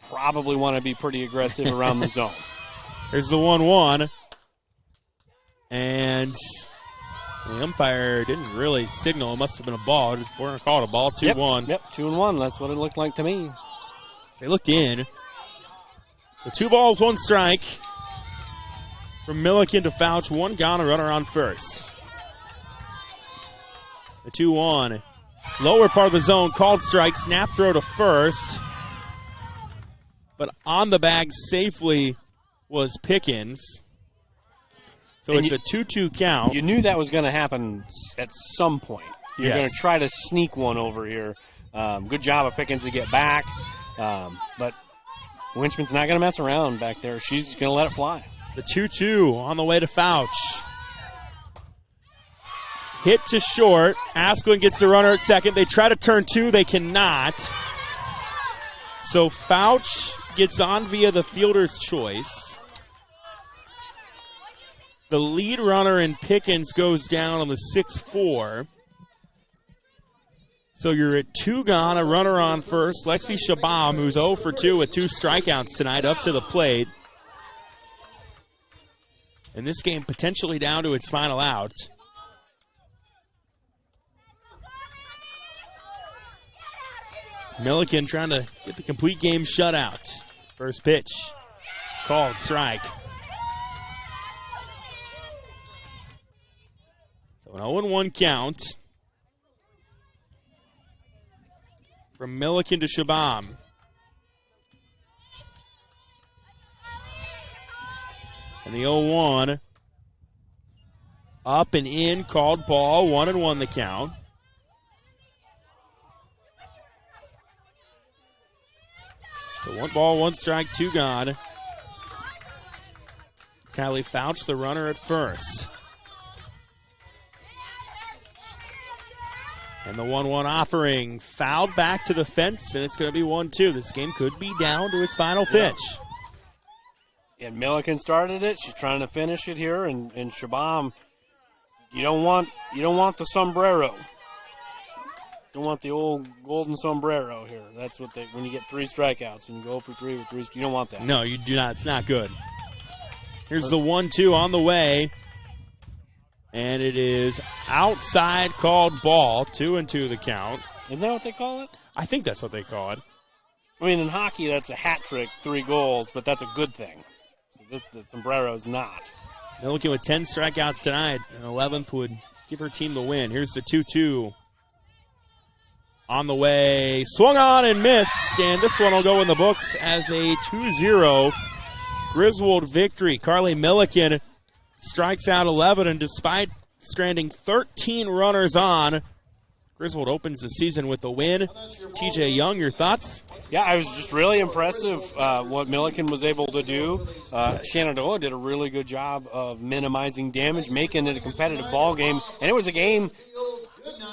Speaker 2: probably want to be pretty aggressive around the zone.
Speaker 1: Here's the 1-1. And the umpire didn't really signal. It must have been a ball. We're going to call it a ball. 2-1.
Speaker 2: Yep, 2-1. That's what it looked like to me.
Speaker 1: They looked in. The 2 balls, 1 strike. From Milliken to Fouch. 1 gone, a runner on first. The 2-1. Lower part of the zone, called strike. Snap throw to first. But on the bag safely was Pickens. So
Speaker 2: and
Speaker 1: it's a 2-2 count.
Speaker 2: You knew that was going to happen at some point. You're going to try to sneak one over here. Good job of Pickens to get back. But Winchman's not going to mess around back there. She's going to let it fly.
Speaker 1: The 2-2 on the way to Fouch. Hit to short. Asquin gets the runner at second. They try to turn 2. They cannot. So Fouch gets on via the fielder's choice. The lead runner in Pickens goes down on the 6-4. So you're at 2 gone, a runner on first. Lexi Shabam, who's 0 for 2 with 2 strikeouts tonight, up to the plate. And this game potentially down to its final out. Milliken trying to get the complete game shutout. First pitch, called strike. So an 0-1 count from Milliken to Shabam. And the 0-1 up and in, called ball, 1-1 the count. So 1 ball, 1 strike, 2 gone. Kylie Fouch, the runner at first. And the 1-1 offering fouled back to the fence, and it's going to be 1-2. This game could be down to its final pitch.
Speaker 2: And Milliken started it. She's trying to finish it here, and Shabam, you don't want the sombrero. You don't want the old golden sombrero here. That's what when you get 3 strikeouts and you go for 3 with 3, you don't want that.
Speaker 1: No, you do not. It's not good. Here's the 1-2 on the way. And it is outside, called ball. 2-2 the count.
Speaker 2: Isn't that what they call it?
Speaker 1: I think that's what they call it.
Speaker 2: I mean, in hockey, that's a hat trick, 3 goals, but that's a good thing. So the sombrero is not.
Speaker 1: They're looking with 10 strikeouts tonight. An 11th would give her team the win. Here's the 2-2. On the way, swung on and missed, and this one will go in the books as a 2-0 Griswold victory. Carly Milliken strikes out 11, and despite stranding 13 runners on, Griswold opens the season with the win. TJ Young, your thoughts?
Speaker 2: Yeah, I was just really impressive what Milliken was able to do. Shenandoah did a really good job of minimizing damage, making it a competitive ball game, and it was a game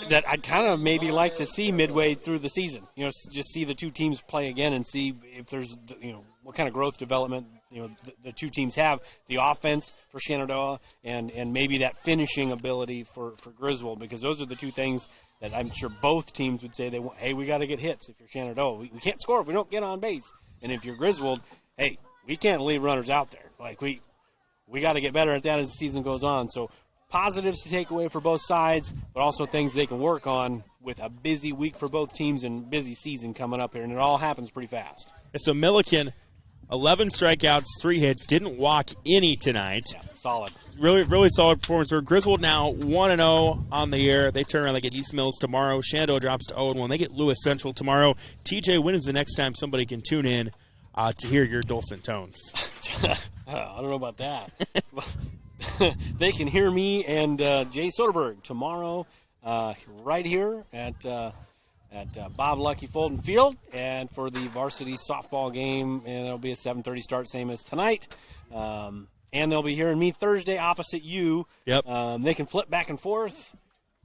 Speaker 2: that I'd kind of maybe like to see midway through the season. You know, just see the two teams play again and see if there's, you know, what kind of growth development, you know, the two teams have. The offense for Shenandoah and maybe that finishing ability for Griswold, because those are the two things that I'm sure both teams would say they want. Hey, we got to get hits if you're Shenandoah. We can't score if we don't get on base. And if you're Griswold, hey, we can't leave runners out there. Like, we got to get better at that as the season goes on. So positives to take away for both sides, but also things they can work on with a busy week for both teams and busy season coming up here. And it all happens pretty fast.
Speaker 1: So Milliken, 11 strikeouts, 3 hits, didn't walk any tonight.
Speaker 2: Yeah, solid.
Speaker 1: Really, really solid performance. For Griswold now 1-0 on the year. They turn around, they get East Mills tomorrow. Shenandoah drops to 0-1. They get Lewis Central tomorrow. TJ, when is the next time somebody can tune in to hear your dulcet tones?
Speaker 2: I don't know about that. They can hear me and Jay Soderberg tomorrow right here at Bob Lucky Fulton Field, and for the varsity softball game, and it'll be a 7:30 start, same as tonight. And they'll be hearing me Thursday opposite you.
Speaker 1: Yep.
Speaker 2: They can flip back and forth.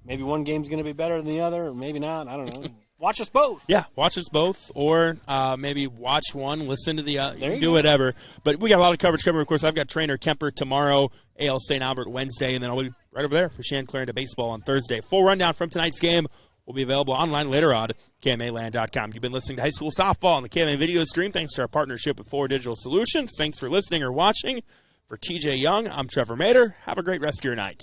Speaker 2: Maybe one game's going to be better than the other, or maybe not. I don't know. Watch us both.
Speaker 1: Yeah, watch us both, or maybe watch one, listen to the other. You can do
Speaker 2: go.
Speaker 1: whatever. But we got a lot of coverage coming. Of course, I've got Trainer Kemper tomorrow, AL St. Albert Wednesday, and then I'll be right over there for Shan Clarendon Baseball on Thursday. Full rundown from tonight's game will be available online later on KMAland.com. You've been listening to High School Softball on the KMA video stream. Thanks to our partnership with Forward Digital Solutions. Thanks for listening or watching. For TJ Young, I'm Trevor Mader. Have a great rest of your night.